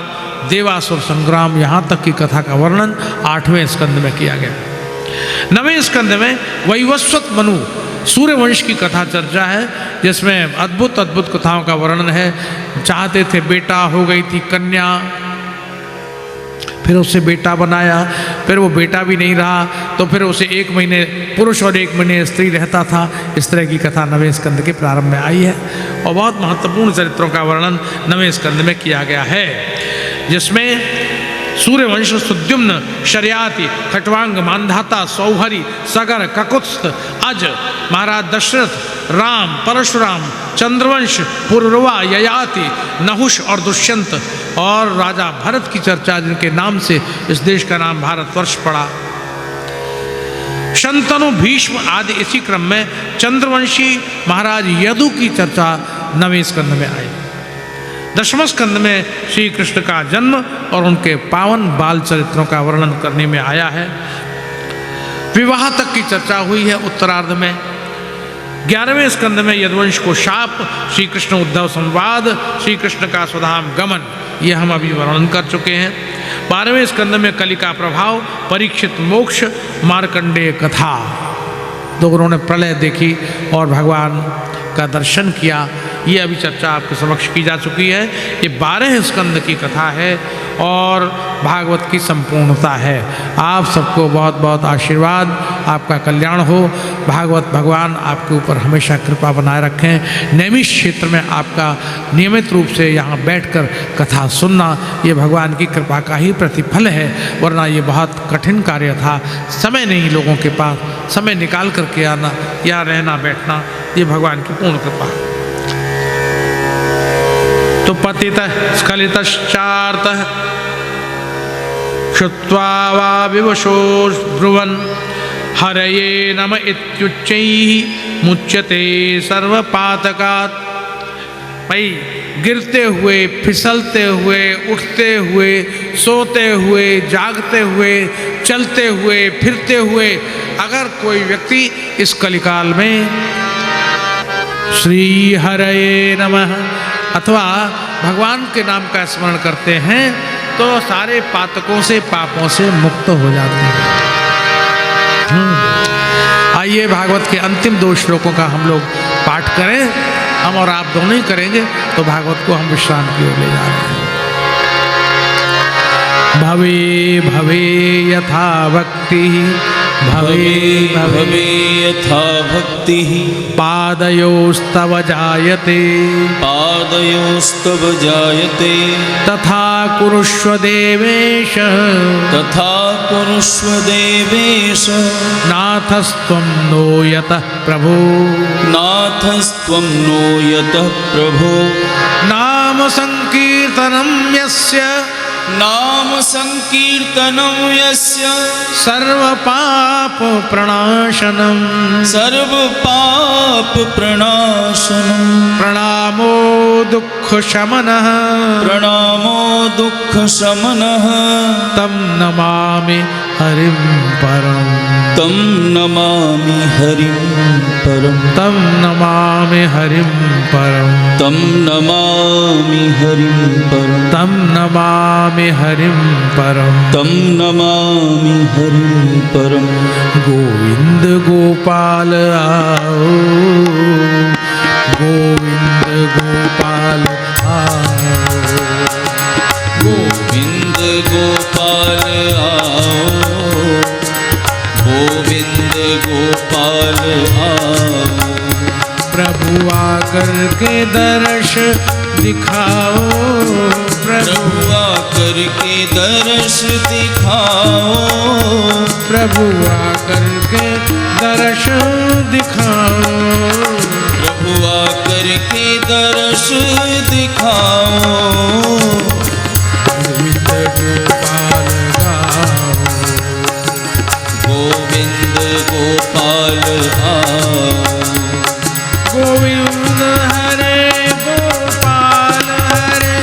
देवासुर संग्राम, यहाँ तक की कथा का वर्णन 8वें स्कंद में किया गया। 9वें स्कंद में वैवस्वत मनु सूर्यवंश की कथा चर्चा है, जिसमें अद्भुत अद्भुत कथाओं का वर्णन है। चाहते थे बेटा, हो गई थी कन्या, फिर उसे बेटा बनाया, फिर वो बेटा भी नहीं रहा तो फिर उसे 1 महीने पुरुष और 1 महीने स्त्री रहता था। इस तरह की कथा 9वें स्कंद के प्रारंभ में आई है और बहुत महत्वपूर्ण चरित्रों का वर्णन 9वें स्कंद में किया गया है, जिसमें सूर्यवंश, सुद्युम्न, शर्याति, खट्वांग, मानधाता, सौहरी, सगर, ककुत्स्थ, अज, महाराज दशरथ, राम, परशुराम, चंद्रवंश, पुरुरवा, ययाति, नहुष और दुष्यंत और राजा भरत की चर्चा, जिनके नाम से इस देश का नाम भारतवर्ष पड़ा। शंतनु, भीष्म आदि इसी क्रम में चंद्रवंशी महाराज यदु की चर्चा 9वें स्कंद में आई। 10वें स्कंद में श्री कृष्ण का जन्म और उनके पावन बाल चरित्रों का वर्णन करने में आया है। विवाह तक की चर्चा हुई है उत्तरार्ध में। 11वें स्कंद में यदुवंश को शाप, श्री कृष्ण उद्धव संवाद, श्री कृष्ण का स्वधाम गमन, ये हम अभी वर्णन कर चुके हैं। 12वें स्कंद में कलि का प्रभाव, परीक्षित मोक्ष, मार्कंडेय कथा, दोनों ने प्रलय देखी और भगवान का दर्शन किया। ये अभी चर्चा आपके समक्ष की जा चुकी है। ये 12 स्कंद की कथा है और भागवत की संपूर्णता है। आप सबको बहुत बहुत आशीर्वाद, आपका कल्याण हो। भागवत भगवान आपके ऊपर हमेशा कृपा बनाए रखें। नैमिष क्षेत्र में आपका नियमित रूप से यहाँ बैठकर कथा सुनना ये भगवान की कृपा का ही प्रतिफल है, वरना ये बहुत कठिन कार्य था। समय नहीं लोगों के पास, समय निकाल करके आना या रहना बैठना, ये भगवान की पूर्ण कृपा है। तो पतितः स्खलितश्चार्तः श्रुत्वा वा विवशो ब्रुवन् हरये नम इत्युच्चैः मुच्यते सर्वपातकात्। भाई गिरते हुए, फिसलते हुए, उठते हुए, सोते हुए, जागते हुए, चलते हुए, फिरते हुए अगर कोई व्यक्ति इस कलिकाल में श्री हरये नमः अथवा भगवान के नाम का स्मरण करते हैं तो सारे पातकों से, पापों से मुक्त हो जाते हैं। आइए भागवत के अंतिम 2 श्लोकों का हम लोग पाठ करें। हम और आप दोनों ही करेंगे तो भागवत को हम विश्राम की ओर ले जा रहे हैं। भवे भवे यथा भक्ति, भवे भवे यथा भक्तिः पादयोस्तव जायते, पादयोस्तव जायते तथा कुरुष्व देवेश, तथा कुरुष्व देवेश। नाथस्त्वं नो यतः प्रभो, नाथस्त्वं नो यतः प्रभो। नाम संकीर्तनं यस्य, नाम संकीर्तनं यस्य सर्वपाप प्रणाशनं, सर्वपाप प्रणाशनं। प्रणामो दुःख शमनः, प्रणामो दुःख शमनः। तं नमामि हरिं परम्, तं नमामि हरिं परम्, तं नमामि हरिं परम्, तं नमामि हरिं परम्, तं नमामि हरिं परम्। तं नमामि हरिं परम्। गोविंद गोपाल आओ, गोविंद गोपाल आओ, गोविंद गोपाल आओ, गोविंद गोपाल आओ। प्रभु आकर के दर्श दिखाओ, प्रभु आकर के दर्श दिखाओ, प्रभु आकर के दर्श दिखाओ, प्रभु आकर के दर्श दिखाओ। गोविंद गोपाल गाओ, गोविंद गोपाल आओ, गोविंद हरे गोपाल हरे,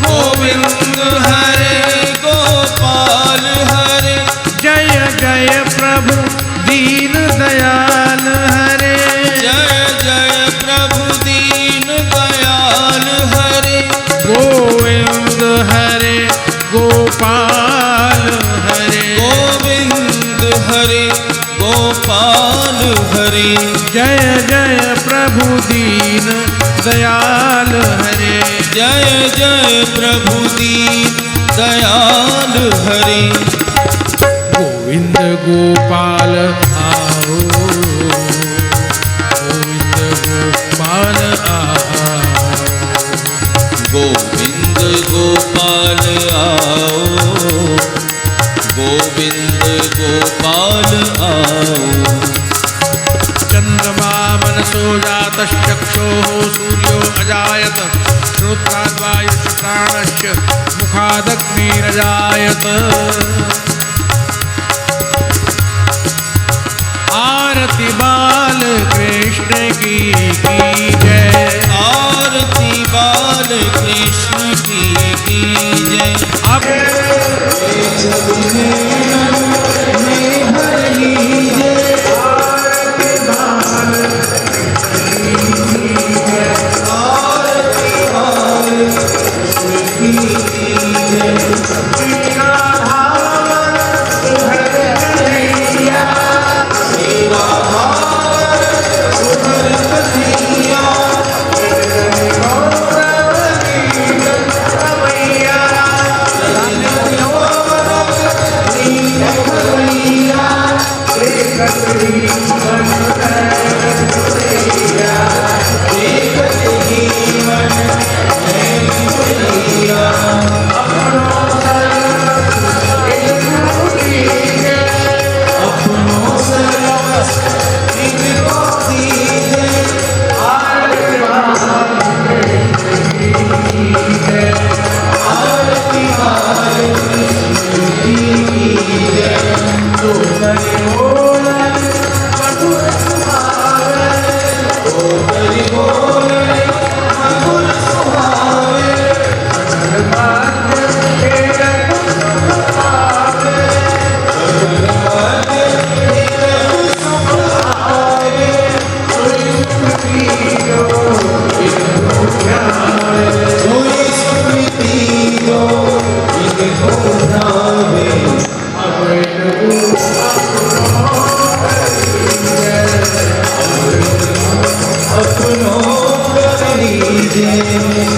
गोविंद हरे गोपाल हरे। जय जय प्रभु दीन दयाल हरे, जय जय प्रभु दीन दयाल हरे। गोविंद हरे गोपाल हरे, गोविंद हरे गोपाल हरे। जय जय प्रभु दीन दयाल हरे, जय जय प्रभु दीन दयाल हरे। गोविंद गोपाल आओ, गोविंद गोपाल आओ, गोविंद गोपाल आओ, गोविंद गोपाल आओ। चंद्रमा मनसो जातश्चक्षुः सूर्यो अजायत, श्रोत्राद्वायुश्च प्राणश्च मुखादग्निरजायत। आरति बाल कृष्ण की जय, आरती बाल कृष्ण की जय। अब जय